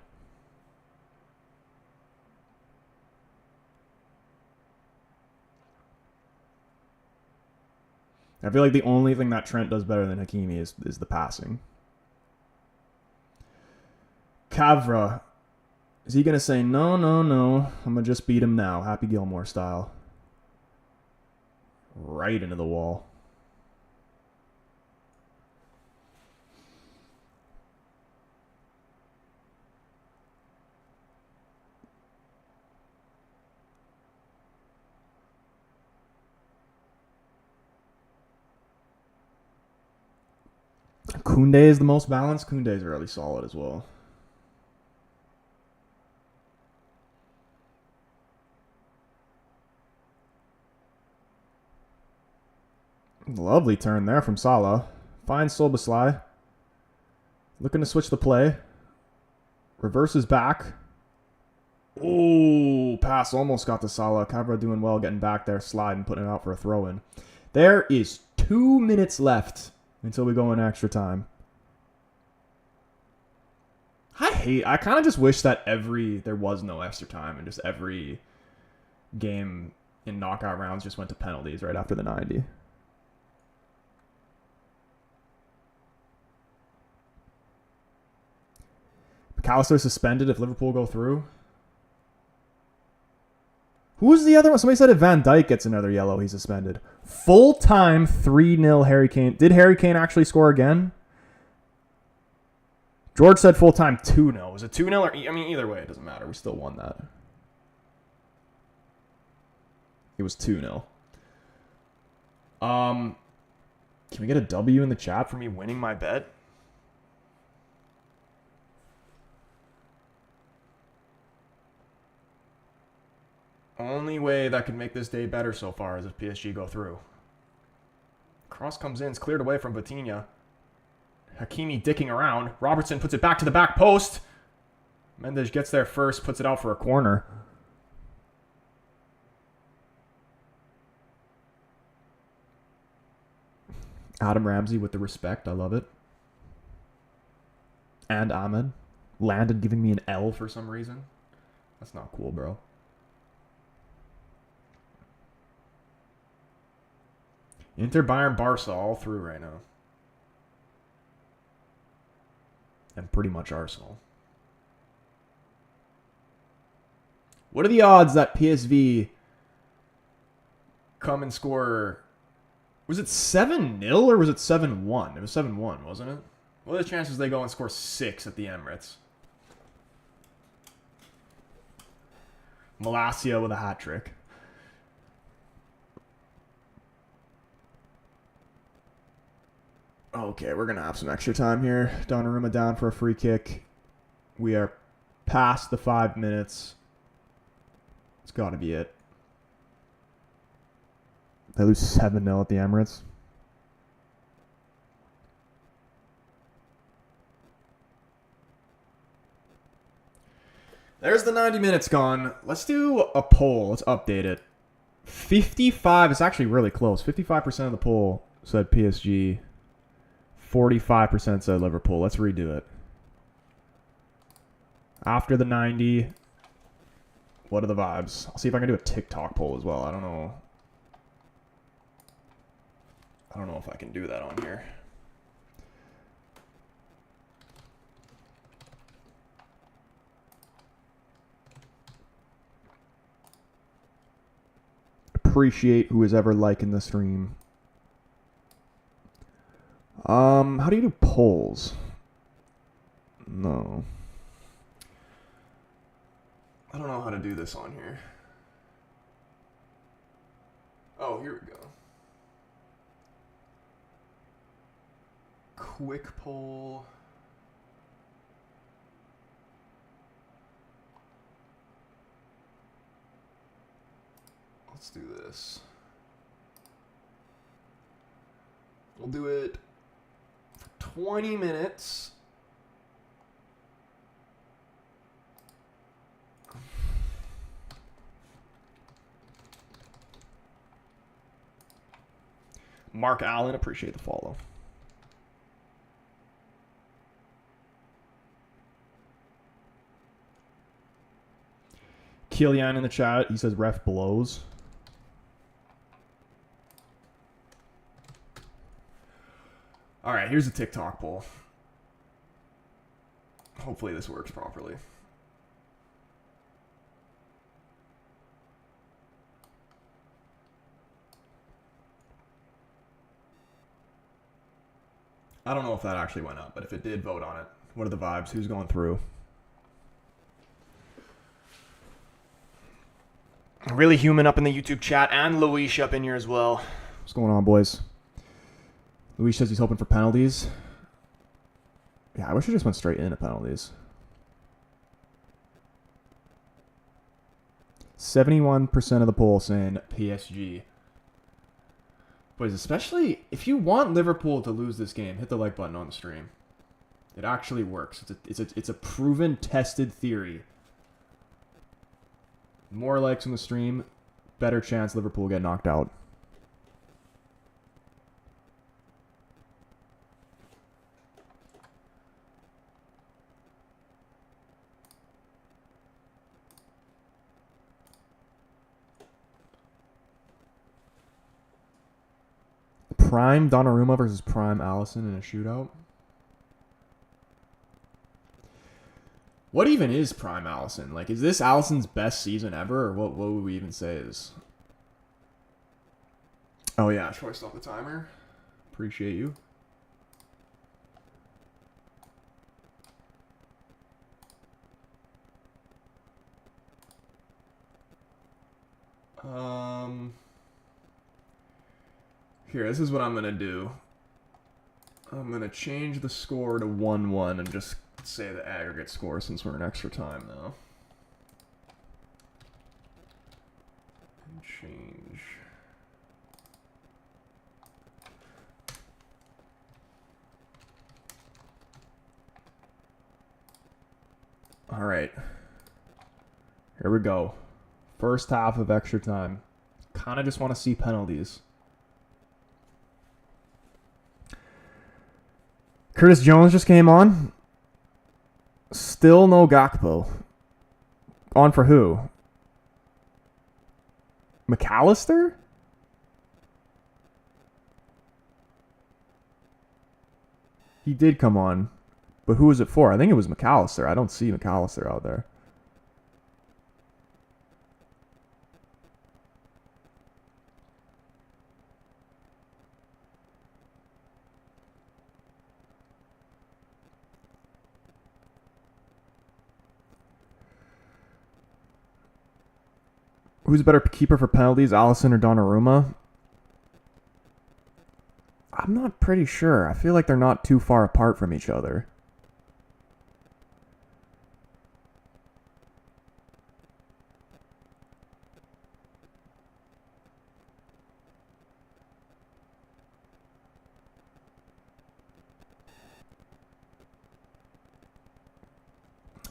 I feel like the only thing that Trent does better than Hakimi is the passing. Cavra. Is he going to say, no, I'm going to just beat him now, Happy Gilmore style? Right into the wall. Koundé is the most balanced. Koundé is really solid as well. Lovely turn there from Salah. Finds Soboslai. Looking to switch the play. Reverses back. Oh, pass almost got to Salah. Cavra doing well, getting back there, sliding, putting it out for a throw-in. There is 2 minutes left until we go in extra time. I kind of just wish that there was no extra time and just every game in knockout rounds just went to penalties right after the 90. McAllister suspended if Liverpool go through. Who's the other one? Somebody said if Van Dijk gets another yellow, he's suspended. Full time 3-0 Harry Kane. Did Harry Kane actually score again? George said full time 2-0. Was it 2-0 or... I mean, either way, it doesn't matter. We still won that. It was 2-0. Can we get a W in the chat for me winning my bet? Only way that could make this day better so far is if PSG go through. Cross comes in. It's cleared away from Vitinha. Hakimi dicking around. Robertson puts it back to the back post. Mendes gets there first. Puts it out for a corner. Adam Ramsey with the respect. I love it. And Ahmed. Landed giving me an L for some reason. That's not cool, bro. Inter, Bayern, Barca all through right now. And pretty much Arsenal. What are the odds that PSV come and score... Was it 7-0 or was it 7-1? It was 7-1, wasn't it? What are the chances they go and score 6 at the Emirates? Malacia with a hat trick. Okay, we're going to have some extra time here. Donnarumma down for a free kick. We are past the 5 minutes. It's got to be it. They lose 7-0 at the Emirates. There's the 90 minutes gone. Let's do a poll. Let's update it. 55, it's actually really close. 55% of the poll said PSG. 45% said Liverpool. Let's redo it. After the 90, what are the vibes? I'll see if I can do a TikTok poll as well. I don't know if I can do that on here. Appreciate who is ever liking the stream. How do you do polls? No. I don't know how to do this on here. Oh, here we go. Quick poll. Let's do this. We'll do it for 20 minutes. Mark Allen, appreciate the follow. Kilian in the chat, he says ref blows. All right, here's a TikTok poll. Hopefully this works properly. I don't know if that actually went up, but if it did, vote on it. What are the vibes? Who's going through? Really human up in the YouTube chat, and Luis up in here as well. What's going on, boys? Luis says he's hoping for penalties. Yeah, I wish I just went straight into penalties. 71% of the poll saying PSG. Boys, especially if you want Liverpool to lose this game, hit the like button on the stream. It actually works. It's a proven, tested theory. More likes on the stream, better chance Liverpool will get knocked out. Prime Donnarumma versus Prime Allison in a shootout. What even is Prime Allison? Like, is this Allison's best season ever, or what would we even say is? Oh yeah, Troy, stop the timer. Appreciate you. Here, this is what I'm gonna do. I'm gonna change the score to 1-1 and just say the aggregate score since we're in extra time now. And change. All right. Here we go. First half of extra time. Kind of just want to see penalties. Curtis Jones just came on. Still no Gakpo. On for who? McAllister? He did come on. But who was it for? I think it was McAllister. I don't see McAllister out there. Who's a better keeper for penalties, Allison or Donnarumma? I'm not pretty sure. I feel like they're not too far apart from each other.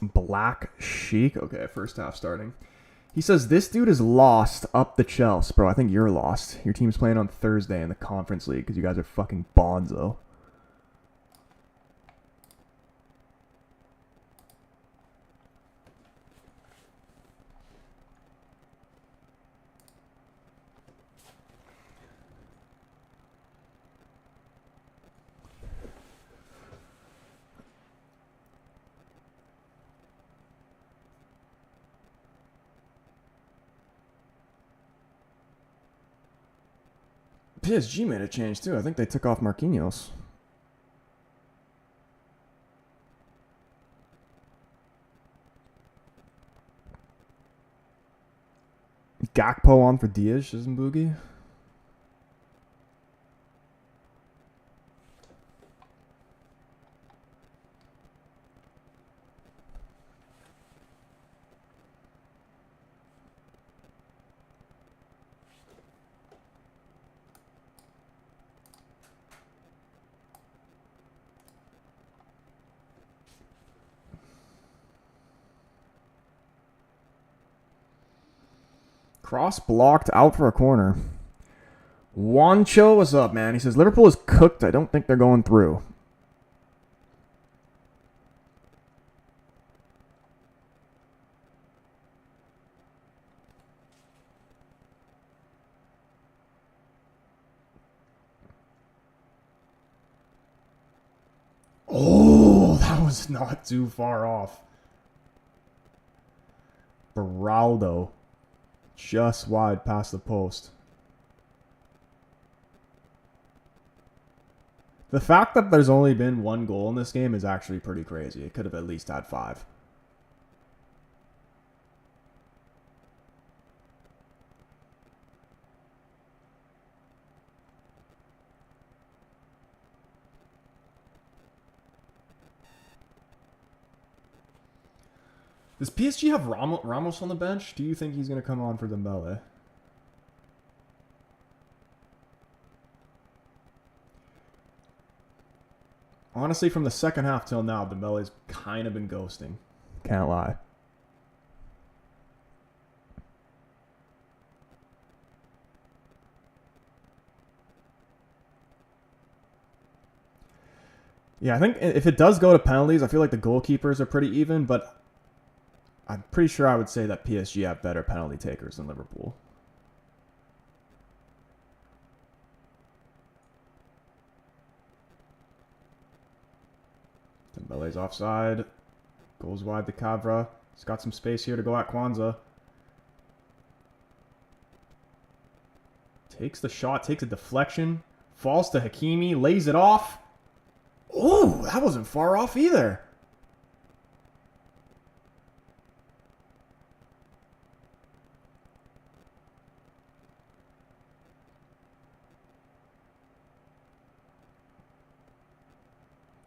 Black Sheik. Okay, first half starting. He says, this dude is lost up the Chelsea. Bro, I think you're lost. Your team's playing on Thursday in the Conference League because you guys are fucking bonzo. PSG made a change too. I think they took off Marquinhos. Gakpo on for Diaz, isn't Boogie? Cross blocked out for a corner. Juancho, what's up, man? He says, Liverpool is cooked. I don't think they're going through. Oh, that was not too far off. Beraldo. Just wide past the post. The fact that there's only been one goal in this game is actually pretty crazy. It could have at least had 5. Does PSG have Ramos on the bench? Do you think he's going to come on for Dembele? Honestly, from the second half till now, Dembele's kind of been ghosting. Can't lie. Yeah, I think if it does go to penalties, I feel like the goalkeepers are pretty even, but I'm pretty sure I would say that PSG have better penalty takers than Liverpool. Dembele's offside. Goes wide to Cavra. He's got some space here to go at Kwanzaa. Takes the shot, takes a deflection. Falls to Hakimi, lays it off. Oh, that wasn't far off either.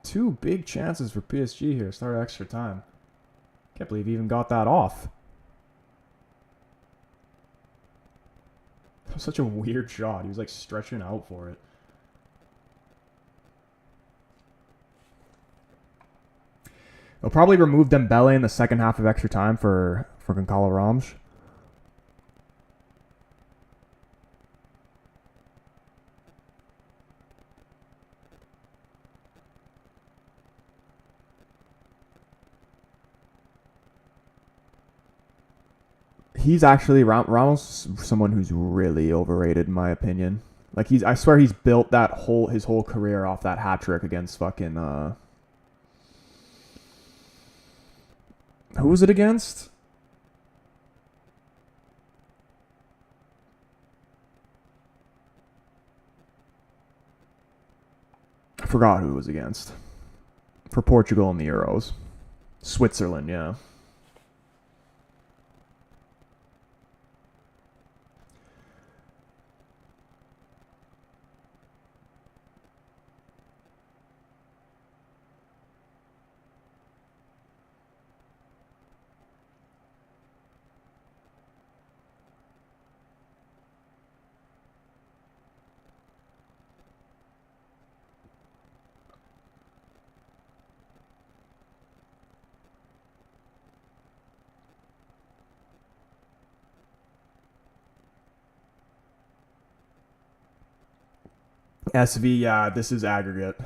Two big chances for PSG here. Start extra time. Can't believe he even got that off. That was such a weird shot. He was like stretching out for it. They'll probably remove Dembele in the second half of extra time for Goncalo Ramos. He's actually Ramos, someone who's really overrated in my opinion. Like I swear he's built his whole career off that hat trick against fucking who was it against? I forgot who it was against. For Portugal in the Euros. Switzerland, yeah. SV, yeah, this is aggregate.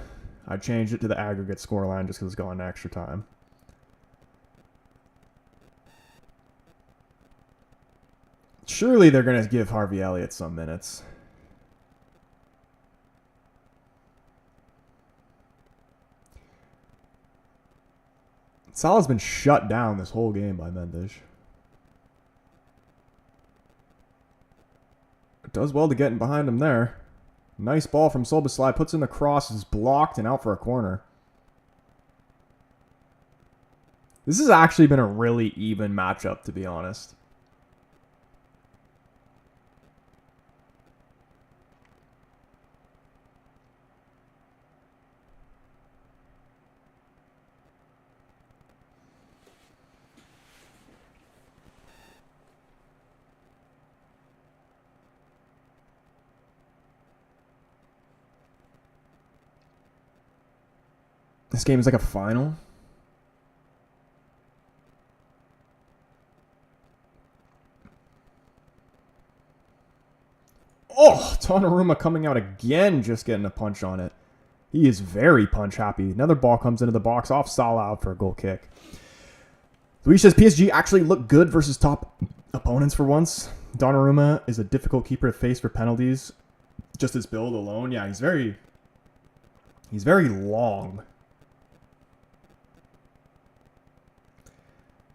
I changed it to the aggregate scoreline just because it's going to extra time. Surely they're going to give Harvey Elliott some minutes. Salah's been shut down this whole game by Mendes. Does well to get in behind him there. Nice ball from Soboslai. Puts in the cross. Is blocked and out for a corner. This has actually been a really even matchup, to be honest. This game is like a final. Oh, Donnarumma coming out again, just getting a punch on it. He is very punch happy. Another ball comes into the box off Salah out for a goal kick. Luis says PSG actually look good versus top opponents for once. Donnarumma is a difficult keeper to face for penalties. Just his build alone. Yeah, he's very long.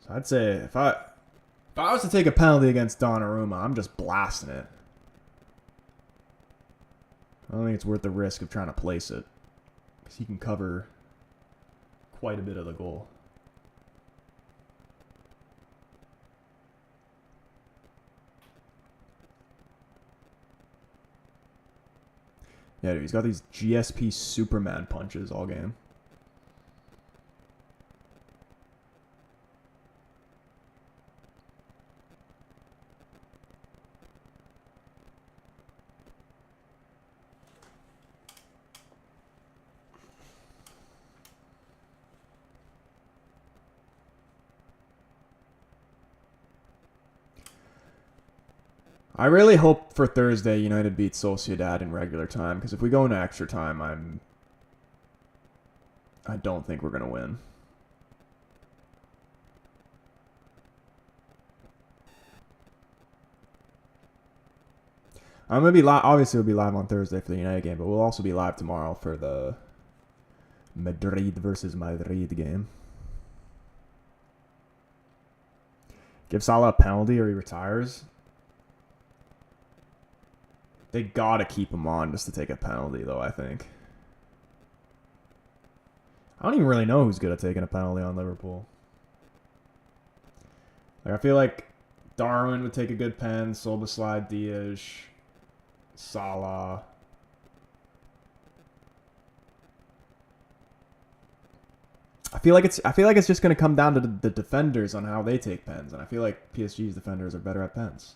So I'd say if I was to take a penalty against Donnarumma, I'm just blasting it. I don't think it's worth the risk of trying to place it, because he can cover quite a bit of the goal. Yeah, dude, he's got these GSP Superman punches all game. I really hope for Thursday United beats Sociedad in regular time, because if we go into extra time, I don't think we're going to win. I'm going to be live. Obviously, we'll be live on Thursday for the United game, but we'll also be live tomorrow for the Madrid versus Madrid game. Give Salah a penalty or he retires. They gotta keep him on just to take a penalty, though, I think. I don't even really know who's good at taking a penalty on Liverpool. Like, I feel like Darwin would take a good pen, Soboslai, Diaz, Salah. I feel like it's just gonna come down to the defenders on how they take pens, and I feel like PSG's defenders are better at pens.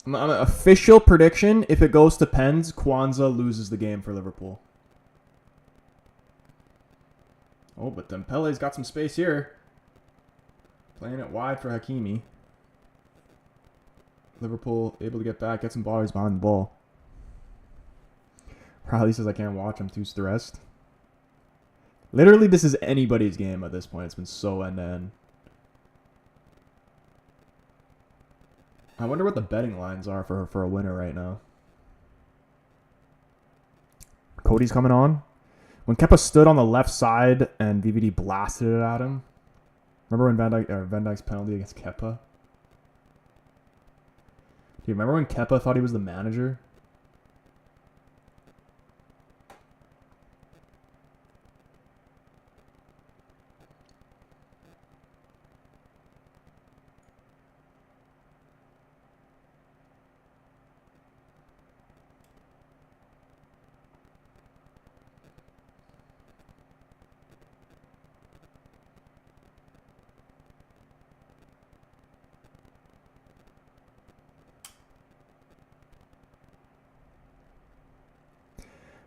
I'm an official prediction, if it goes to pens, Kwanzaa loses the game for Liverpool. Oh, but Dembele's got some space here. Playing it wide for Hakimi. Liverpool able to get back, get some bodies behind the ball. Riley says I can't watch, I'm too stressed. Literally, this is anybody's game at this point. It's been so end-to-end. I wonder what the betting lines are for a winner right now. Cody's coming on. When Kepa stood on the left side and VVD blasted it at him. Remember when Van Dijk's penalty against Kepa? Do you remember when Kepa thought he was the manager?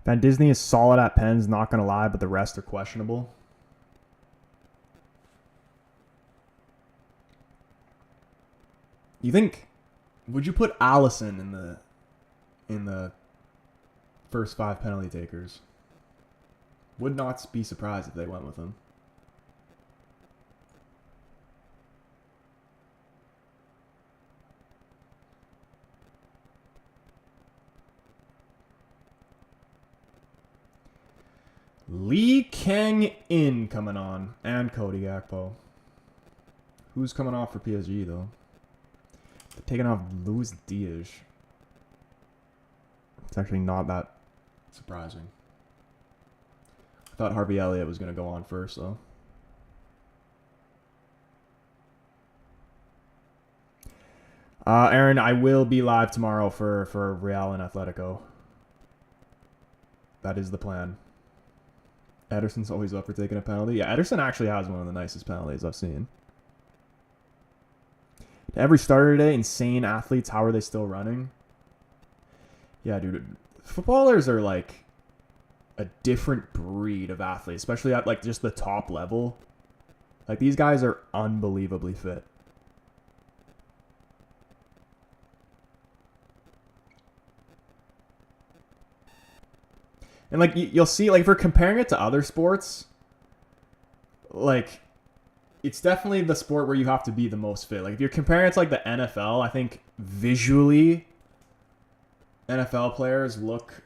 Van Disney is solid at pens, not going to lie, but the rest are questionable. You think? Would you put Allison in the first 5 penalty takers? Would not be surprised if they went with him. Lee Kang-in coming on. And Cody Gakpo. Who's coming off for PSG, though? They're taking off Luis Diaz. It's actually not that surprising. I thought Harvey Elliot was going to go on first, though. Aaron, I will be live tomorrow for Real and Atletico. That is the plan. Ederson's always up for taking a penalty. Yeah, Ederson actually has one of the nicest penalties I've seen. Every starter today, insane athletes. How are they still running? Yeah, dude. Footballers are like a different breed of athlete, especially at like just the top level. Like these guys are unbelievably fit. And like you'll see, like if we're comparing it to other sports, like it's definitely the sport where you have to be the most fit. Like if you're comparing it to like the NFL, I think visually NFL players look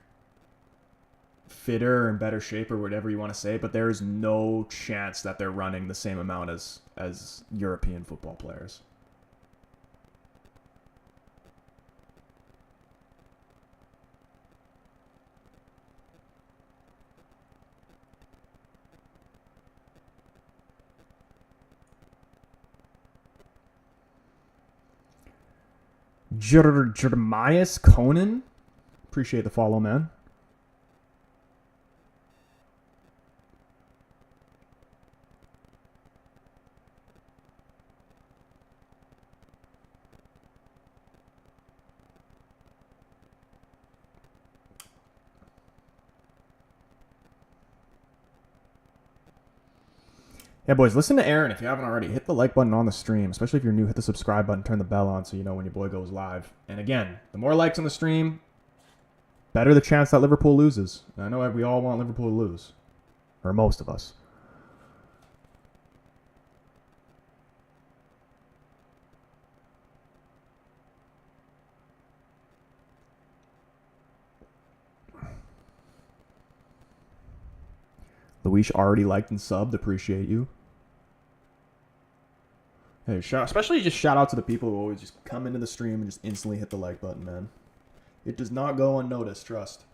fitter and better shape or whatever you want to say, but there is no chance that they're running the same amount as European football players. Jeremias Conan. Appreciate the follow, man. Yeah, boys, listen to Aaron if you haven't already. Hit the like button on the stream, especially if you're new. Hit the subscribe button, turn the bell on so you know when your boy goes live. And again, the more likes on the stream, better the chance that Liverpool loses. And I know we all want Liverpool to lose, or most of us. Luis already liked and subbed. Appreciate you. Hey, especially just shout out to the people who always just come into the stream and just instantly hit the like button, man. It does not go unnoticed, trust.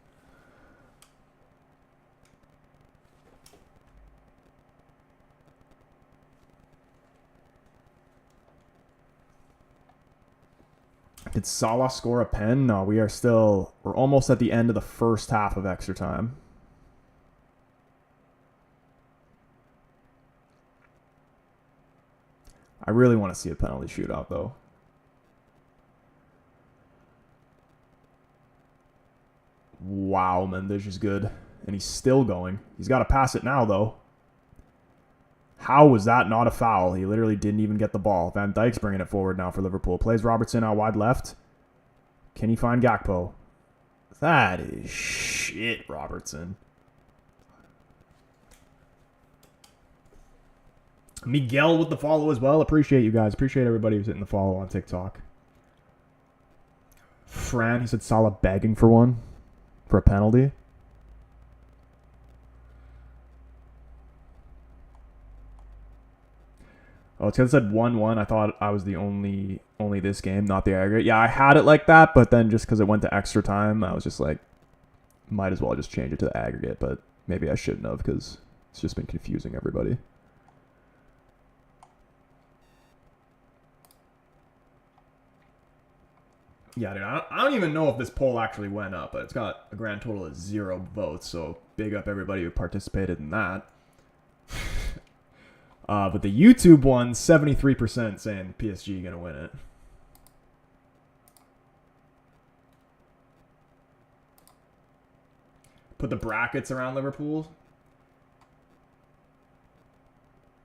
Did Salah score a pen? No, we're almost at the end of the first half of extra time. I really want to see a penalty shootout, though. Wow, Mendes is good. And he's still going. He's got to pass it now, though. How was that not a foul? He literally didn't even get the ball. Van Dijk's bringing it forward now for Liverpool. Plays Robertson out wide left. Can he find Gakpo? That is shit, Robertson. Miguel with the follow as well. Appreciate you guys. Appreciate everybody who's hitting the follow on TikTok. Fran, he said Salah begging for one. For a penalty. Oh, it's because it said 1-1. I thought I was the only this game, not the aggregate. Yeah, I had it like that, but then just because it went to extra time, I was just like, might as well just change it to the aggregate, but maybe I shouldn't have because it's just been confusing everybody. Yeah, dude, I don't even know if this poll actually went up, but it's got a grand total of 0 votes, so big up everybody who participated in that. But the YouTube one, 73% saying PSG going to win it. Put the brackets around Liverpool.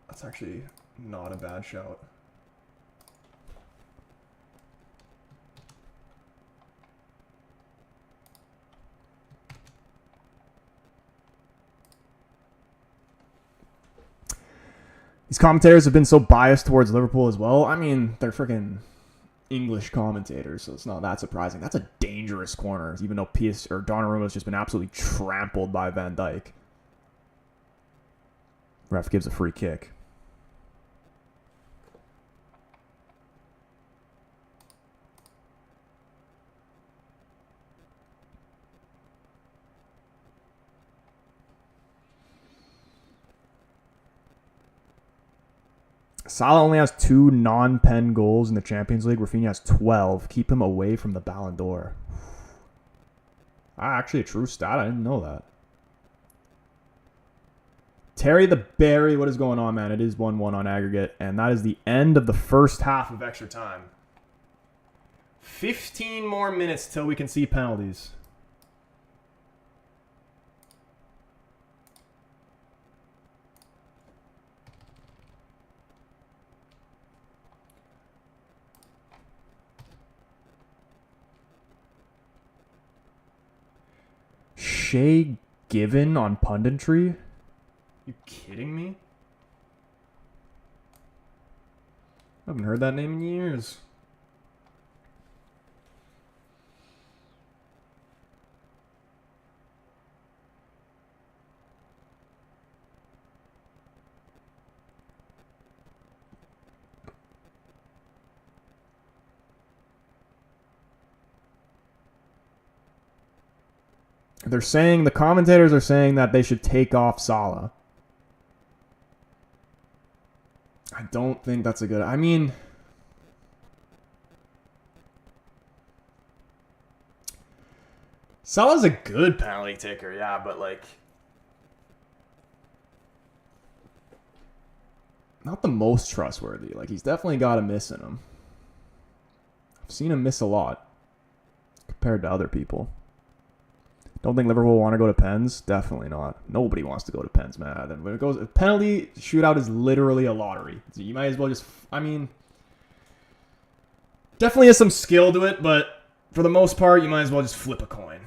That's actually not a bad shout. These commentators have been so biased towards Liverpool as well. I mean, they're freaking English commentators, so it's not that surprising. That's a dangerous corner, even though Donnarumma's just been absolutely trampled by Van Dijk. Ref gives a free kick. Salah only has 2 non-pen goals in the Champions League. Rafinha has 12. Keep him away from the Ballon d'Or. Actually, a true stat. I didn't know that. Terry the Berry, what is going on, man? It is 1-1 on aggregate, and that is the end of the first half of extra time. 15 more minutes till we can see penalties. Shay Given on punditry? You kidding me? I haven't heard that name in years. They're saying, the commentators are saying that they should take off Salah. I don't think that's a good... I mean... Salah's a good penalty taker, yeah, but like... not the most trustworthy. Like, he's definitely got a miss in him. I've seen him miss a lot compared to other people. Don't think Liverpool want to go to pens? Definitely not. Nobody wants to go to pens, man. Then when it goes penalty shootout is literally a lottery. So you might as well just, I mean, definitely has some skill to it, but for the most part, you might as well just flip a coin.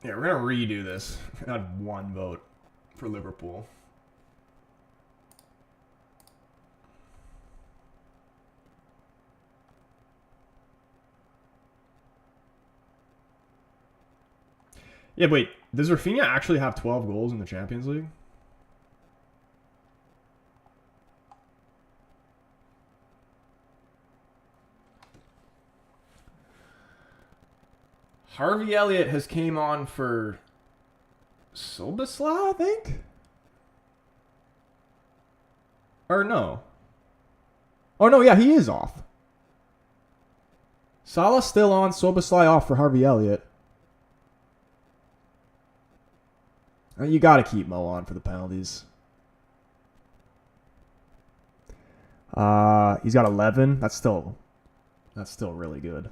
Yeah, we're gonna redo this. I had 1 vote for Liverpool. Yeah, wait. Does Rafinha actually have 12 goals in the Champions League? Harvey Elliot has came on for Sobosla, I think? Or no. Oh, no, yeah, he is off. Salah's still on, Sobosla off for Harvey Elliot. You got to keep Mo on for the penalties. He's got 11. That's still really good.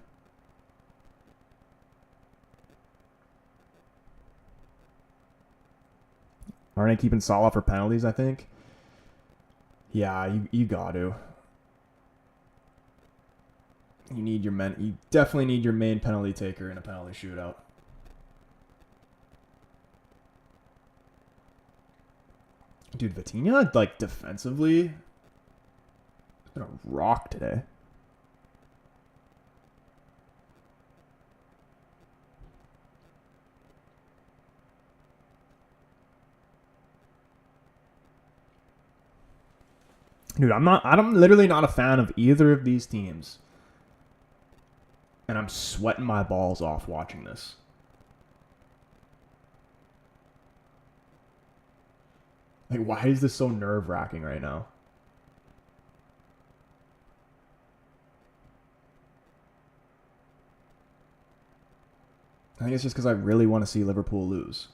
Aren't they keeping Salah for penalties, I think? Yeah, you got to. You definitely need your main penalty taker in a penalty shootout. Dude, Vitinha, like, defensively, has been a rock today. Dude, I'm literally not a fan of either of these teams. And I'm sweating my balls off watching this. Like, why is this so nerve-wracking right now? I think it's just because I really want to see Liverpool lose.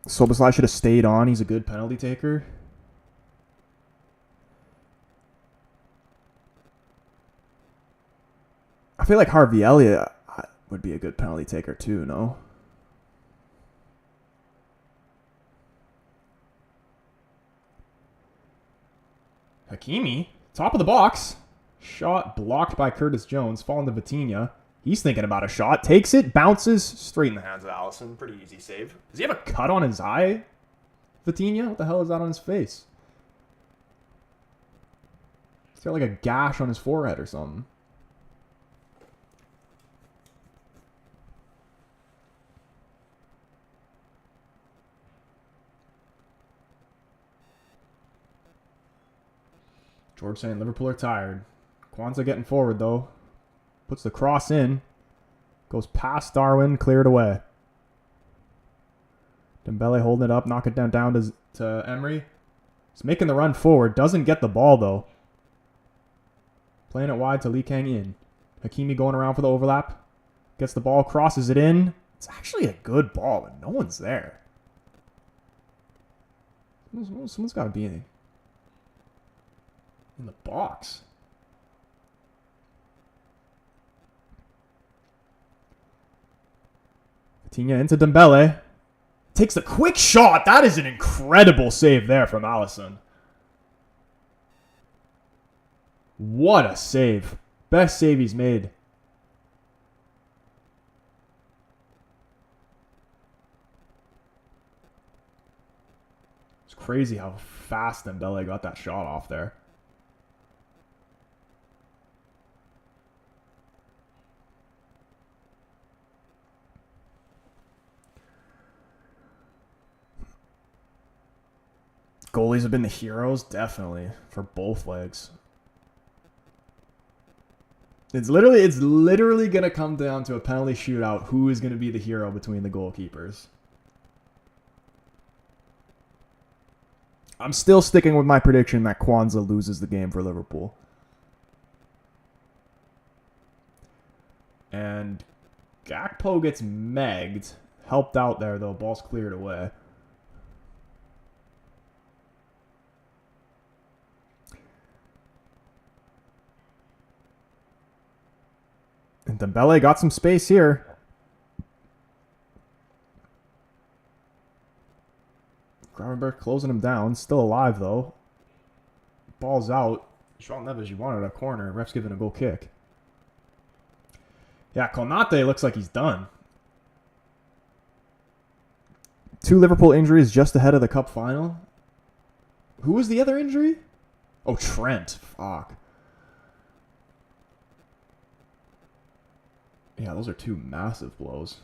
Szoboszlai should have stayed on. He's a good penalty taker. I feel like Harvey Elliott would be a good penalty taker too, no? Hakimi, top of the box. Shot blocked by Curtis Jones. Falling to Vitinha. He's thinking about a shot. Takes it, bounces straight in the hands of Allison. Pretty easy save. Does he have a cut on his eye? Vitinha? What the hell is that on his face? He's got like a gash on his forehead or something. George saying Liverpool are tired. Kwanzaa getting forward, though. Puts the cross in. Goes past Darwin, cleared away. Dembele holding it up, knock it down to Emery. He's making the run forward. Doesn't get the ball, though. Playing it wide to Lee Kang in. Hakimi going around for the overlap. Gets the ball, crosses it in. It's actually a good ball, but no one's there. Someone's got to be in the box. Vitinha into Dembele. Takes the quick shot. That is an incredible save there from Alisson. What a save. Best save he's made. It's crazy how fast Dembele got that shot off there. Goalies have been the heroes, definitely, for both legs. It's literally gonna come down to a penalty shootout. Who is gonna be the hero between the goalkeepers? I'm still sticking with my prediction that Kwanzaa loses the game for Liverpool. And Gakpo gets megged. Helped out there though. Ball's cleared away. And Dembele got some space here. Gravenberg closing him down. Still alive, though. Ball's out. João Neves, you wanted a corner. Ref's giving a goal kick. Yeah, Konate looks like he's done. 2 Liverpool injuries just ahead of the cup final. Who was the other injury? Oh, Trent. Fuck. Yeah, those are 2 massive blows.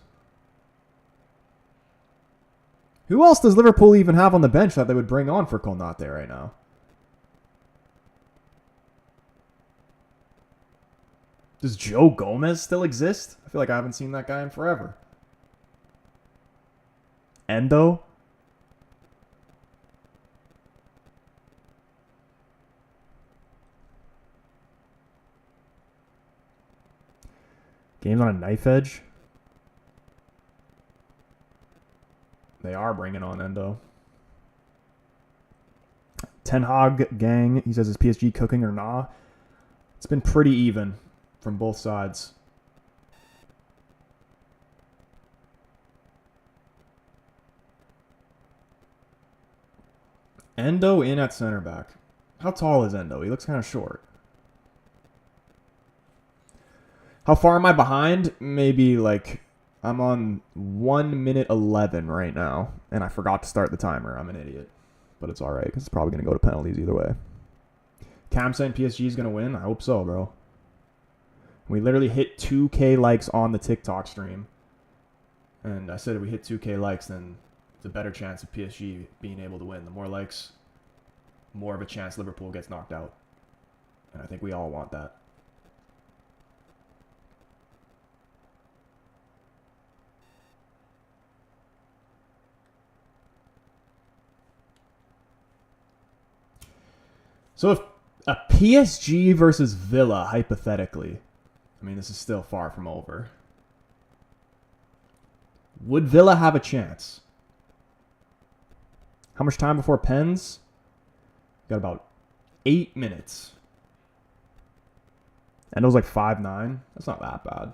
Who else does Liverpool even have on the bench that they would bring on for Konate right now? Does Joe Gomez still exist? I feel like I haven't seen that guy in forever. Endo? Games on a knife edge. They are bringing on Endo. Ten Hag gang. He says, is PSG cooking or nah? It's been pretty even from both sides. Endo in at center back. How tall is Endo? He looks kind of short. How far am I behind? Maybe like I'm on 1 minute 11 right now, and I forgot to start the timer. I'm an idiot, but it's all right because it's probably going to go to penalties either way. Cam saying PSG is going to win. I hope so, bro. We literally hit 2K likes on the TikTok stream, and I said if we hit 2K likes, then it's a better chance of PSG being able to win. The more likes, more of a chance Liverpool gets knocked out, and I think we all want that. So if a PSG versus Villa, hypothetically, I mean, this is still far from over. Would Villa have a chance? How much time before pens? Got about 8 minutes. And it was like 5-9. That's not that bad.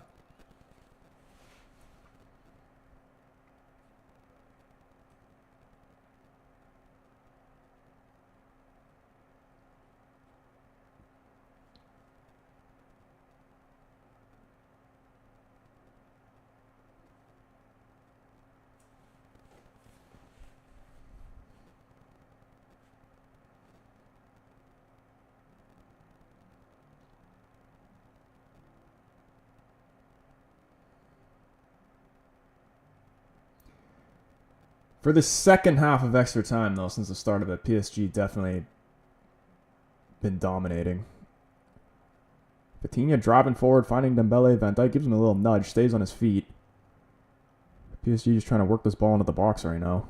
For the second half of extra time, though, since the start of it, PSG definitely been dominating. Vitinha driving forward, finding Dembele. Van Dijk gives him a little nudge, stays on his feet. PSG just trying to work this ball into the box right now.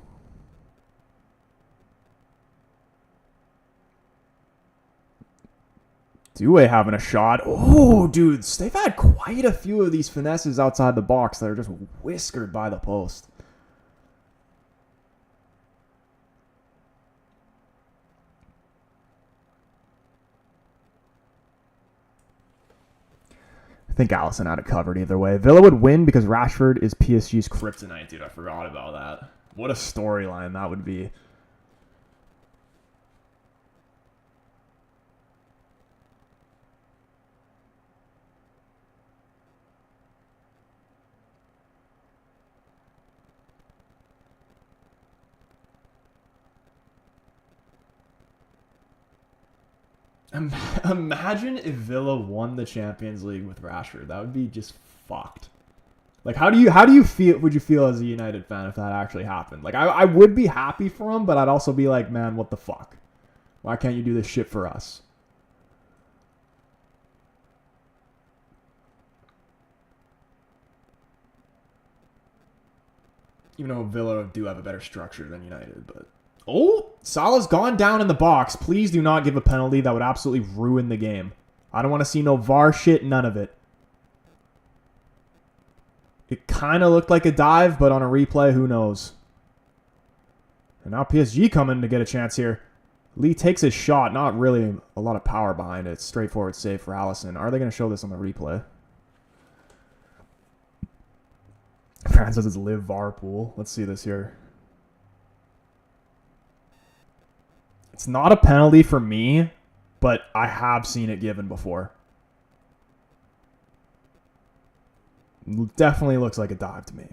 Due having a shot. Oh, dudes, they've had quite a few of these finesses outside the box that are just whiskered by the post. I think Alisson had it covered either way. Villa would win because Rashford is PSG's kryptonite, dude. I forgot about that. What a storyline that would be. Imagine if Villa won the Champions League with Rashford. That would be just fucked. Like, how do you feel? Would you feel as a United fan if that actually happened? Like, I would be happy for him, but I'd also be like, man, what the fuck? Why can't you do this shit for us? Even though Villa do have a better structure than United, but... Oh, Salah's gone down in the box. Please do not give a penalty. That would absolutely ruin the game. I don't want to see no VAR shit, none of it. It kind of looked like a dive, but on a replay, who knows? And now PSG coming to get a chance here. Lee takes his shot. Not really a lot of power behind it. Straightforward save for Alisson. Are they going to show this on the replay? Fran says it's Liverpool. Let's see this here. It's not a penalty for me, but I have seen it given before. Definitely looks like a dive to me.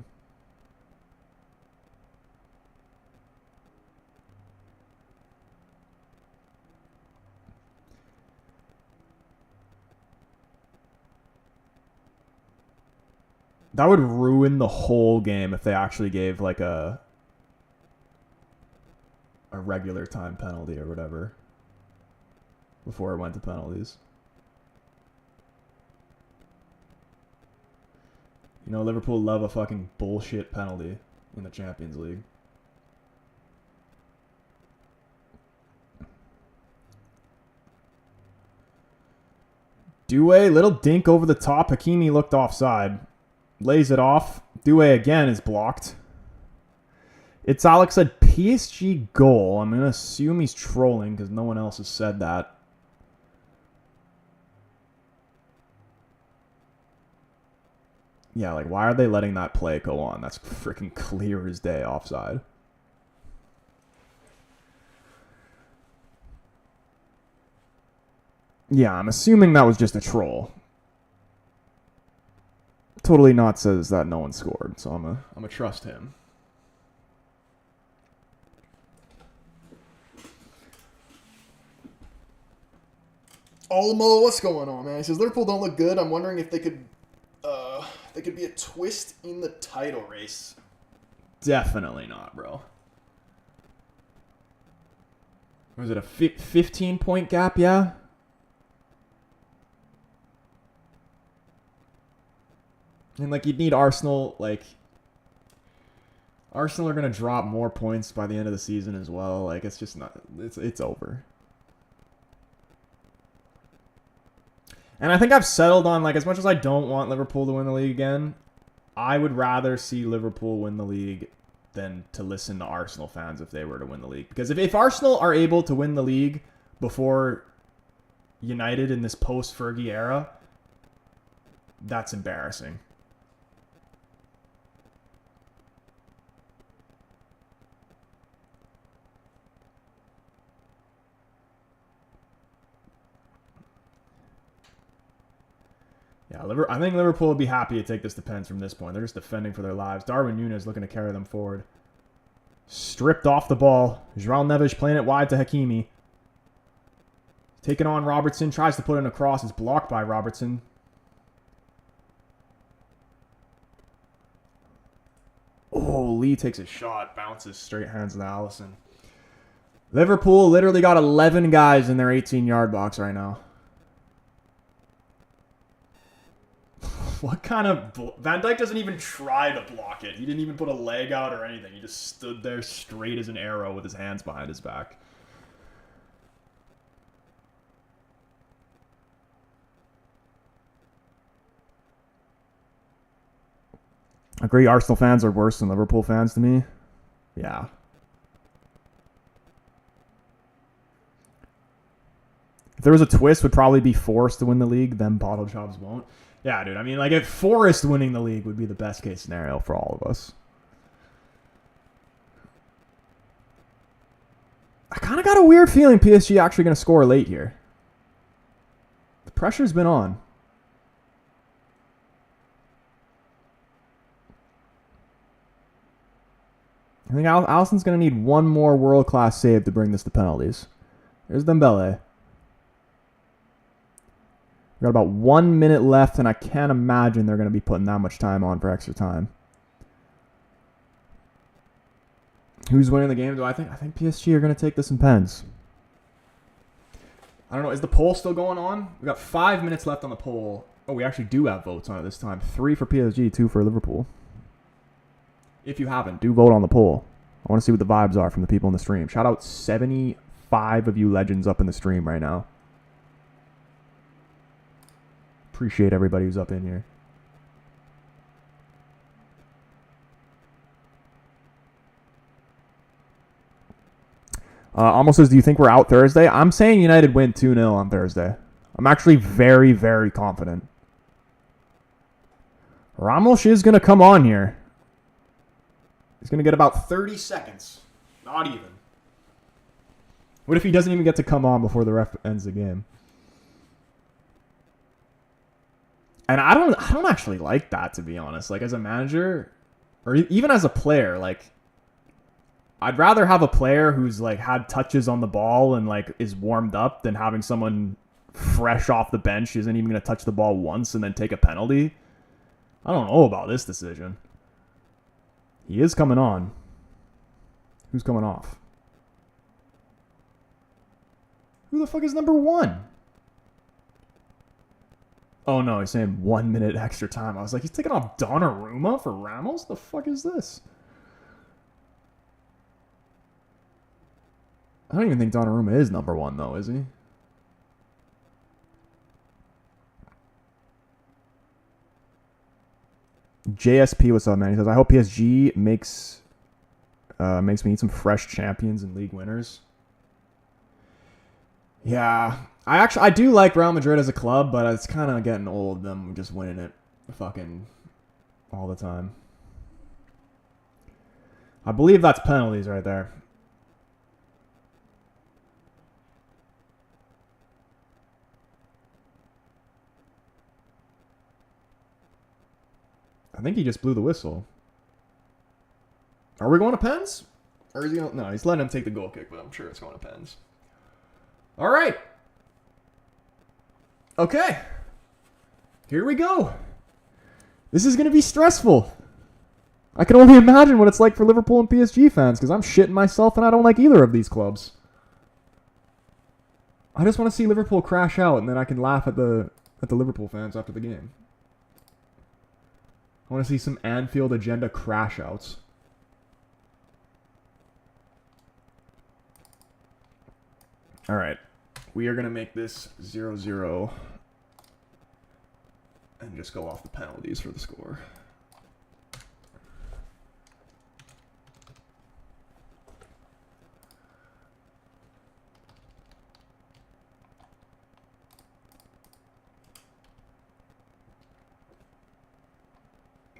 That would ruin the whole game if they actually gave like a regular time penalty or whatever before it went to penalties. You know, Liverpool love a fucking bullshit penalty in the Champions League. Due, little dink over the top. Hakimi looked offside. Lays it off. Due again is blocked. It's Alex said PSG goal. I'm going to assume he's trolling because no one else has said that. Yeah, like, why are they letting that play go on? That's freaking clear as day offside. Yeah, I'm assuming that was just a troll. Totally not says that no one scored, so I'm a trust him. Olmo, what's going on, man? He says Liverpool don't look good. I'm wondering if they could be a twist in the title race. Definitely not, bro. Was it a 15-point gap? Yeah. And like you'd need Arsenal. Like Arsenal are gonna drop more points by the end of the season as well. Like it's just not. It's over. And I think I've settled on, like, as much as I don't want Liverpool to win the league again, I would rather see Liverpool win the league than to listen to Arsenal fans if they were to win the league. Because if Arsenal are able to win the league before United in this post-Fergie era, that's embarrassing. Yeah, I think Liverpool would be happy to take this to pens from this point. They're just defending for their lives. Darwin Núñez looking to carry them forward. Stripped off the ball. João Neves playing it wide to Hakimi. Taking on Robertson. Tries to put in a cross. It's blocked by Robertson. Oh, Lee takes a shot, bounces straight hands to Allison. Liverpool literally got 11 guys in their 18-yard box right now. What kind of... Van Dijk doesn't even try to block it. He didn't even put a leg out or anything. He just stood there straight as an arrow with his hands behind his back. I agree, Arsenal fans are worse than Liverpool fans to me. Yeah. If there was a twist, would probably be Forest to win the league, then Bottle Jobs won't. Yeah, dude. I mean, like, if Forest winning the league would be the best case scenario for all of us. I kind of got a weird feeling PSG actually going to score late here. The pressure's been on. I think Alisson's going to need one more world-class save to bring this to penalties. There's Dembele. We've got about 1 minute left, and I can't imagine they're going to be putting that much time on for extra time. Who's winning the game? Do I think PSG are going to take this in pens. I don't know. Is the poll still going on? We got 5 minutes left on the poll. Oh, we actually do have votes on it this time. 3 for PSG, 2 for Liverpool. If you haven't, do vote on the poll. I want to see what the vibes are from the people in the stream. Shout out 75 of you legends up in the stream right now. Appreciate everybody who's up in here. Almost says, do you think we're out Thursday? I'm saying United win 2-0 on Thursday. I'm actually very, very confident. Ramos is going to come on here. He's going to get about 30 seconds. Not even. What if he doesn't even get to come on before the ref ends the game? And I don't actually like that, to be honest. Like, as a manager, or even as a player, like, I'd rather have a player who's, like, had touches on the ball and, like, is warmed up than having someone fresh off the bench who isn't even going to touch the ball once and then take a penalty. I don't know about this decision. He is coming on. Who's coming off? Who the fuck is number 1? Oh, no, he's saying 1 minute extra time. I was like, he's taking off Donnarumma for Ramos? The fuck is this? I don't even think Donnarumma is number 1, though, is he? JSP, what's up, man? He says, I hope PSG makes me eat some fresh champions and league winners. Yeah, I do like Real Madrid as a club, but it's kind of getting old them just winning it fucking all the time. I believe that's penalties right there. I think he just blew the whistle. Are we going to pens? Or is he going to... No, he's letting him take the goal kick, but I'm sure it's going to pens. All right. Okay. Here we go. This is going to be stressful. I can only imagine what it's like for Liverpool and PSG fans because I'm shitting myself and I don't like either of these clubs. I just want to see Liverpool crash out and then I can laugh at the Liverpool fans after the game. I want to see some Anfield agenda crash outs. All right. We are going to make this 0-0 and just go off the penalties for the score.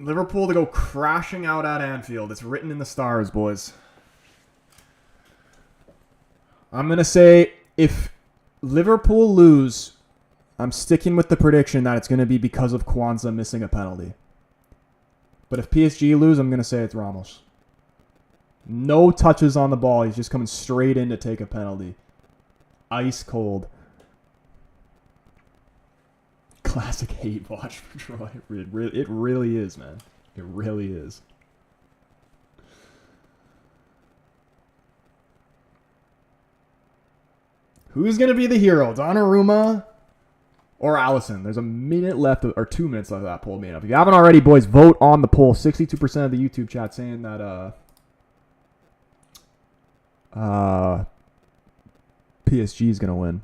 Liverpool to go crashing out at Anfield. It's written in the stars, boys. I'm going to say if Liverpool lose, I'm sticking with the prediction that it's going to be because of Kwanzaa missing a penalty. But if PSG lose, I'm going to say it's Ramos. No touches on the ball. He's just coming straight in to take a penalty. Ice cold. Classic hate watch for Troy. It really is, man. It really is. Who's going to be the hero? Donnarumma or Allison? There's a minute left, or 2 minutes left of that poll being up. If you haven't already, boys, vote on the poll. 62% of the YouTube chat saying that PSG is going to win.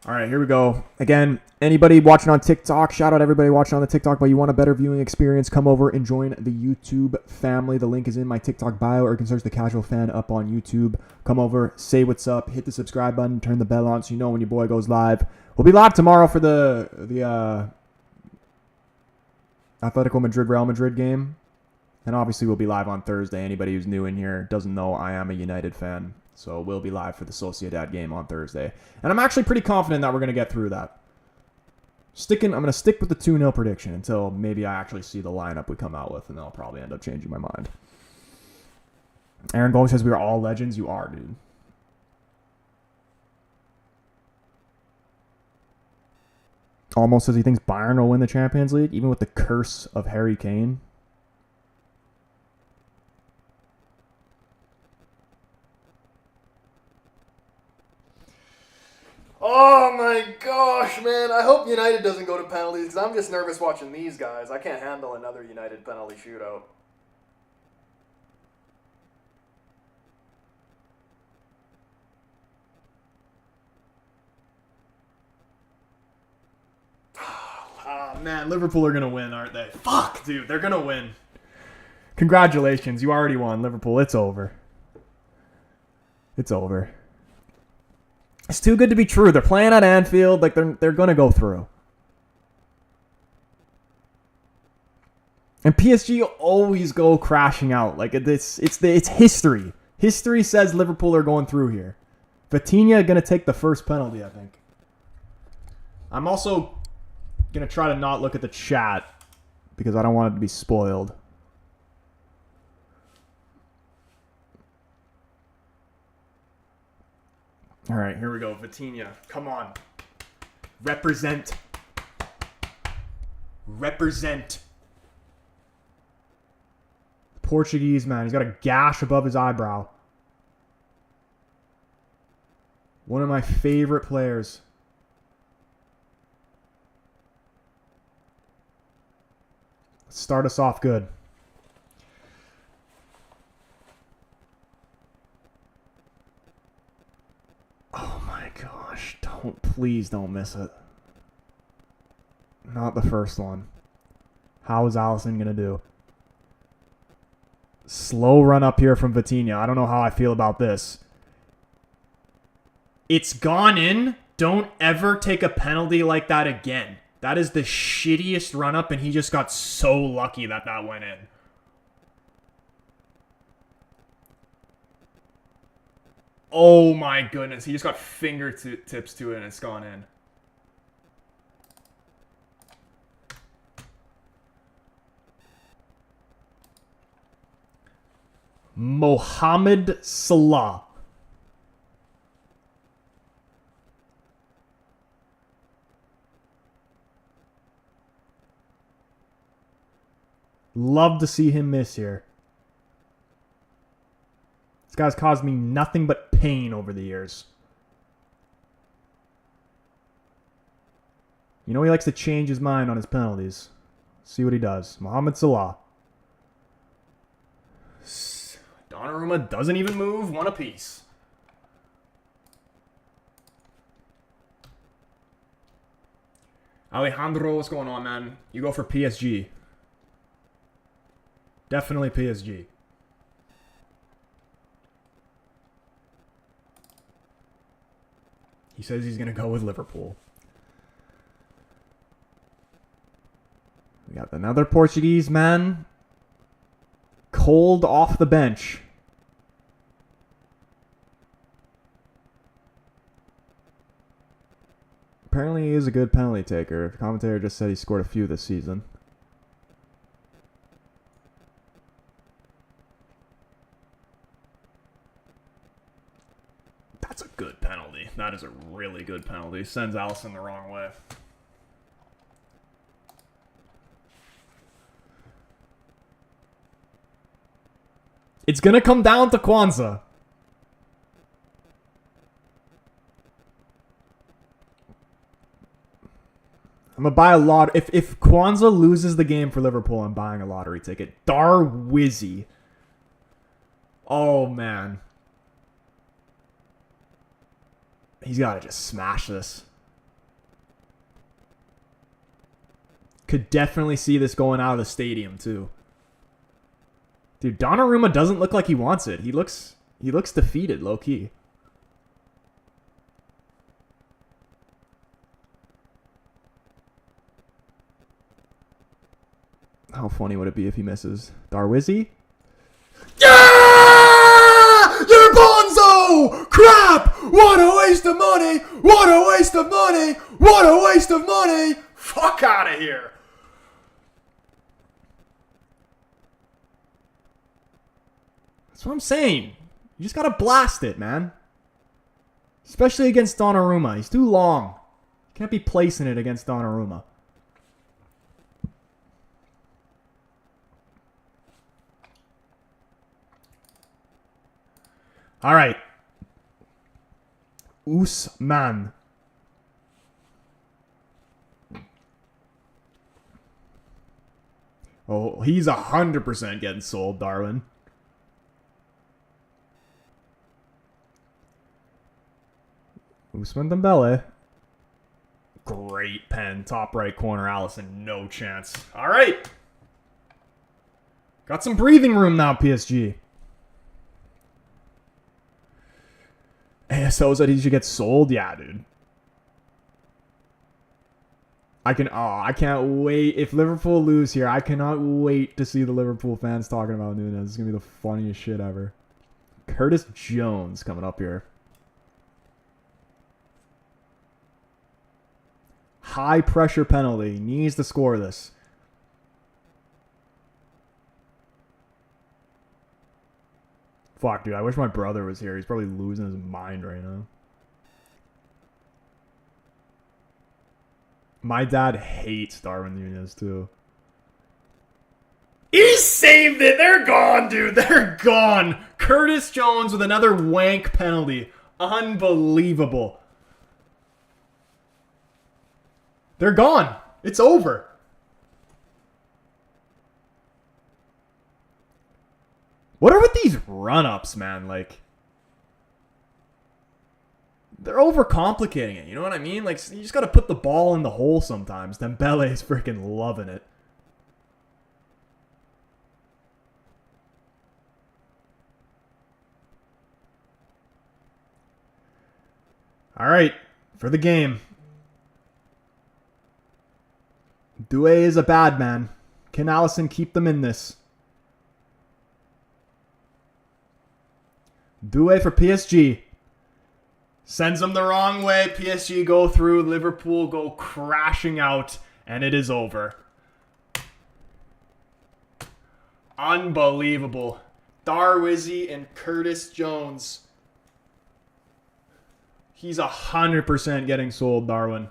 All right, here we go. Again, anybody watching on TikTok, shout out everybody watching on the TikTok, but you want a better viewing experience, come over and join the YouTube family. The link is in my TikTok bio, or you can search The Casual Fan up on YouTube. Come over, say what's up, hit the subscribe button, turn the bell on so you know when your boy goes live. We'll be live tomorrow for the Atletico Madrid-Real Madrid game. And obviously we'll be live on Thursday. Anybody who's new in here doesn't know I am a United fan. So we'll be live for the Sociedad game on Thursday. And I'm actually pretty confident that we're going to get through that. I'm going to stick with the 2-0 prediction until maybe I actually see the lineup we come out with, and then I'll probably end up changing my mind. Aaron Gomes says we are all legends. You are, dude. Almost says he thinks Bayern will win the Champions League, even with the curse of Harry Kane. Oh my gosh, man. I hope United doesn't go to penalties, because I'm just nervous watching these guys. I can't handle another United penalty shootout. Ah, man. Liverpool are going to win, aren't they? Fuck, dude. They're going to win. Congratulations. You already won, Liverpool. It's over. It's over. It's too good to be true. They're playing at Anfield. Like, they're going to go through. And PSG always go crashing out. Like, it's history. History says Liverpool are going through here. Vitinha going to take the first penalty, I think. I'm also going to try to not look at the chat because I don't want it to be spoiled. All right, here we go. Vitinha, come on. Represent. Represent. Portuguese, man. He's got a gash above his eyebrow. One of my favorite players. Let's start us off good. Oh my gosh. Please don't miss it. Not the first one. How is Allison going to do? Slow run up here from Vitinha. I don't know how I feel about this. It's gone in. Don't ever take a penalty like that again. That is the shittiest run up, and he just got so lucky that that went in. Oh my goodness. He just got fingertips to it, and it's gone in. Mohamed Salah. Love to see him miss here. This guy's caused me nothing but pain over the years. You know he likes to change his mind on his penalties. See what he does. Mohamed Salah. Donnarumma doesn't even move. One apiece. Alejandro, what's going on, man? You go for PSG. Definitely PSG. He says he's going to go with Liverpool. We got another Portuguese man. Cold off the bench. Apparently he is a good penalty taker. The commentator just said he scored a few this season. That's a good penalty. That is a really good penalty. Sends Alisson the wrong way. It's going to come down to Kwanzaa. I'm going to buy a lot. If Kwanzaa loses the game for Liverpool, I'm buying a lottery ticket. Darwizzy. Oh, man. He's got to just smash this. Could definitely see this going out of the stadium, too. Dude, Donnarumma doesn't look like he wants it. He looks defeated, low-key. How funny would it be if he misses? Darwizzy? Yeah! You're bonzo! Crap! What a waste of money! What a waste of money! What a waste of money! Fuck out of here! That's what I'm saying. You just gotta blast it, man. Especially against Donnarumma. He's too long. You can't be placing it against Donnarumma. All right. Usman. Oh, he's 100% getting sold, Darwin. Usman Dembele. Great pen. Top right corner. Alisson. No chance. All right. Got some breathing room now, PSG. ASO said he should get sold? Yeah, dude. I can't wait. If Liverpool lose here, I cannot wait to see the Liverpool fans talking about Nunes. It's going to be the funniest shit ever. Curtis Jones coming up here. High pressure penalty. Needs to score this. Fuck, dude. I wish my brother was here. He's probably losing his mind right now. My dad hates Darwin Nunes, too. He saved it. They're gone, dude. They're gone. Curtis Jones with another wank penalty. Unbelievable. They're gone. It's over. What are with these run-ups, man? Like, they're overcomplicating it. You know what I mean? Like, you just got to put the ball in the hole sometimes. Dembele is freaking loving it. All right, for the game. Doué is a bad man. Can Alisson keep them in this? Doué for PSG. Sends them the wrong way. PSG go through. Liverpool go crashing out. And it is over. Unbelievable. Darwizzy and Curtis Jones. He's 100% getting sold, Darwin.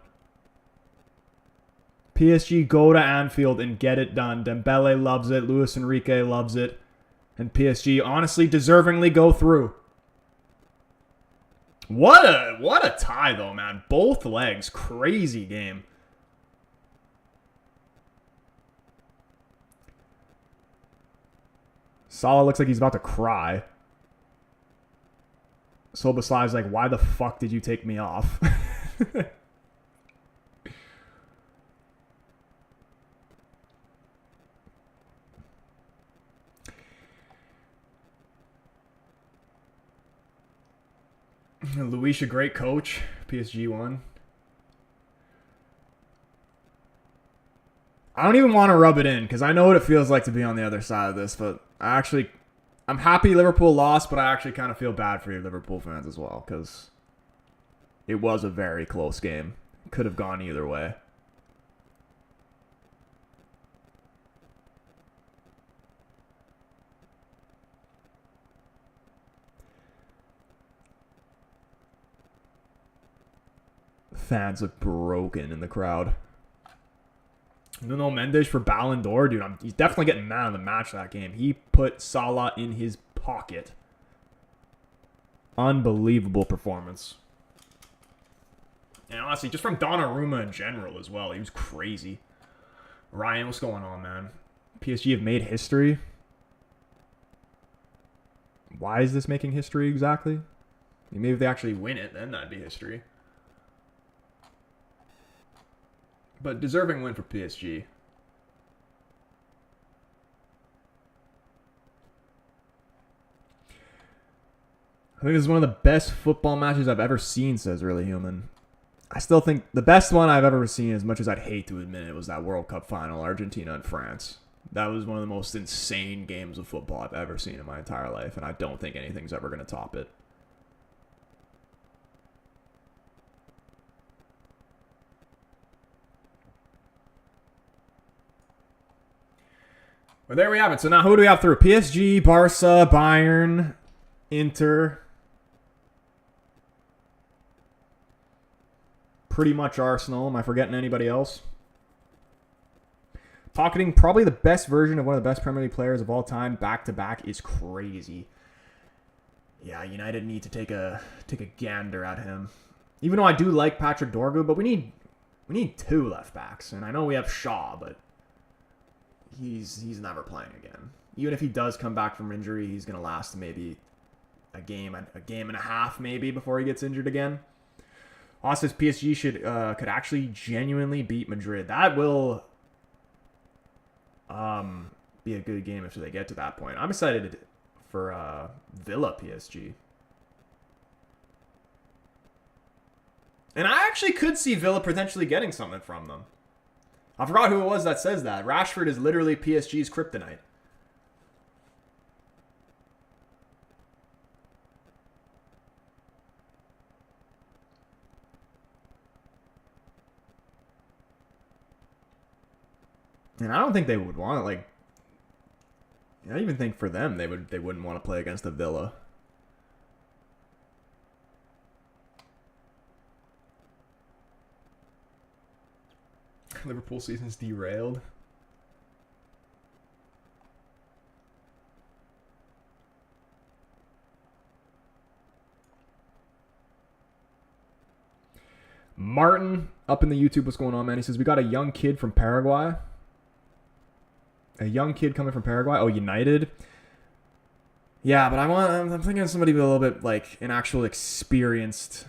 PSG go to Anfield and get it done. Dembele loves it. Luis Enrique loves it. And PSG honestly deservingly go through. What a tie though, man. Both legs. Crazy game. Salah looks like he's about to cry. Soboslai's like, why the fuck did you take me off? Luis, a great coach. PSG won. I don't even want to rub it in because I know what it feels like to be on the other side of this, but I'm happy Liverpool lost, but I actually kind of feel bad for you Liverpool fans as well because it was a very close game. Could have gone either way. Fans look broken in the crowd. Nuno Mendes for Ballon d'Or, dude. He's definitely getting man of the match that game. He put Salah in his pocket. Unbelievable performance. And honestly, just from Donnarumma in general as well. He was crazy. Ryan, what's going on, man? PSG have made history. Why is this making history exactly? Maybe if they actually win it, then that'd be history. But deserving win for PSG. I think this is one of the best football matches I've ever seen, says Really Human. I still think the best one I've ever seen, as much as I'd hate to admit it, was that World Cup final, Argentina and France. That was one of the most insane games of football I've ever seen in my entire life, and I don't think anything's ever going to top it. Well, there we have it. So now who do we have through? PSG, Barca, Bayern, Inter. Pretty much Arsenal. Am I forgetting anybody else? Pocketing probably the best version of one of the best Premier League players of all time back-to-back is crazy. Yeah, United need to take a gander at him. Even though I do like Patrick Dorgu, but we need two left backs. And I know we have Shaw, but he's never playing again. Even if he does come back from injury, he's going to last maybe a game and a half maybe before he gets injured again. Also, PSG could actually genuinely beat Madrid. That will be a good game if they get to that point. I'm excited for Villa PSG. And I actually could see Villa potentially getting something from them. I forgot who it was that says that. Rashford is literally PSG's kryptonite. And I don't think they would want it. Like, I even think for them, they wouldn't want to play against a Villa. Liverpool season's derailed. Martin up in the YouTube, what's going on, man? He says we got a young kid from Paraguay. A young kid coming from Paraguay. Oh, United. Yeah, but I'm thinking of somebody with a little bit like an actual experienced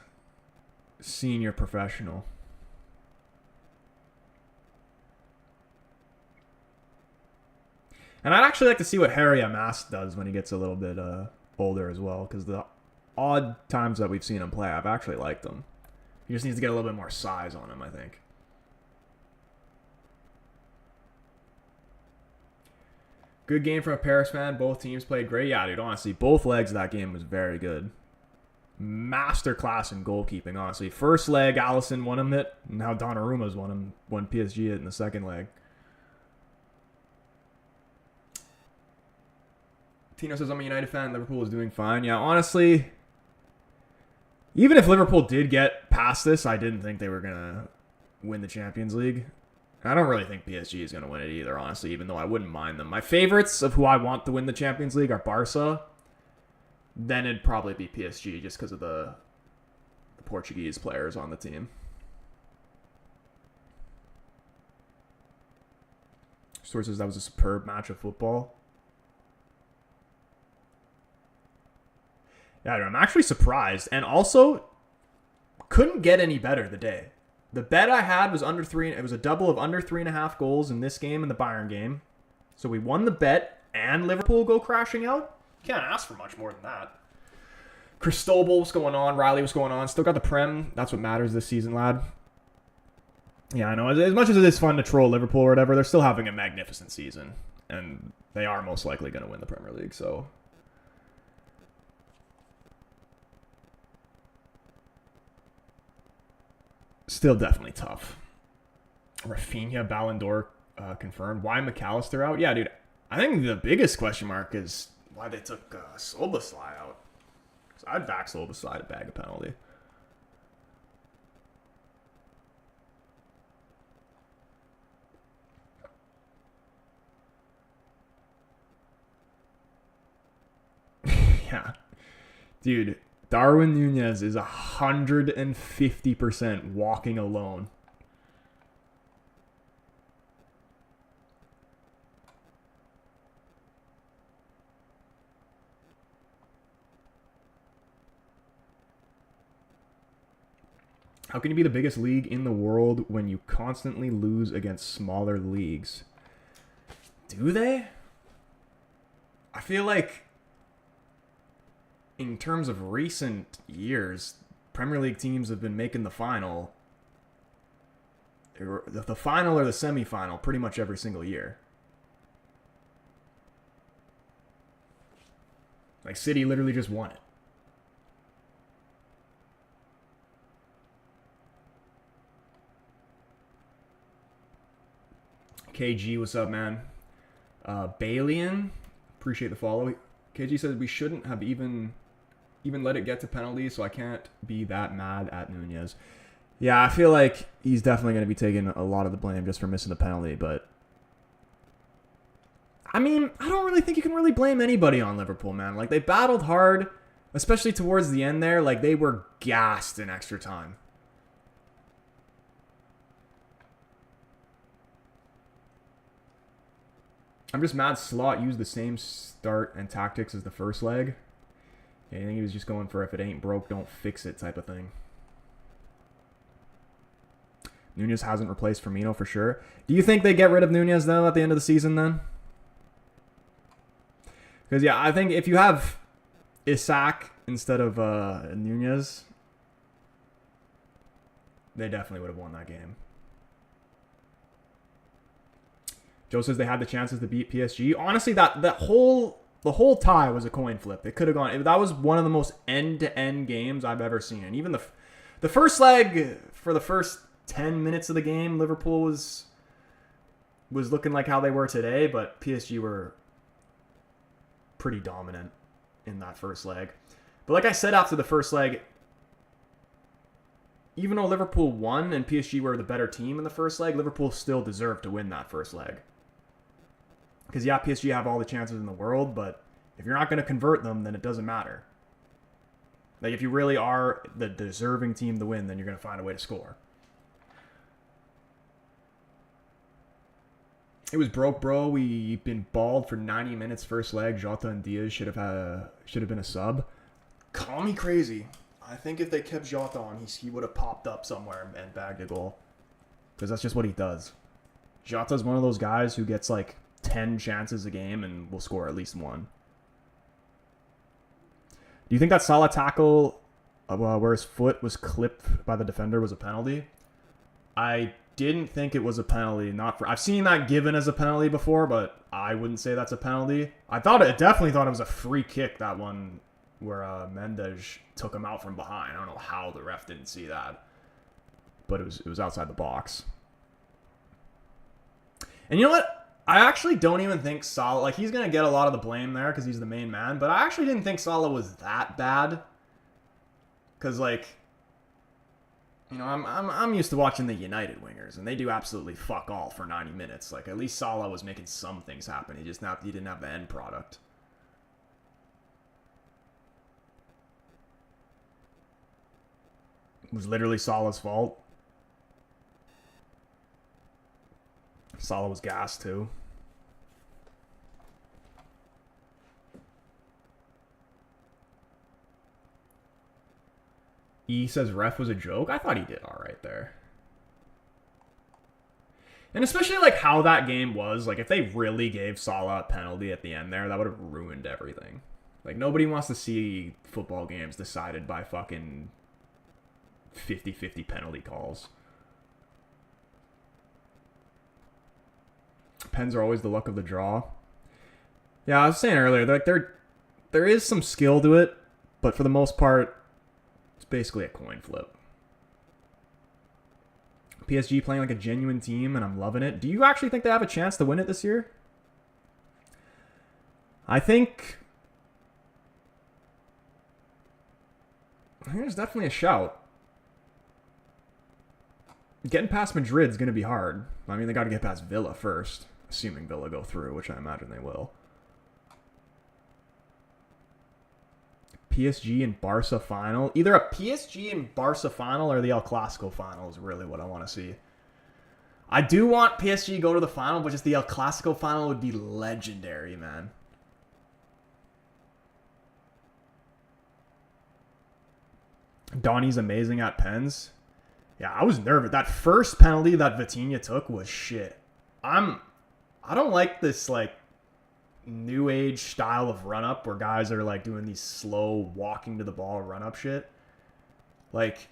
senior professional. And I'd actually like to see what Harry Amas does when he gets a little bit older as well, because the odd times that we've seen him play, I've actually liked him. He just needs to get a little bit more size on him, I think. Good game from a Paris fan. Both teams played great. Yeah, dude, honestly, both legs of that game was very good. Masterclass in goalkeeping, honestly. First leg, Alisson won him it. Now Donnarumma's won PSG it in the second leg. Tino says, I'm a United fan. Liverpool is doing fine. Yeah, honestly, even if Liverpool did get past this, I didn't think they were going to win the Champions League. I don't really think PSG is going to win it either, honestly, even though I wouldn't mind them. My favorites of who I want to win the Champions League are Barca. Then it'd probably be PSG just because of the Portuguese players on the team. Sources, that was a superb match of football. Yeah, I'm actually surprised. And also, couldn't get any better the day. The bet I had was under 3. It was a double of under 3.5 goals in this game and the Bayern game. So we won the bet and Liverpool go crashing out. Can't ask for much more than that. Cristobal, what's going on? Riley, what's going on? Still got the Prem. That's what matters this season, lad. Yeah, I know. As much as it is fun to troll Liverpool or whatever, they're still having a magnificent season. And they are most likely going to win the Premier League, so... Still definitely tough. Rafinha, Ballon d'Or confirmed. Why McAllister out? Yeah, dude. I think the biggest question mark is why they took Szoboszlai out. So I'd back Szoboszlai to bag a penalty. Yeah. Dude, Darwin Nunez is 150% walking alone. How can you be the biggest league in the world when you constantly lose against smaller leagues? Do they? I feel like in terms of recent years, Premier League teams have been making the final, the final or the semi-final pretty much every single year. Like City literally just won it. KG, what's up, man? Balian, appreciate the follow. KG says we shouldn't have even let it get to penalties, so I can't be that mad at Nunez. Yeah, I feel like he's definitely going to be taking a lot of the blame just for missing the penalty, but I mean, I don't really think you can really blame anybody on Liverpool, man. Like, they battled hard, especially towards the end there. Like, they were gassed in extra time. I'm just mad Slot used the same start and tactics as the first leg. Yeah, I think he was just going for if it ain't broke, don't fix it type of thing. Nunez hasn't replaced Firmino for sure. Do you think they get rid of Nunez, though, at the end of the season, then? Because, yeah, I think if you have Isak instead of Nunez, they definitely would have won that game. Joe says they had the chances to beat PSG. Honestly, the whole tie was a coin flip. It could have gone. That was one of the most end-to-end games I've ever seen. And even the first leg, for the first 10 minutes of the game, Liverpool was looking like how they were today, but PSG were pretty dominant in that first leg. But like I said after the first leg, even though Liverpool won and PSG were the better team in the first leg, Liverpool still deserved to win that first leg. Because, yeah, PSG have all the chances in the world, but if you're not going to convert them, then it doesn't matter. Like, if you really are the deserving team to win, then you're going to find a way to score. It was broke, bro. We've been balled for 90 minutes first leg. Jota and Diaz should have been a sub. Call me crazy. I think if they kept Jota on, he would have popped up somewhere and bagged a goal. Because that's just what he does. Jota's one of those guys who gets like 10 chances a game and will score at least one. Do you think that Salah tackle where his foot was clipped by the defender was a penalty? I didn't think it was a penalty. I've seen that given as a penalty before, but I wouldn't say that's a penalty. Definitely thought it was a free kick, that one where Mendes took him out from behind. I don't know how the ref didn't see that, but it was outside the box. And you know what? I actually don't even think Salah, like, he's going to get a lot of the blame there because he's the main man, but I actually didn't think Salah was that bad. Because, like, you know, I'm used to watching the United wingers, and they do absolutely fuck all for 90 minutes. Like, at least Salah was making some things happen. He didn't have the end product. It was literally Salah's fault. Salah was gassed too. E says ref was a joke. I thought he did all right there. And especially like how that game was, like if they really gave Salah a penalty at the end there, that would have ruined everything. Like nobody wants to see football games decided by fucking 50-50 penalty calls. Pens are always the luck of the draw. Yeah, I was saying earlier, like there is some skill to it, but for the most part, it's basically a coin flip. PSG playing like a genuine team, and I'm loving it. Do you actually think they have a chance to win it this year? I think there's definitely a shout. Getting past Madrid's going to be hard. I mean, they got to get past Villa first, assuming Villa go through, which I imagine they will. PSG and Barca final. Either a PSG and Barca final or the El Clasico final is really what I want to see. I do want PSG to go to the final, but just the El Clasico final would be legendary, man. Donnie's amazing at pens. Yeah, I was nervous. That first penalty that Vitinha took was shit. I don't like this like new age style of run up where guys are like doing these slow walking to the ball run up shit. Like,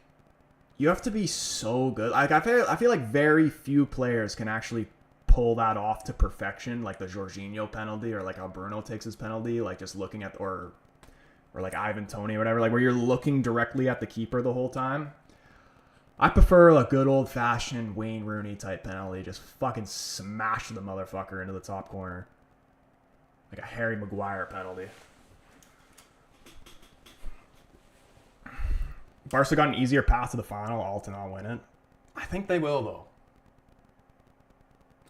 you have to be so good. Like I feel like very few players can actually pull that off to perfection, like the Jorginho penalty or like how Bruno takes his penalty, like just looking at or like Ivan Toney or whatever, like where you're looking directly at the keeper the whole time. I prefer a good old fashioned Wayne Rooney type penalty, just fucking smash the motherfucker into the top corner. Like a Harry Maguire penalty. Barca got an easier path to the final, all to not win it. I think they will, though.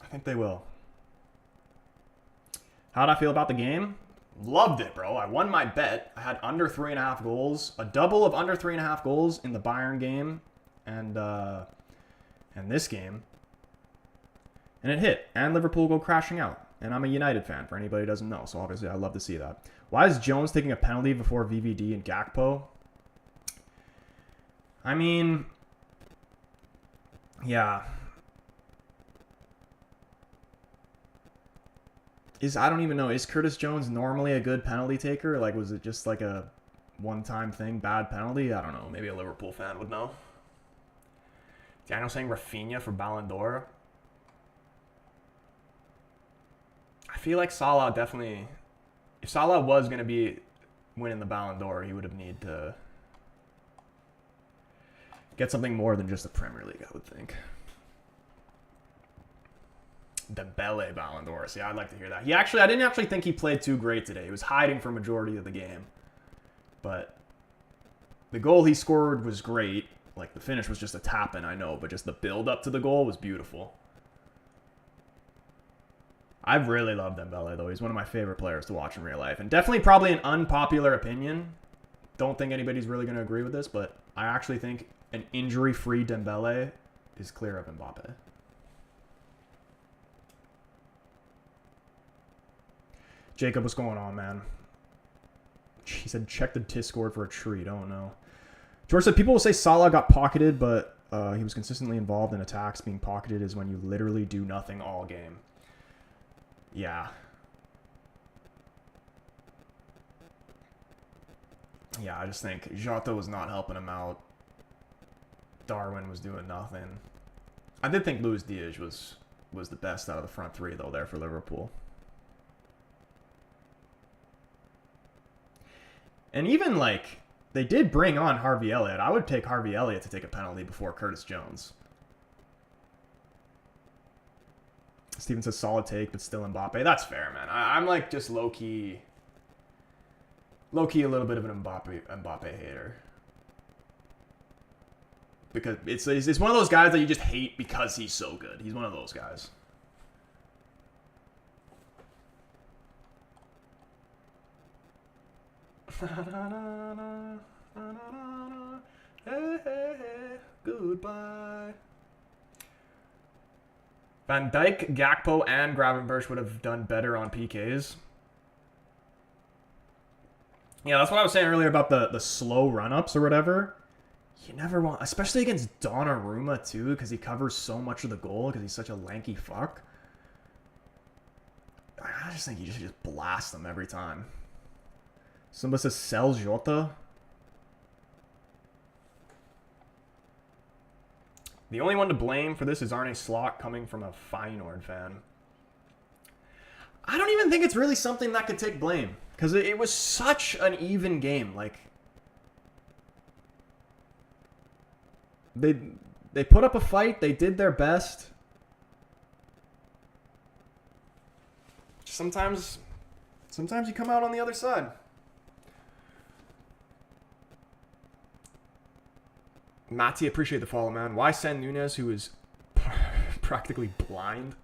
I think they will. How'd I feel about the game? Loved it, bro. I won my bet. I had under 3.5 goals. A double of under 3.5 goals in the Bayern game and this game. And it hit. And Liverpool go crashing out. And I'm a United fan, for anybody who doesn't know. So obviously, I love to see that. Why is Jones taking a penalty before VVD and Gakpo? I mean, yeah. I don't even know. Is Curtis Jones normally a good penalty taker? Like, was it just like a one-time thing, bad penalty? I don't know. Maybe a Liverpool fan would know. Daniel saying Rafinha for Ballon d'Or. I feel like Salah definitely... If Salah was going to be winning the Ballon d'Or, he would have needed to get something more than just the Premier League, I would think. Dembele Ballon d'Or. See, I'd like to hear that. I didn't actually think he played too great today. He was hiding for a majority of the game. But the goal he scored was great. Like, the finish was just a tap-in, I know. But just the build-up to the goal was beautiful. I really love Dembele, though. He's one of my favorite players to watch in real life. And definitely probably an unpopular opinion. Don't think anybody's really going to agree with this. But I actually think an injury-free Dembele is clear of Mbappe. Jacob, what's going on, man? He said, check the Discord for a treat. Oh, no. George said, people will say Salah got pocketed, but he was consistently involved in attacks. Being pocketed is when you literally do nothing all game. Yeah. Yeah, I just think Jota was not helping him out. Darwin was doing nothing. I did think Luis Diaz was the best out of the front three, though, there for Liverpool. And even, like, they did bring on Harvey Elliot. I would take Harvey Elliot to take a penalty before Curtis Jones. Steven says solid take, but still Mbappe. That's fair, man. I'm like just low-key a little bit of an Mbappe hater. Because it's one of those guys that you just hate because he's so good. He's one of those guys. Hey, hey, hey, goodbye. Van Dijk, Gakpo, and Gravenberch would have done better on PKs. Yeah, that's what I was saying earlier about the slow run-ups or whatever. You never want... Especially against Donnarumma, too, because he covers so much of the goal because he's such a lanky fuck. I just think you should just blast them every time. Somebody says, sell Jota. The only one to blame for this is Arne Slot coming from a Feyenoord fan. I don't even think it's really something that could take blame. Because it was such an even game. Like, they put up a fight. They did their best. Sometimes you come out on the other side. Matty, appreciate the follow, man. Why send Nunez, who is practically blind?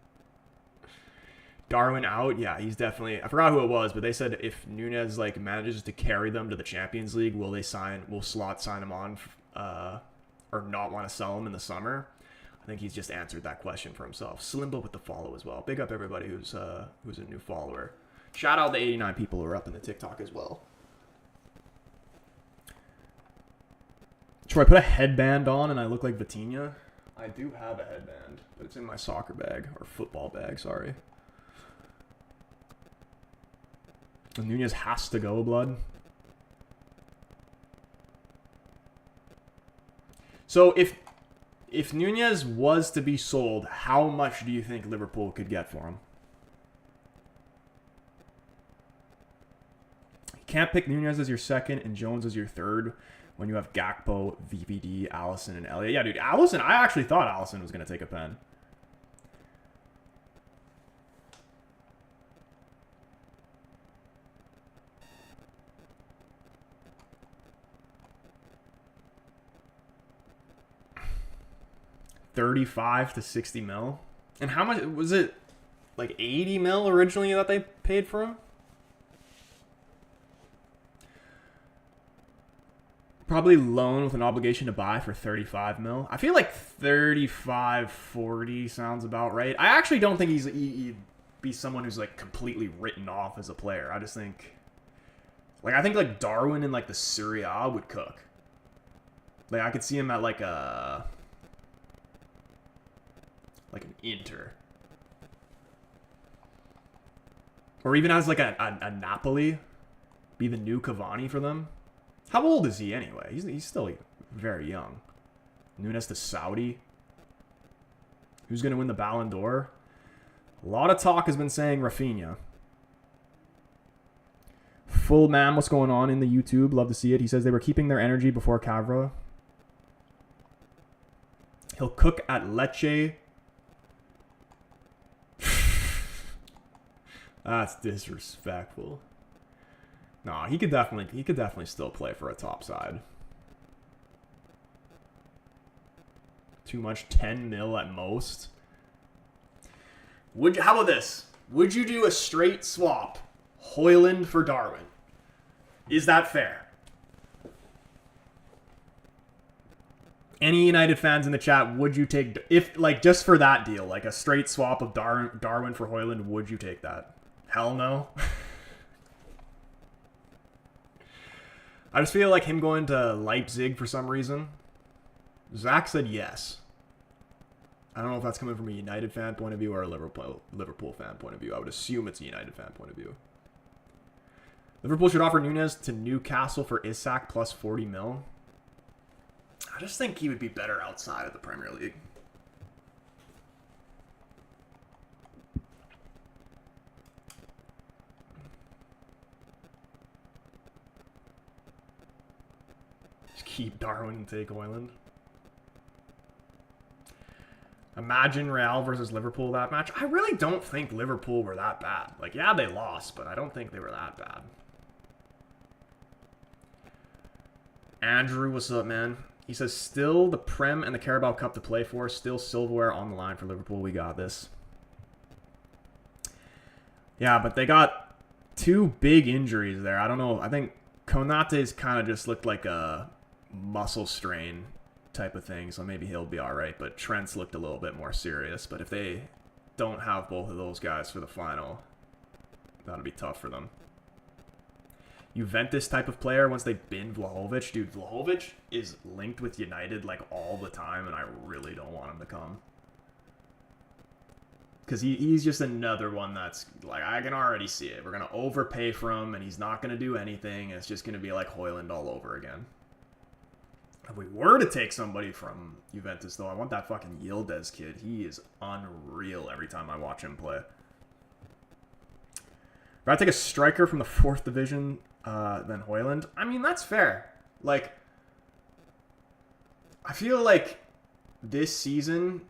Darwin out, yeah, he's definitely. I forgot who it was, but they said if Nunez like manages to carry them to the Champions League, will Slot sign him on, or not want to sell him in the summer? I think he's just answered that question for himself. Slimbo with the follow as well. Big up everybody who's a new follower. Shout out the 89 people who are up in the TikTok as well. Should I put a headband on and I look like Vitinha? I do have a headband, but it's in my soccer bag or football bag. Sorry. Nunez has to go, blood. So if Nunez was to be sold, how much do you think Liverpool could get for him? You can't pick Nunez as your second and Jones as your third when you have Gakpo, VVD, Allison, and Elliot. Yeah, dude, Allison, I actually thought Allison was going to take a pen. $35 to $60 mil. And how much was it? Like 80 mil originally that they paid for him? Probably loan with an obligation to buy for 35 mil. I feel like 35, 40 sounds about right. I actually don't think he'd be someone who's like completely written off as a player. I just think, like, I think like Darwin in like the Serie A would cook. Like I could see him at like an Inter. Or even as like a Napoli. Be the new Cavani for them. How old is he anyway? He's still very young. Nunez to Saudi. Who's going to win the Ballon d'Or? A lot of talk has been saying Rafinha. Full man, what's going on in the YouTube? Love to see it. He says they were keeping their energy before Cavra. He'll cook at Lecce. That's disrespectful. Nah, he could definitely still play for a top side. Too much, 10 mil at most. How about this? Would you do a straight swap, Højlund for Darwin? Is that fair? Any United fans in the chat, would you take, if like just for that deal, like a straight swap of Darwin for Højlund, would you take that? Hell no. I just feel like him going to Leipzig for some reason. Zach said yes. I don't know if that's coming from a United fan point of view or a Liverpool fan point of view. I would assume it's a United fan point of view. Liverpool should offer Nunez to Newcastle for Isak plus 40 mil. I just think he would be better outside of the Premier League. Just keep Darwin and take Højlund. Imagine Real versus Liverpool that match. I really don't think Liverpool were that bad. Like, yeah, they lost, but I don't think they were that bad. Andrew, what's up, man? He says, still the Prem and the Carabao Cup to play for. Still silverware on the line for Liverpool. We got this. Yeah, but they got two big injuries there. I don't know. I think Konate's kind of just looked like a muscle strain type of thing, so maybe he'll be all right. But Trent's looked a little bit more serious. But if they don't have both of those guys for the final, that'll be tough for them. Juventus type of player once they bin Vlahovic. Dude, Vlahovic is linked with United like all the time, and I really don't want him to come. Because he's just another one that's, like, I can already see it. We're going to overpay for him, and he's not going to do anything. It's just going to be like Højlund all over again. If we were to take somebody from Juventus, though, I want that fucking Yildiz kid. He is unreal every time I watch him play. If I take a striker from the 4th division, then Højlund, I mean, that's fair. Like, I feel like this season,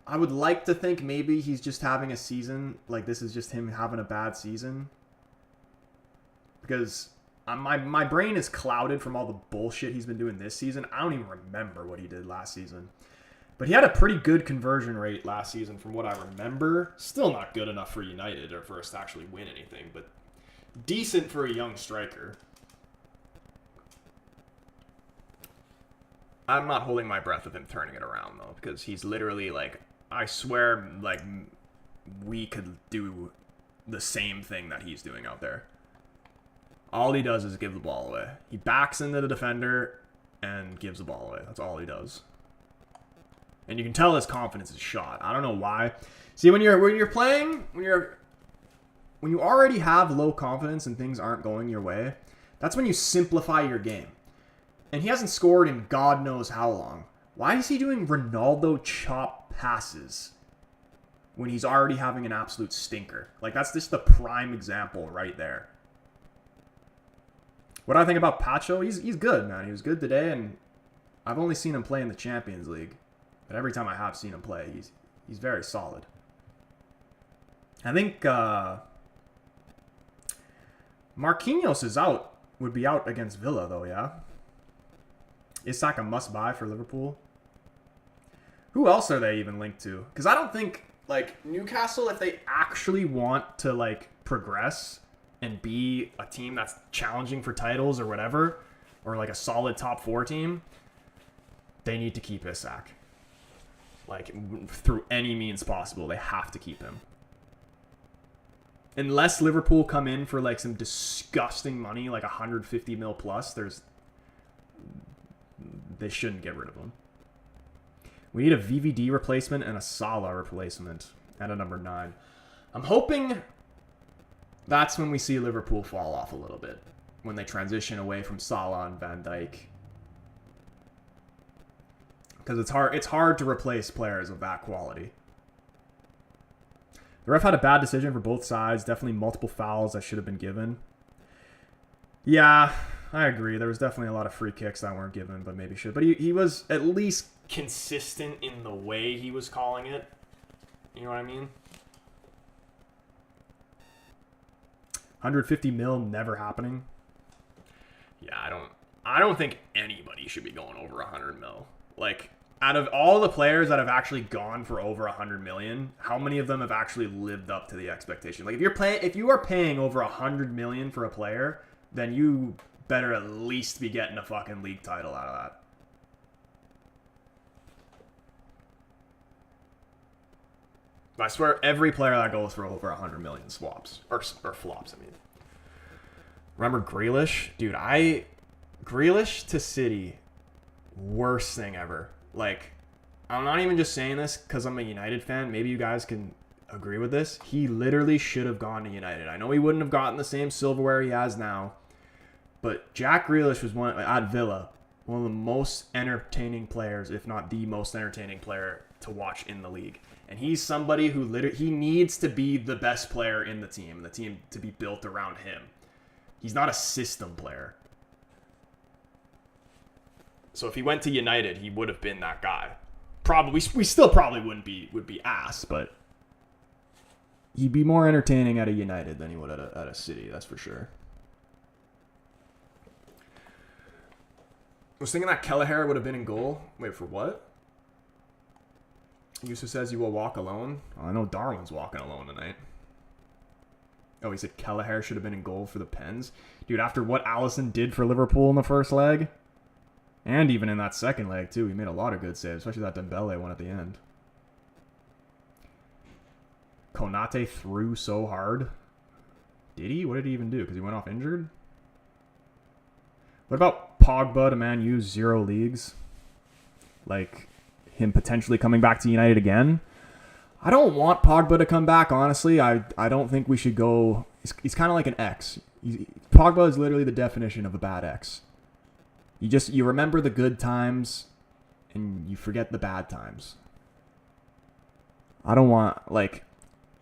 I would like to think maybe he's just having a season, like this is just him having a bad season. Because my brain is clouded from all the bullshit he's been doing this season. I don't even remember what he did last season. But he had a pretty good conversion rate last season from what I remember. Still not good enough for United or for us to actually win anything, but decent for a young striker. I'm not holding my breath with him turning it around, though, because he's literally, like, I swear, like, we could do the same thing that he's doing out there. All he does is give the ball away. He backs into the defender and gives the ball away. That's all he does. And you can tell his confidence is shot. I don't know why. See, when you're playing, when you already have low confidence and things aren't going your way, that's when you simplify your game. And he hasn't scored in God knows how long. Why is he doing Ronaldo chop passes when he's already having an absolute stinker? Like, that's just the prime example right there. What do I think about Pacho? He's good, man. He was good today, and I've only seen him play in the Champions League. But every time I have seen him play, he's very solid. I think Marquinhos is out. Would be out against Villa, though, yeah? Isak a must-buy for Liverpool. Who else are they even linked to? Because I don't think, like, Newcastle, if they actually want to, like, progress and be a team that's challenging for titles or whatever, or, like, a solid top 4 team, they need to keep Isak. Like, through any means possible, they have to keep him. Unless Liverpool come in for, like, some disgusting money, like 150 mil plus, they shouldn't get rid of him. We need a VVD replacement and a Salah replacement at a number 9. I'm hoping that's when we see Liverpool fall off a little bit, when they transition away from Salah and Van Dijk. Because it's hard to replace players of that quality. The ref had a bad decision for both sides. Definitely multiple fouls that should have been given. Yeah, I agree. There was definitely a lot of free kicks that weren't given, but maybe should. But he was at least consistent in the way he was calling it. You know what I mean? 150 mil never happening. Yeah, I don't think anybody should be going over 100 mil. Like, out of all the players that have actually gone for over 100 million, how many of them have actually lived up to the expectation? Like, if you are paying over 100 million for a player, then you better at least be getting a fucking league title out of that. I swear every player that goes for over 100 million swaps. Or flops, I mean. Remember Grealish? Dude, Grealish to City, worst thing ever. Like, I'm not even just saying this because I'm a United fan. Maybe you guys can agree with this. He literally should have gone to United. I know he wouldn't have gotten the same silverware he has now. But Jack Grealish was at Villa, one of the most entertaining players, if not the most entertaining player to watch in the league. And he's somebody who he needs to be the best player in the team, and the team to be built around him. He's not a system player. So if he went to United, he would have been that guy. Probably, we still probably would be ass, but he'd be more entertaining at a United than he would at a City, that's for sure. I was thinking that Kelleher would have been in goal. Wait, for what? Yusuf says you will walk alone. Oh, I know Darwin's walking alone tonight. Oh, he said Kelleher should have been in goal for the Pens. Dude, after what Alisson did for Liverpool in the first leg, and even in that second leg, too, he made a lot of good saves, especially that Dembele one at the end. Konate threw so hard. Did he? What did he even do? Because he went off injured? What about Pogba to Man U, 0 leagues? Like, him potentially coming back to United again? I don't want Pogba to come back, honestly. I don't think we should go... He's kind of like an ex. Pogba is literally the definition of a bad ex. You remember the good times, and you forget the bad times. I don't want... Like,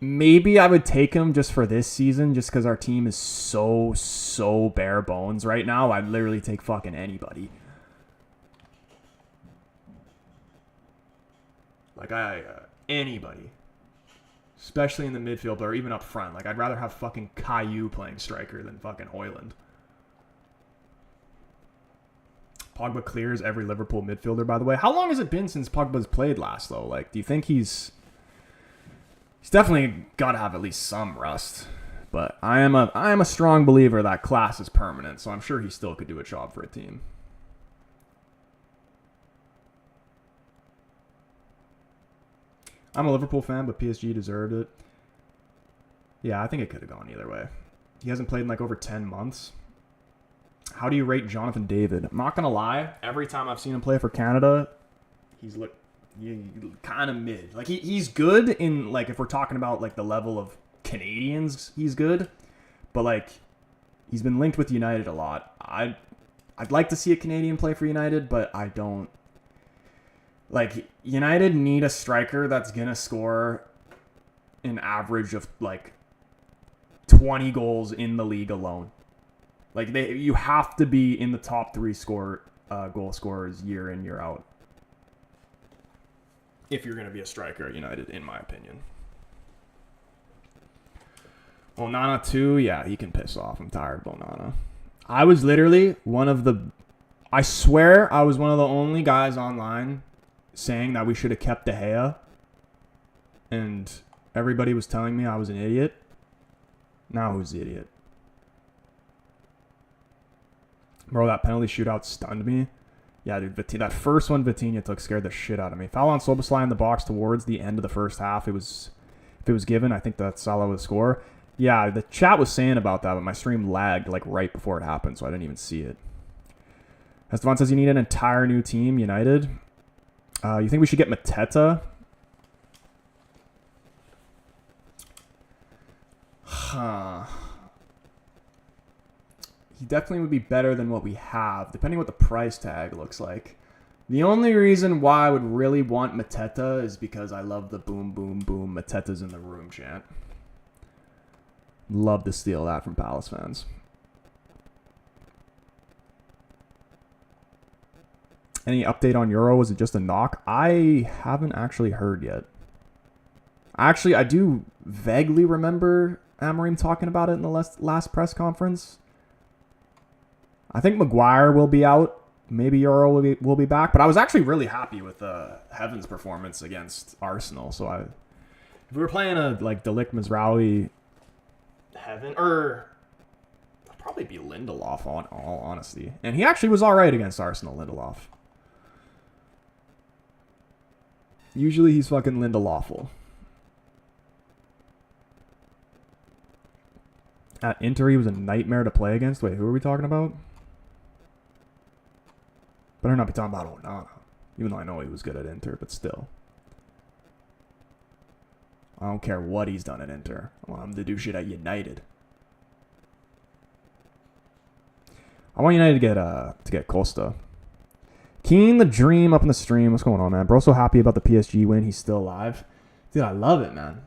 maybe I would take him just for this season, just because our team is so bare bones right now. I'd literally take fucking anybody. Like, anybody. Especially in the midfield or even up front. Like, I'd rather have fucking Caillou playing striker than fucking Højlund. Pogba clears every Liverpool midfielder, by the way. How long has it been since Pogba's played last, though? Like, do you think he's definitely got to have at least some rust? But I am a strong believer that class is permanent, so I'm sure he still could do a job for a team. I'm a Liverpool fan, but PSG deserved it. Yeah, I think it could have gone either way. He hasn't played in like over 10 months. How do you rate Jonathan David? I'm not going to lie. Every time I've seen him play for Canada, he's looked kind of mid. Like, he's good in, like, if we're talking about, like, the level of Canadians, he's good. But, like, he's been linked with United a lot. I'd like to see a Canadian play for United, but I don't. Like, United need a striker that's going to score an average of, like, 20 goals in the league alone. Like, you have to be in the top 3 goal scorers year in, year out. If you're going to be a striker at United, in my opinion. Onana too, yeah, he can piss off. I'm tired of Onana. I was literally I swear I was one of the only guys online saying that we should have kept De Gea. And everybody was telling me I was an idiot. Now who's the idiot? Bro, that penalty shootout stunned me. Yeah, dude, that first one Vitinha took scared the shit out of me. Foul on Szoboszlai in the box towards the end of the first half. If it was given, I think that Salah would score. Yeah, the chat was saying about that, but my stream lagged like right before it happened, so I didn't even see it. Estevan says you need an entire new team, United. You think we should get Mateta? Huh. He definitely would be better than what we have, depending what the price tag looks like. The only reason why I would really want Mateta is because I love the boom, boom, boom, Mateta's in the room chant. Love to steal that from Palace fans. Any update on Euro? Was it just a knock? I haven't actually heard yet. Actually, I do vaguely remember Amorim talking about it in the last press conference. I think Maguire will be out. Maybe Euro will be back. But I was actually really happy with Heaven's performance against Arsenal. So if we were playing a like Delict Mizraoui Heaven, or it'd probably be Lindelof on all honesty. And he actually was all right against Arsenal, Lindelof. Usually he's fucking Lindeloful. At Inter, he was a nightmare to play against. Wait, who are we talking about? Better not be talking about Onana. Even though I know he was good at Inter, but still. I don't care what he's done at Inter. I want him to do shit at United. I want United to get Costa. Keen the Dream up in the stream. What's going on, man? Bro, so happy about the PSG win. He's still alive. Dude, I love it, man.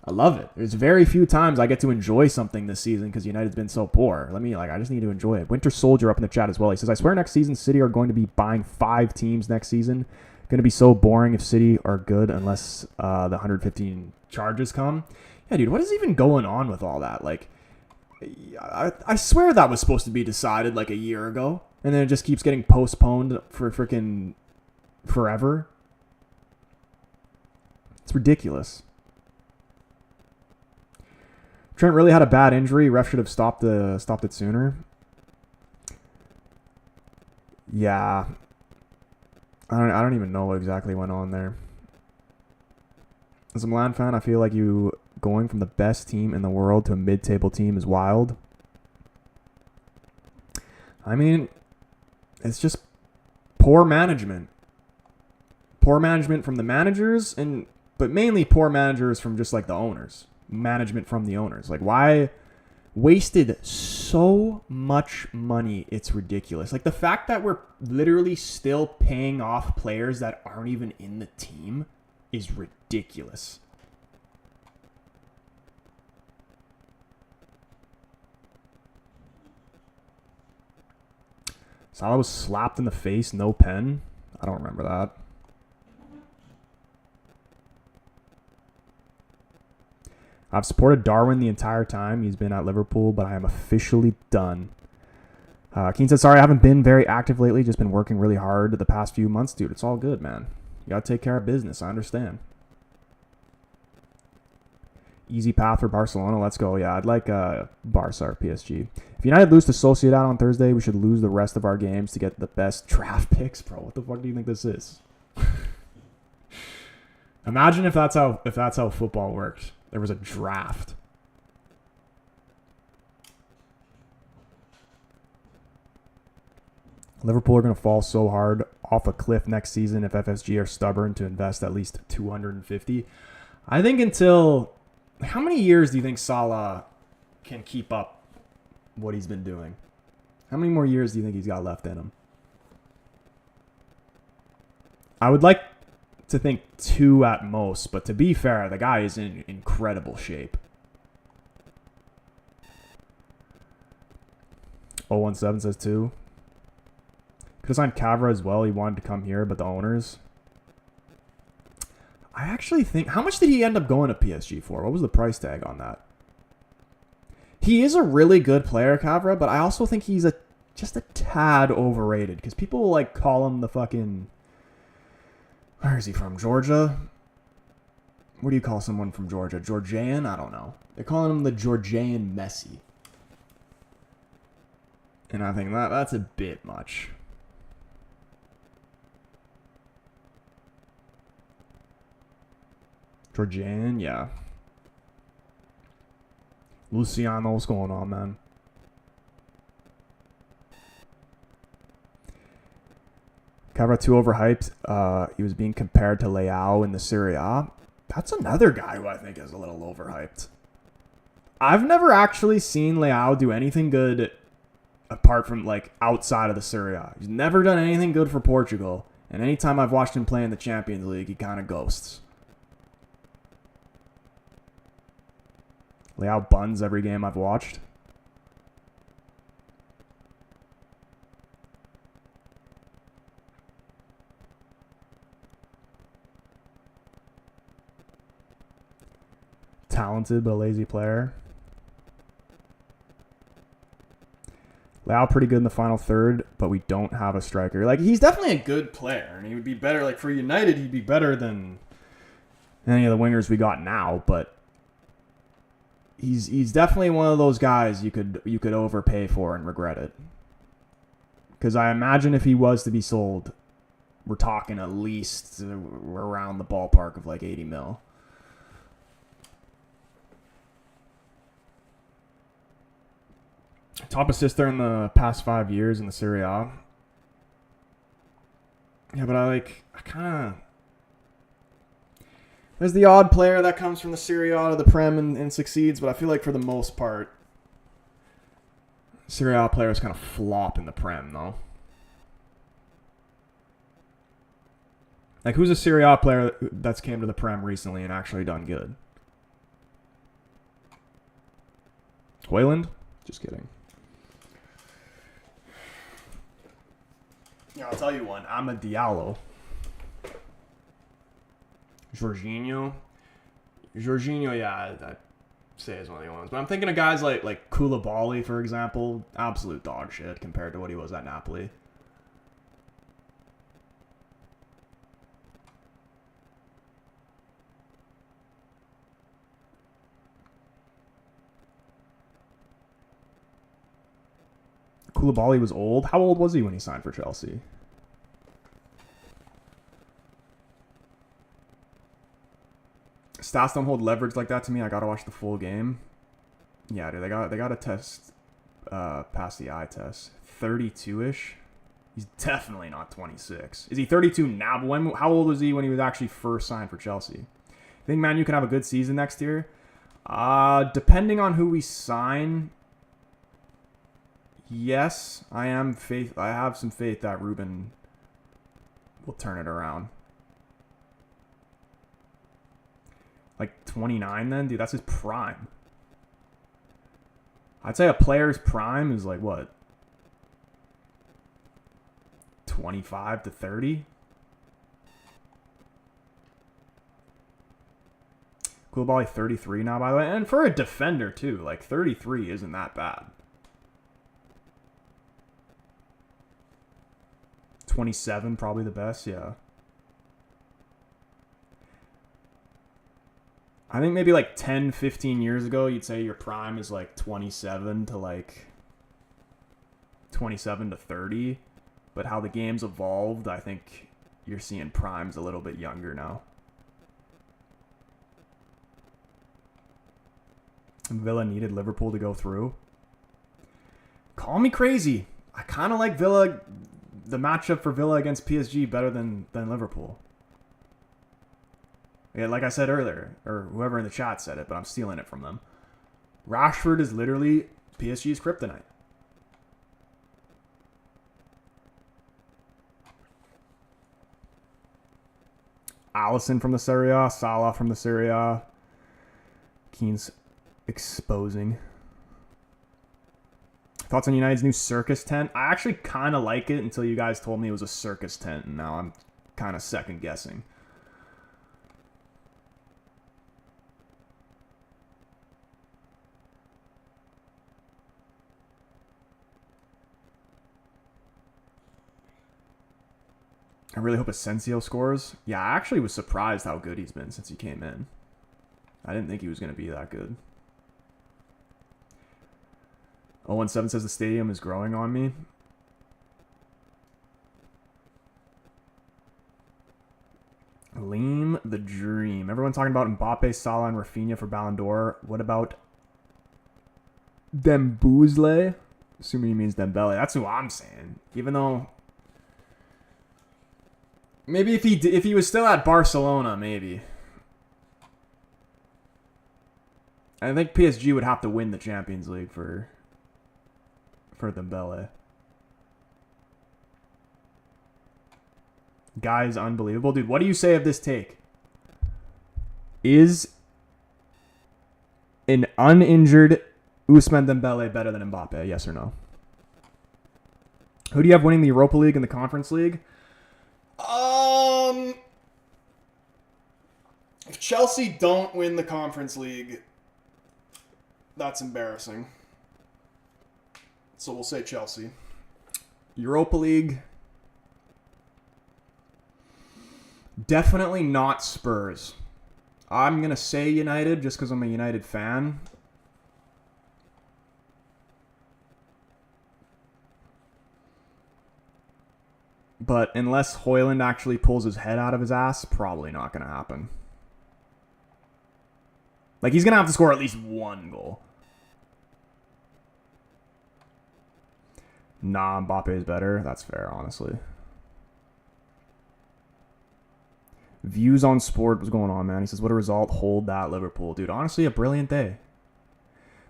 I love it. There's very few times I get to enjoy something this season because United's been so poor. I just need to enjoy it. Winter Soldier up in the chat as well. He says, I swear next season City are going to be buying 5 teams next season. Going to be so boring if City are good unless the 115 charges come. Yeah, dude, what is even going on with all that? Like, I swear that was supposed to be decided like a year ago. And then it just keeps getting postponed for freaking forever. It's ridiculous. Trent really had a bad injury. Ref should have stopped it sooner. Yeah. I don't even know what exactly went on there. As a Milan fan, I feel like you going from the best team in the world to a mid-table team is wild. I mean, it's just poor management. Poor management from the managers, but mainly poor managers from just like the owners. Management from the owners. Like, why wasted so much money? It's ridiculous. Like, the fact that we're literally still paying off players that aren't even in the team is ridiculous. Salah was slapped in the face, no pen. I don't remember that. I've supported Darwin the entire time he's been at Liverpool, but I am officially done. Keen said, sorry, I haven't been very active lately. Just been working really hard the past few months. Dude, it's all good, man. You got to take care of business. I understand. Easy path for Barcelona. Let's go. Yeah, I'd like Barca or PSG. If United lose to Sociedad on Thursday, we should lose the rest of our games to get the best draft picks. Bro, what the fuck do you think this is? Imagine if that's how football worked. There was a draft. Liverpool are going to fall so hard off a cliff next season if FSG are stubborn to invest at least 250. I think until... How many years do you think Salah can keep up what he's been doing? How many more years do you think he's got left in him? I would like to think 2 at most, but to be fair, the guy is in incredible shape. 017 says 2. Could have signed Cavra as well. He wanted to come here, but the owners... I actually think... How much did he end up going to PSG for? What was the price tag on that? He is a really good player, Cavra, but I also think he's just a tad overrated. Because people will like call him the fucking... Where is he from? Georgia? What do you call someone from Georgia? Georgian? I don't know. They're calling him the Georgian Messi. And I think that's a bit much. Georgian, yeah. Luciano, what's going on, man? Cavra too overhyped. He was being compared to Leao in the Serie A. That's another guy who I think is a little overhyped. I've never actually seen Leao do anything good apart from like outside of the Serie A. He's never done anything good for Portugal. And anytime I've watched him play in the Champions League, he kind of ghosts. Leao buns every game I've watched. Talented but lazy player. Leao pretty good in the final third, but we don't have a striker. Like, he's definitely a good player, and he would be better. Like, for United, he'd be better than any of the wingers we got now, but he's definitely one of those guys you could overpay for and regret it. Because I imagine if he was to be sold, we're talking at least around the ballpark of like 80 mil. Top assister in the past 5 years in the Serie A. Yeah, but I kind of... There's the odd player that comes from the Serie A to the Prem and succeeds, but I feel like for the most part, Serie A players kind of flop in the Prem, though. Like, who's a Serie A player that's came to the Prem recently and actually done good? Hoyland? Just kidding. Yeah, I'll tell you one. I'm a Diallo. Jorginho, yeah, I'd say is one of the ones. But I'm thinking of guys like Koulibaly, for example. Absolute dog shit compared to what he was at Napoli. Koulibaly was old. How old was he when he signed for Chelsea? Stats don't hold leverage like that to me. I gotta watch the full game. Yeah, dude, they got to test pass the eye test. 32-ish. He's definitely not 26. Is he 32 now? But how old was he when he was actually first signed for Chelsea? I think Man U can have a good season next year. Depending on who we sign, yes, I have some faith that Ruben will turn it around. Like 29 then? Dude, that's his prime. I'd say a player's prime is like what? 25 to 30? Koulibaly 33 now, by the way. And for a defender, too. Like, 33 isn't that bad. 27, probably the best, yeah. I think maybe like 10, 15 years ago, you'd say your prime is like 27 to like 27 to 30. But how the game's evolved, I think you're seeing primes a little bit younger now. Villa needed Liverpool to go through. Call me crazy. I kind of like Villa, the matchup for Villa against PSG better than Liverpool. Yeah, like I said earlier, or whoever in the chat said it, but I'm stealing it from them. Rashford is literally PSG's kryptonite. Alisson from the Serie A, Salah from the Serie A. Keane's exposing. Thoughts on United's new circus tent? I actually kind of like it until you guys told me it was a circus tent, and now I'm kind of second guessing. I really hope Asensio scores. Yeah, I actually was surprised how good he's been since he came in. I didn't think he was going to be that good. 017 says the stadium is growing on me. Leam the dream. Everyone talking about Mbappe, Salah, and Rafinha for Ballon d'Or. What about Dembele? Assuming he means Dembele. That's who I'm saying. Even though... Maybe if he was still at Barcelona, maybe. I think PSG would have to win the Champions League for Dembele. Guy's unbelievable. Dude, what do you say of this take? Is an uninjured Ousmane Dembele better than Mbappe? Yes or no? Who do you have winning the Europa League and the Conference League? If Chelsea don't win the Conference League, that's embarrassing. So we'll say Chelsea. Europa League. Definitely not Spurs. I'm going to say United just because I'm a United fan. But unless Højlund actually pulls his head out of his ass, probably not going to happen. Like, he's going to have to score at least one goal. Nah, Mbappe is better. That's fair, honestly. Views on sport. What's going on, man? He says, what a result. Hold that, Liverpool. Dude, honestly, a brilliant day.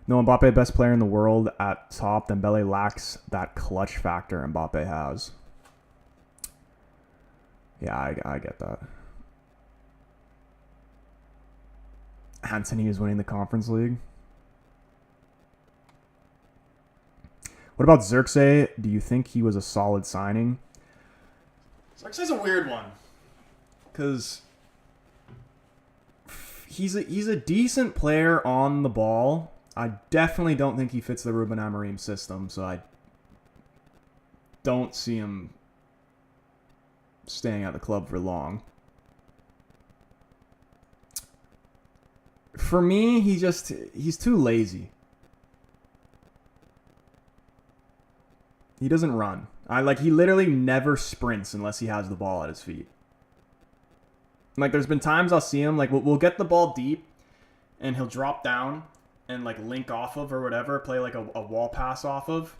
No, Mbappe, best player in the world at top. Dembele lacks that clutch factor Mbappe has. Yeah, I get that. Anthony is winning the Conference League. What about Xerxes? Do you think he was a solid signing? Xerxes is a weird one. Because he's a decent player on the ball. I definitely don't think he fits the Ruben Amorim system, so I don't see him staying at the club for long. For me, he's too lazy. He doesn't run. He literally never sprints unless he has the ball at his feet. Like, there's been times I'll see him, like, we'll get the ball deep, and he'll drop down and, like, link off of or whatever, play, like, a wall pass off of.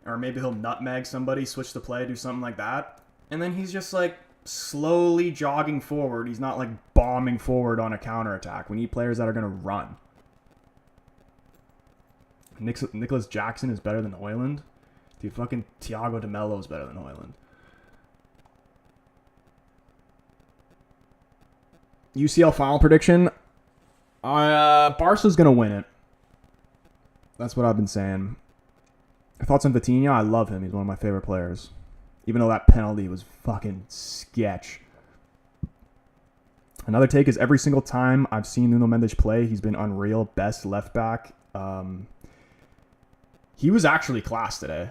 Or maybe he'll nutmeg somebody, switch the play, do something like that. And then he's just, like, slowly jogging forward. He's not, like, bombing forward on a counterattack. We need players that are going to run. Nicholas Jackson is better than Højlund. Dude, fucking Thiago de Mello is better than Højlund. UCL final prediction. Barca's going to win it. That's what I've been saying. Thoughts on Vitinha? I love him. He's one of my favorite players. Even though that penalty was fucking sketch. Another take is every single time I've seen Nuno Mendes play, he's been unreal. Best left back. He was actually class today.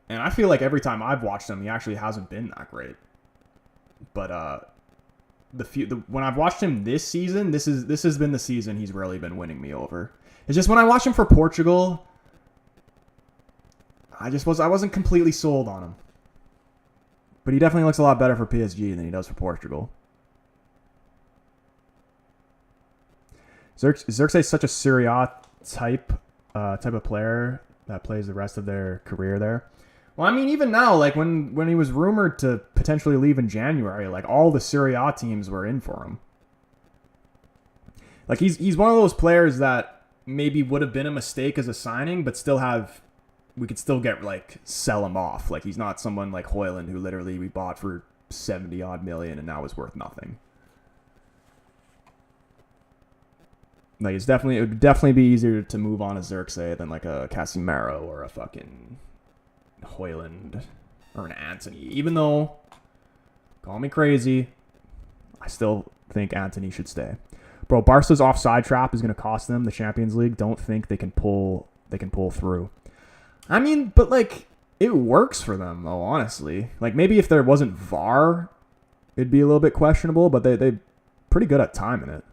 And I feel like every time I've watched him, he actually hasn't been that great. But when I've watched him this season, this has been the season he's really been winning me over. It's just when I watched him for Portugal, I wasn't completely sold on him. But he definitely looks a lot better for PSG than he does for Portugal. Xerxes is such a Serie A type of player that plays the rest of their career there. Well, I mean, even now, like when he was rumored to potentially leave in January, like all the Serie A teams were in for him. Like he's one of those players that maybe would have been a mistake as a signing, but we could still sell him off. Like he's not someone like Højlund who literally we bought for 70 odd million and now is worth nothing. Like it would definitely be easier to move on a Xerxes than like a Casemiro or a fucking Højlund or an Antony. Even though, call me crazy, I still think Antony should stay. Bro, Barca's offside trap is going to cost them the Champions League. Don't think they can pull through. I mean, but like it works for them though, honestly. Like maybe if there wasn't VAR, it'd be a little bit questionable, but they pretty good at timing it.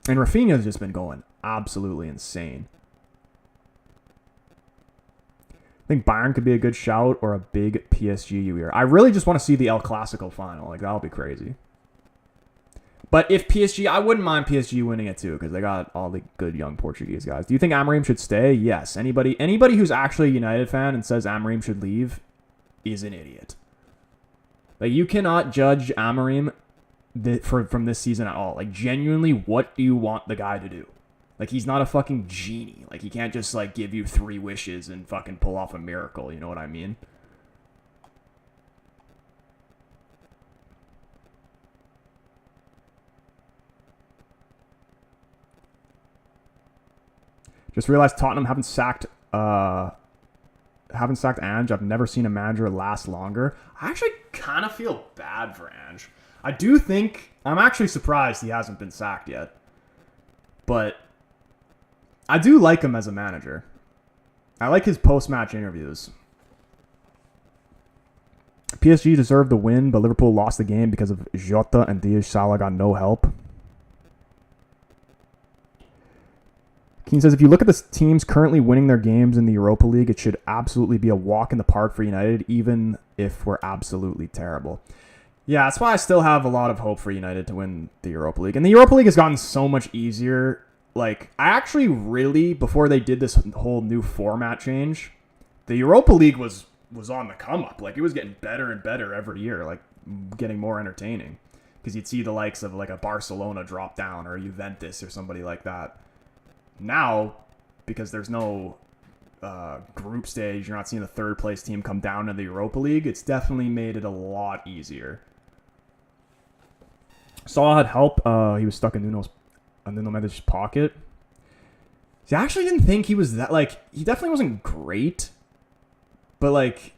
And Rafinha's just been going absolutely insane. I think Bayern could be a good shout or a big PSG year. I really just want to see the El Clasico final. Like, that'll be crazy. But if PSG, I wouldn't mind PSG winning it too because they got all the good young Portuguese guys. Do you think Amorim should stay? Yes. Anybody who's actually a United fan and says Amorim should leave is an idiot. Like, you cannot judge Amorim from this season at all. Like, genuinely, what do you want the guy to do? Like, he's not a fucking genie. Like, he can't just, like, give you 3 wishes and fucking pull off a miracle. You know what I mean? Just realized Tottenham haven't sacked Ange. I've never seen a manager last longer. I actually kind of feel bad for Ange. I do think... I'm actually surprised he hasn't been sacked yet. But I do like him as a manager. I like his post-match interviews. PSG deserved the win, but Liverpool lost the game because of Jota and Diaz Salah got no help. Keane says, if you look at the teams currently winning their games in the Europa League, it should absolutely be a walk in the park for United, even if we're absolutely terrible. Yeah, that's why I still have a lot of hope for United to win the Europa League. And the Europa League has gotten so much easier. Like, I actually really, before they did this whole new format change, the Europa League was on the come up. Like, it was getting better and better every year, like, getting more entertaining. Because you'd see the likes of, like, a Barcelona drop down or a Juventus or somebody like that. Now, because there's no group stage, you're not seeing the third place team come down to the Europa League, it's definitely made it a lot easier. Salah had help. He was stuck in Nuno Mendes' pocket. See, I actually didn't think he was that, like, he definitely wasn't great, but, like,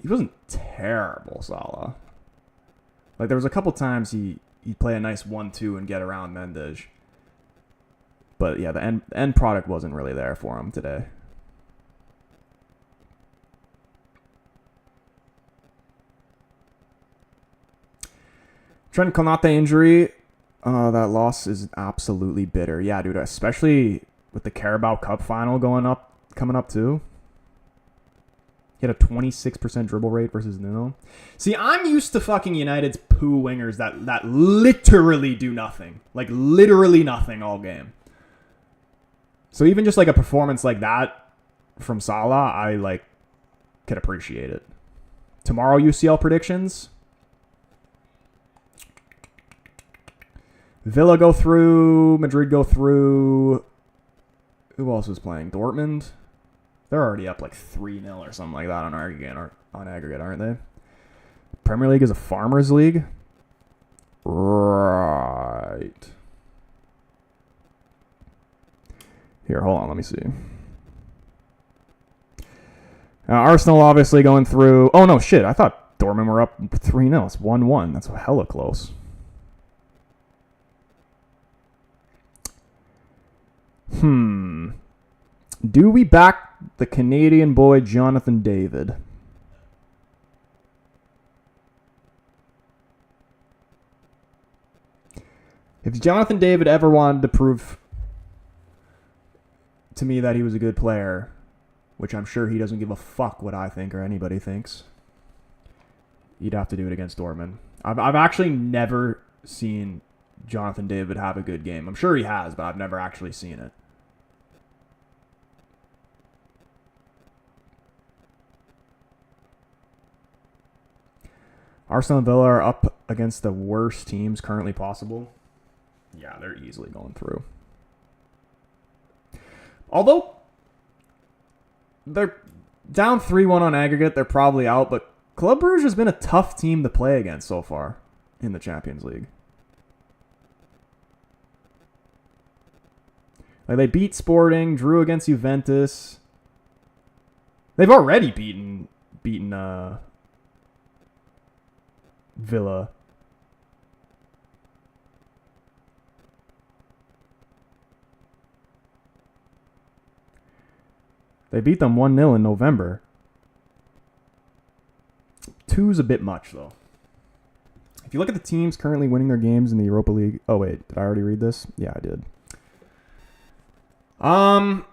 he wasn't terrible, Salah. Like, there was a couple times he'd play a nice 1-2 and get around Mendes. But, yeah, the end product wasn't really there for him today. Trent Konate injury, that loss is absolutely bitter. Yeah, dude, especially with the Carabao Cup final coming up too. He had a 26% dribble rate versus Nuno. See, I'm used to fucking United's poo wingers that literally do nothing. Like, literally nothing all game. So even just like a performance like that from Salah, I like could appreciate it. Tomorrow UCL predictions. Villa go through, Madrid go through. Who else is playing? Dortmund. They're already up like 3-0 or something like that on aggregate, aren't they? Premier League is a farmers league. Right. Here, hold on, let me see. Arsenal obviously going through... Oh, no, shit. I thought Dortmund were up 3-0. It's 1-1. That's hella close. Do we back the Canadian boy Jonathan David. If Jonathan David ever wanted to prove to me that he was a good player, which I'm sure he doesn't give a fuck what I think or anybody thinks, you'd have to do it against Dortmund. I've actually never seen Jonathan David have a good game. I'm sure he has, but I've never actually seen it. Arsenal and Villa are up against the worst teams currently possible. Yeah, they're easily going through. Although they're down 3-1 on aggregate, they're probably out, but Club Brugge has been a tough team to play against so far in the Champions League. Like, they beat Sporting, drew against Juventus. They've already beaten Villa. They beat them 1-0 in November. 2's a bit much, though. If you look at the teams currently winning their games in the Europa League... Oh, wait. Did I already read this? Yeah, I did. On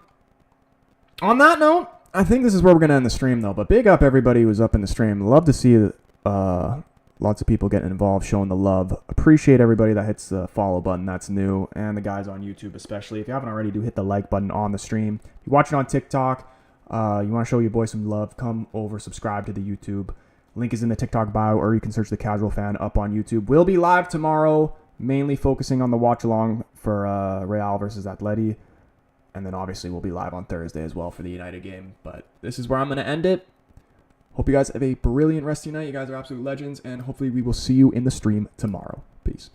that note, I think this is where we're going to end the stream, though. But big up everybody who was up in the stream. Love to see lots of people getting involved, showing the love. Appreciate everybody that hits the follow button. That's new. And the guys on YouTube especially. If you haven't already, do hit the like button on the stream. If you're watching on TikTok, you want to show your boy some love, come over, subscribe to the YouTube. Link is in the TikTok bio, or you can search The Casual Fan up on YouTube. We'll be live tomorrow, mainly focusing on the watch-along for Real versus Atleti. And then obviously we'll be live on Thursday as well for the United game. But this is where I'm going to end it. Hope you guys have a brilliant rest of your night. You guys are absolute legends. And hopefully we will see you in the stream tomorrow. Peace.